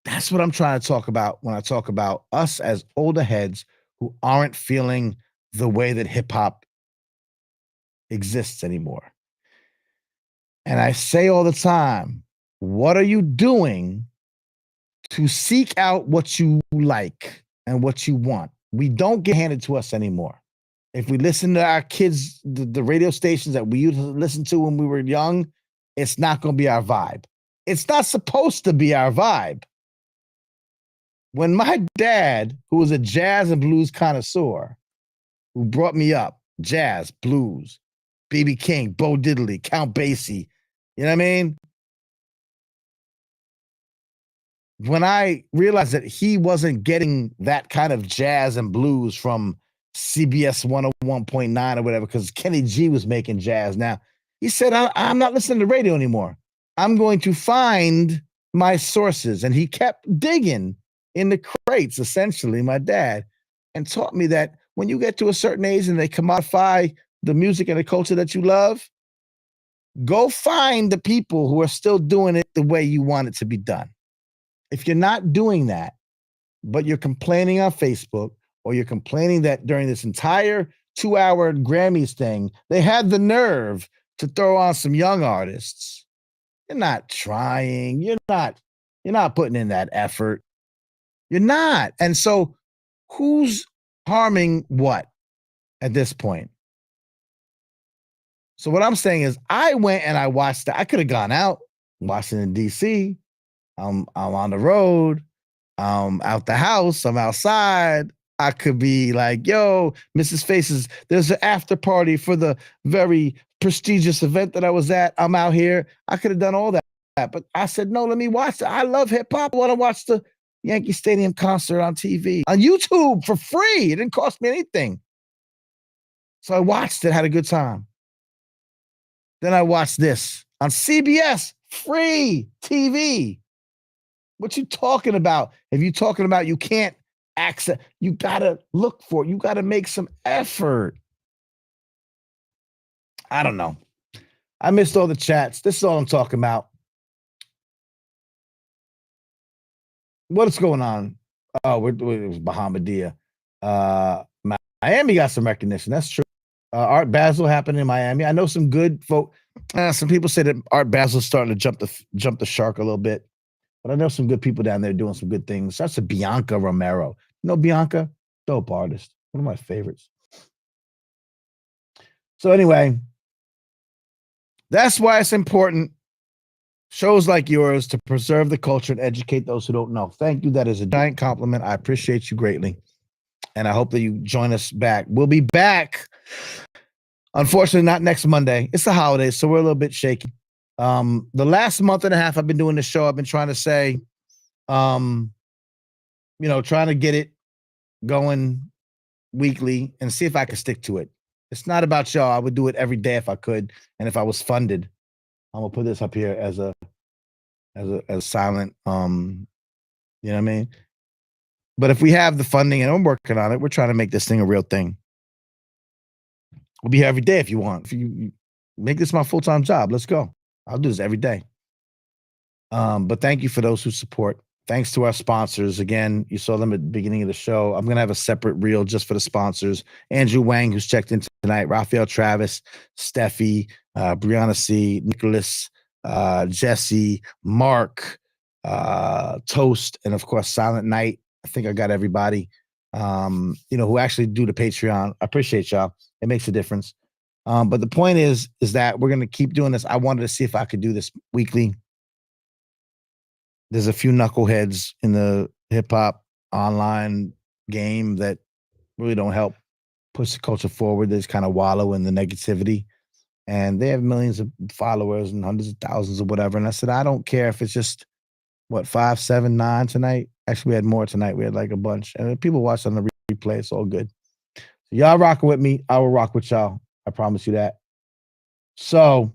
That's what I'm trying to talk about when I talk about us as older heads who aren't feeling the way that hip hop exists anymore. And I say all the time, what are you doing to seek out what you like and what you want? We don't get handed to us anymore. If we listen to our kids, the radio stations that we used to listen to when we were young, it's not going to be our vibe. It's not supposed to be our vibe. When my dad, who was a jazz and blues connoisseur, who brought me up, jazz, blues, B.B. King, Bo Diddley, Count Basie, you know what I mean? When I realized that he wasn't getting that kind of jazz and blues from CBS 101.9 or whatever, because Kenny G was making jazz. Now, he said, I'm not listening to radio anymore. I'm going to find my sources. And he kept digging in the crates, essentially, my dad, and taught me that when you get to a certain age and they commodify the music and the culture that you love, go find the people who are still doing it the way you want it to be done. If you're not doing that, but you're complaining on Facebook, or you're complaining that during this entire 2-hour Grammys thing, they had the nerve to throw on some young artists, you're not trying. You're not putting in that effort. You're not. And so who's harming what at this point? So what I'm saying is I went and I watched that. I could have gone out, Washington, D.C. I'm on the road. I'm out the house. I'm outside. I could be like, yo, Mrs. Faces, there's an after party for the very prestigious event that I was at. I'm out here. I could have done all that. But I said, no, let me watch it. I love hip hop. I want to watch the Yankee Stadium concert on TV, on YouTube for free. It didn't cost me anything. So I watched it, had a good time. Then I watched this on CBS, free TV. What you talking about? If you talking about you can't access, you got to look for it. You got to make some effort. I don't know. I missed all the chats. This is all I'm talking about. What's going on? Oh, it was Bahamadia. Miami got some recognition. That's true. Art Basel happened in Miami. I know some good folk. Some people say that Art Basel's starting to jump the shark a little bit. But I know some good people down there doing some good things. That's a Bianca Romero. You know Bianca? Dope artist. One of my favorites. So anyway, that's why it's important, shows like yours, to preserve the culture and educate those who don't know. Thank you. That is a giant compliment. I appreciate you greatly. And I hope that you join us back. We'll be back. Unfortunately, not next Monday. It's the holidays, so we're a little bit shaky. The last month and a half I've been doing this show, I've been trying to say, trying to get it going weekly and see if I could stick to it. It's not about y'all. I would do it every day if I could. And if I was funded, I'm gonna put this up here as a silent, you know what I mean? But if we have the funding and I'm working on it, we're trying to make this thing a real thing. We'll be here every day if you want. If you make this my full-time job, let's go. I'll do this every day. But thank you for those who support. Thanks to our sponsors. Again, you saw them at the beginning of the show. I'm going to have a separate reel just for the sponsors. Andrew Wang, who's checked in tonight. Raphael Travis, Steffi, Brianna C., Nicholas, Jesse, Mark, Toast, and of course, Silent Night. I think I got everybody, who actually do the Patreon. I appreciate y'all. It makes a difference. But the point is that we're gonna keep doing this. I wanted to see if I could do this weekly. There's a few knuckleheads in the hip hop online game that really don't help push the culture forward. They just kind of wallow in the negativity. And they have millions of followers and hundreds of thousands or whatever. And I said, I don't care if it's just 5, 7, 9 tonight. Actually, we had more tonight. We had like a bunch. And people watch on the replay. It's all good. So y'all rocking with me. I will rock with y'all. I promise you that. So,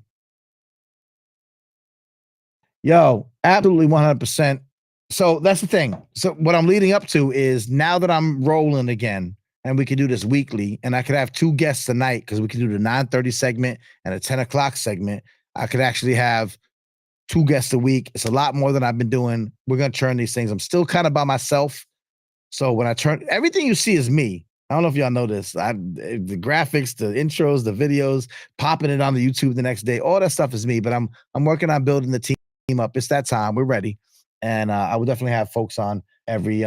yo, absolutely 100%. So that's the thing. So what I'm leading up to is now that I'm rolling again, and we could do this weekly, and I could have 2 guests tonight because we could do the 9:30 segment and a 10 o'clock segment. I could actually have 2 guests a week. It's a lot more than I've been doing. We're going to turn these things. I'm still kind of by myself. So when I turn, everything you see is me. I don't know if y'all know this. The graphics, the intros, the videos, popping it on the YouTube the next day, all that stuff is me. But I'm working on building the team up. It's that time. We're ready, and I will definitely have folks on every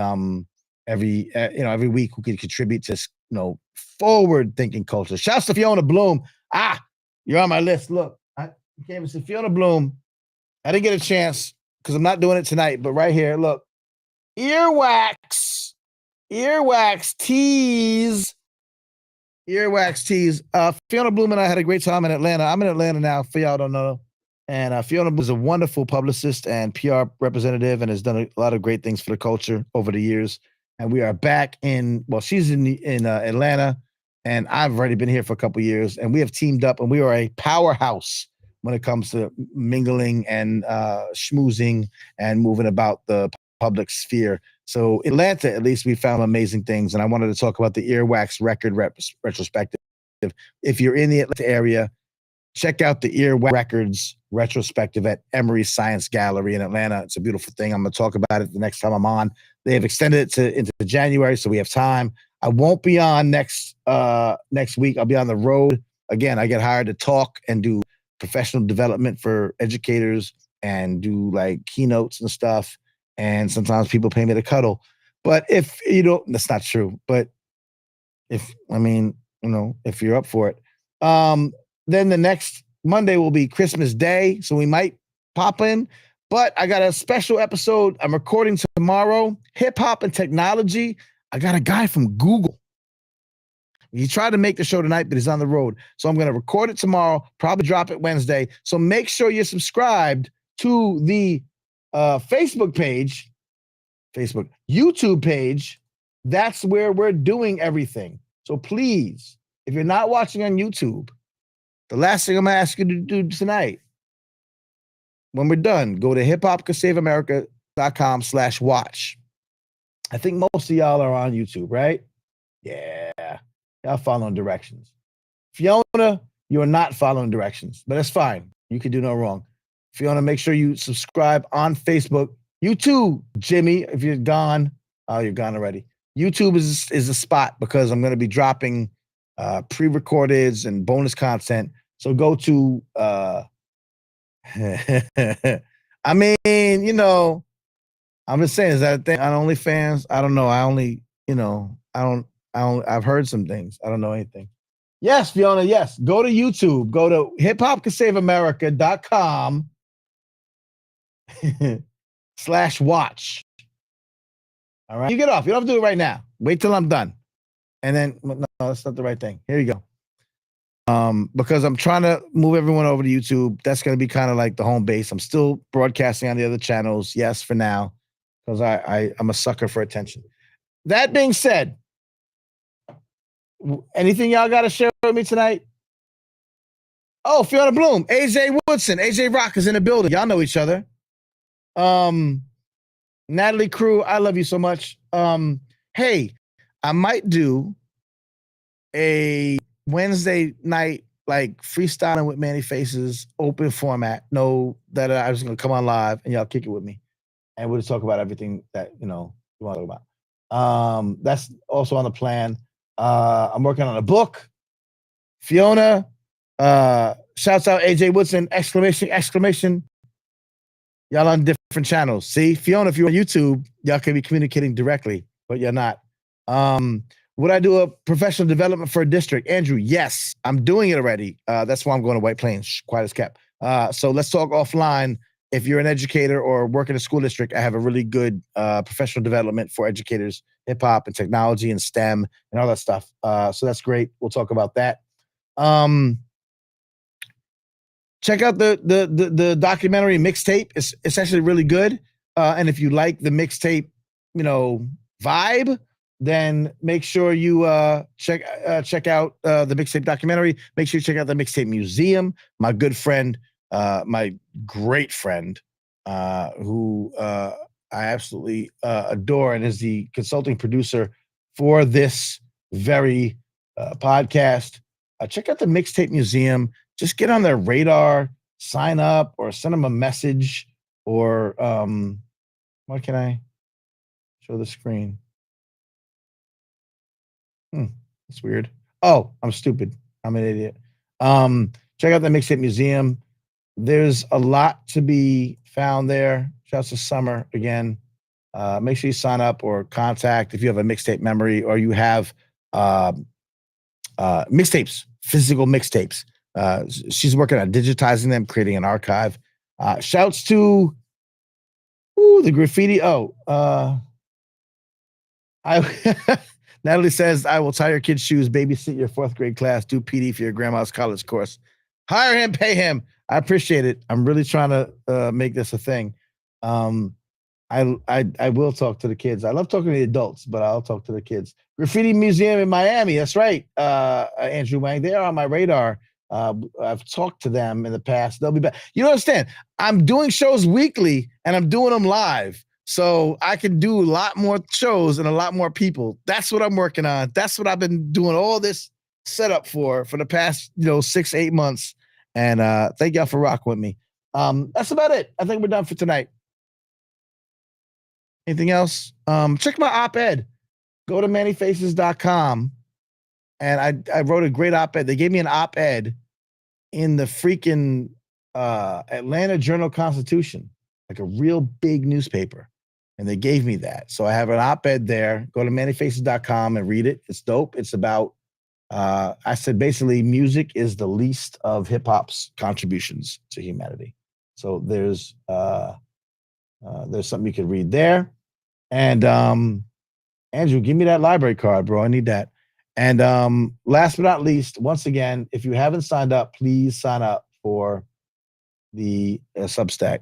week who can contribute to forward thinking culture. Shouts to Fiona Bloom. You're on my list. Look, I can't even see Fiona Bloom. I didn't get a chance because I'm not doing it tonight, but right here, look, earwax tease. Fiona Bloom and I had a great time in Atlanta. I'm in Atlanta now, for y'all don't know. And Fiona was a wonderful publicist and PR representative and has done a lot of great things for the culture over the years. And we are back she's in Atlanta, and I've already been here for a couple of years, and we have teamed up, and we are a powerhouse when it comes to mingling and schmoozing and moving about the public sphere. So in Atlanta, at least, we found amazing things, and I wanted to talk about the Earwax record retrospective. If you're in the Atlanta area, check out the Earwax Records retrospective at Emory Science Gallery in Atlanta. It's a beautiful thing. I'm going to talk about it the next time I'm on. They have extended it into January, so we have time. I won't be on next week. I'll be on the road. Again, I get hired to talk and do professional development for educators and do like keynotes and stuff. And sometimes people pay me to cuddle. But if you don't, that's not true. But if you're up for it, then the next Monday will be Christmas Day. So we might pop in. But I got a special episode I'm recording tomorrow. Hip hop and technology. I got a guy from Google. He tried to make the show tonight, but he's on the road. So I'm going to record it tomorrow, probably drop it Wednesday. So make sure you're subscribed to the YouTube page. That's where we're doing everything. So please, if you're not watching on YouTube, the last thing I'm going to ask you to do tonight, when we're done, go to hiphopcansaveamerica.com/watch. I think most of y'all are on YouTube, right? Yeah. Y'all following directions. Fiona, you're not following directions, but that's fine. You can do no wrong. Fiona, make sure you subscribe on Facebook. You too, Jimmy, if you're gone. Oh, you're gone already. YouTube is a spot because I'm going to be dropping pre-recordeds and bonus content. So go to I mean, I'm just saying, is that a thing on OnlyFans? I don't know. I've heard some things. I don't know anything. Yes, Fiona, yes. Go to YouTube. Go to hiphopcansaveamerica.com/watch. All right. You get off. You don't have to do it right now. Wait till I'm done. And then, no, that's not the right thing. Here you go. Because I'm trying to move everyone over to YouTube. That's going to be kind of like the home base. I'm still broadcasting on the other channels. Yes, for now, because I'm a sucker for attention. That being said, anything y'all got to share with me tonight? Oh, Fiona Bloom, AJ Woodson, AJ Rock is in the building. Y'all know each other. Natalie Crew, I love you so much. Hey, I might do a Wednesday night, like freestyling with Manny Faces, open format. Know that I was going to come on live and y'all kick it with me. And we'll talk about everything that, you want to talk about. That's also on the plan. I'm working on a book. Fiona, shouts out AJ Woodson, exclamation. Y'all on different channels. See, Fiona, if you're on YouTube, y'all can be communicating directly, but you're not. Would I do a professional development for a district? Andrew, yes, I'm doing it already. That's why I'm going to White Plains, quiet as kept. So let's talk offline. If you're an educator or work in a school district, I have a really good professional development for educators, hip hop and technology and STEM and all that stuff. So that's great. We'll talk about that. Check out the documentary Mixtape. It's actually really good. And if you like the mixtape, vibe, then make sure you check out the Mixtape documentary. Make sure you check out the Mixtape Museum. My good friend, my great friend, who I absolutely adore and is the consulting producer for this very podcast. Check out the Mixtape Museum. Just get on their radar, sign up, or send them a message. Or what can I show the screen? That's weird. Oh, I'm stupid. I'm an idiot. Check out the Mixtape Museum. There's a lot to be found there. Shouts to Summer again. Make sure you sign up or contact if you have a mixtape memory or you have mixtapes, physical mixtapes. She's working on digitizing them, creating an archive. Shouts to the graffiti. Natalie says, I will tie your kid's shoes, babysit your 4th grade class, do PD for your grandma's college course. Hire him, pay him. I appreciate it. I'm really trying to make this a thing. I will talk to the kids. I love talking to the adults, but I'll talk to the kids. Graffiti Museum in Miami. That's right. Andrew Wang. They are on my radar. I've talked to them in the past. They'll be back. You don't understand. I'm doing shows weekly and I'm doing them live. So I can do a lot more shows and a lot more people. That's what I'm working on. That's what I've been doing all this setup for the past, 6-8 months. And thank y'all for rocking with me. That's about it. I think we're done for tonight. Anything else? Check my op-ed. Go to mannyfaces.com. And I wrote a great op-ed. They gave me an op-ed in the freaking Atlanta Journal-Constitution, like a real big newspaper. And they gave me that. So I have an op-ed there. Go to mannyfaces.com and read it. It's dope. It's about, I said, basically, music is the least of hip-hop's contributions to humanity. So there's something you could read there. And Andrew, give me that library card, bro. I need that. And last but not least, once again, if you haven't signed up, please sign up for the Substack.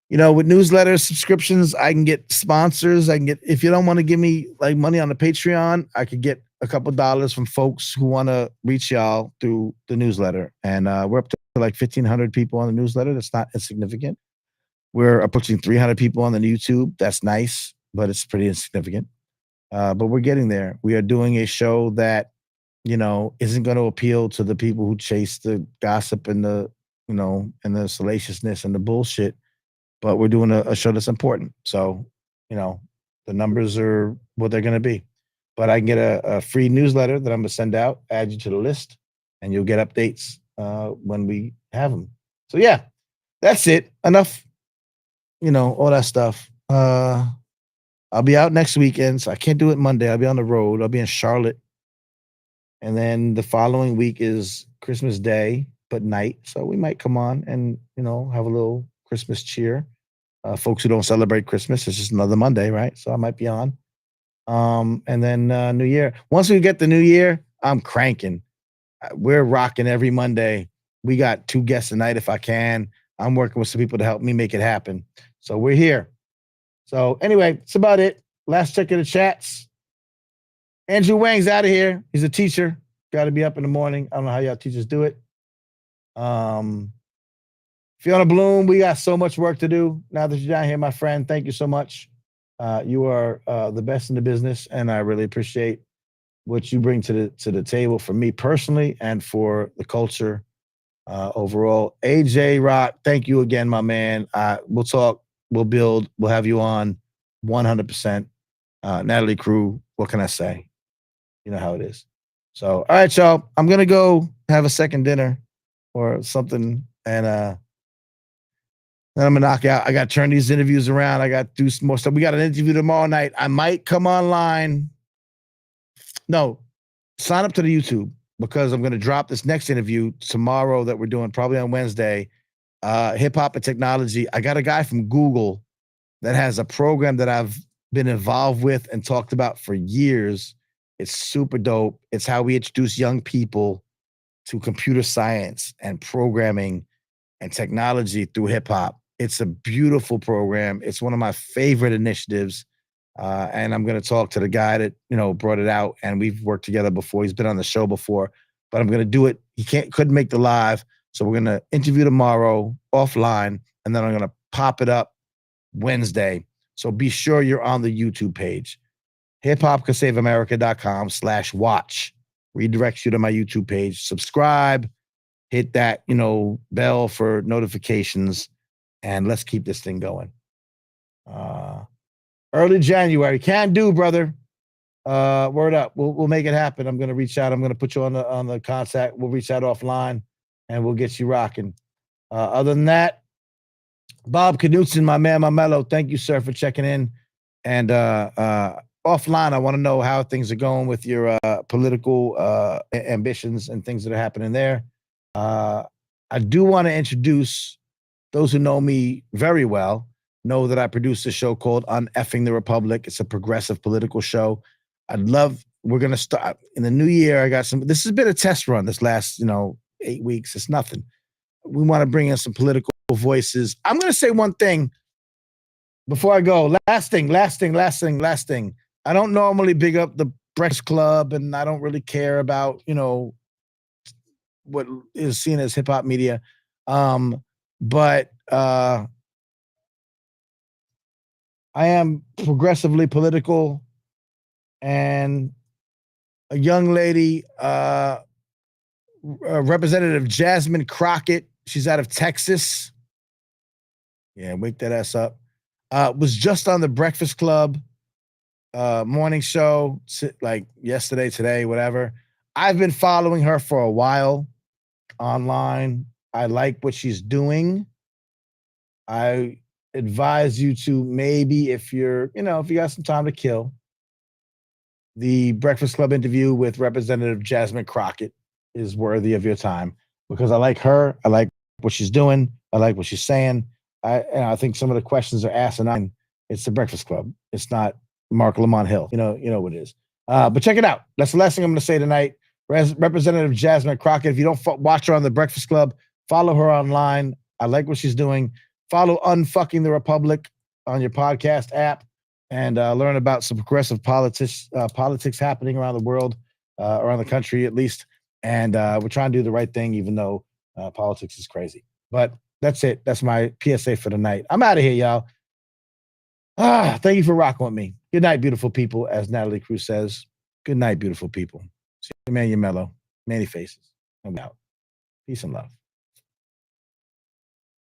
With newsletters, subscriptions, I can get sponsors. I can get, if you don't want to give me like money on the Patreon, I could get a couple dollars from folks who want to reach y'all through the newsletter. And we're up to like 1,500 people on the newsletter. That's not insignificant. We're approaching 300 people on the YouTube. That's nice, but it's pretty insignificant. But we're getting there. We are doing a show that, isn't going to appeal to the people who chase the gossip and the, and the salaciousness and the bullshit. But we're doing a show that's important. So, the numbers are what they're going to be. But I can get a free newsletter that I'm going to send out, add you to the list, and you'll get updates when we have them. So, yeah, that's it. Enough, all that stuff. I'll be out next weekend, so I can't do it Monday. I'll be on the road. I'll be in Charlotte. And then the following week is Christmas Day, but night. So we might come on and, have a little Christmas cheer. Folks who don't celebrate Christmas, it's just another Monday, right? So I might be on. And then New Year. Once we get the New Year, I'm cranking. We're rocking every Monday. We got 2 guests a night if I can. I'm working with some people to help me make it happen. So we're here. So anyway, that's about it. Last check of the chats. Andrew Wang's out of here. He's a teacher. Got to be up in the morning. I don't know how y'all teachers do it. Fiona Bloom, we got so much work to do. Now that you're down here, my friend, thank you so much. You are the best in the business, and I really appreciate what you bring to the table for me personally and for the culture overall. AJ Rock, thank you again, my man. We'll talk. We'll build. We'll have you on 100%. Natalie Crew, what can I say? You know how it is. So, all right, y'all. I'm going to go have a second dinner or something. And then I'm going to knock out. I got to turn these interviews around. I got to do some more stuff. We got an interview tomorrow night. I might come online No, sign up to the YouTube because I'm going to drop this next interview tomorrow that we're doing probably on Wednesday. Hip hop and technology. I got a guy from Google that has a program that I've been involved with and talked about for years. It's super dope. It's how we introduce young people to computer science and programming and technology through hip hop. It's a beautiful program. It's one of my favorite initiatives. And I'm going to talk to the guy that, brought it out, and we've worked together before. He's been on the show before, but I'm going to do it. He couldn't make the live. So we're going to interview tomorrow offline, and then I'm going to pop it up Wednesday. So be sure you're on the YouTube page. hiphopcasaveamerica.com/watch redirects you to my YouTube page. Subscribe, hit that, bell for notifications, and let's keep this thing going. Early January. Can do, brother. Word up. We'll make it happen. I'm going to reach out. I'm going to put you on the contact. We'll reach out offline, and we'll get you rocking. Other than that, Bob Knudsen, my man, my mellow, thank you, sir, for checking in. And offline, I want to know how things are going with your political ambitions and things that are happening there. I do want to introduce those who know me very well, know that I produce a show called Uneffing the Republic. It's a progressive political show. We're going to start in the new year. This has been a test run this last, 8 weeks. It's nothing. We want to bring in some political voices. I'm going to say one thing before I go. Last thing. I don't normally big up the Breakfast Club, and I don't really care about, what is seen as hip hop media. But I am progressively political, and a young lady, Representative Jasmine Crockett, she's out of Texas. Yeah, wake that ass up. Was just on the Breakfast Club morning show, like yesterday, today, whatever. I've been following her for a while online. I like what she's doing. I advise you to maybe, if you got some time to kill, the Breakfast Club interview with Representative Jasmine Crockett is worthy of your time, because I like her. I like what she's doing. I like what she's saying. I think some of the questions are asinine. It's the Breakfast Club. It's not Mark Lamont Hill. You know what it is. But check it out. That's the last thing I'm going to say tonight. Representative Jasmine Crockett. If you don't watch her on the Breakfast Club, follow her online. I like what she's doing. Follow Unfucking the Republic on your podcast app, and learn about some progressive politics happening around the world, around the country at least. And we're trying to do the right thing, even though politics is crazy. But that's it. That's my PSA for the night. I'm out of here, y'all. Thank you for rocking with me. Good night, beautiful people, as Natalie Cruz says. Good night, beautiful people. See you, man, you're mellow. Manny faces. I'm out. Peace and love.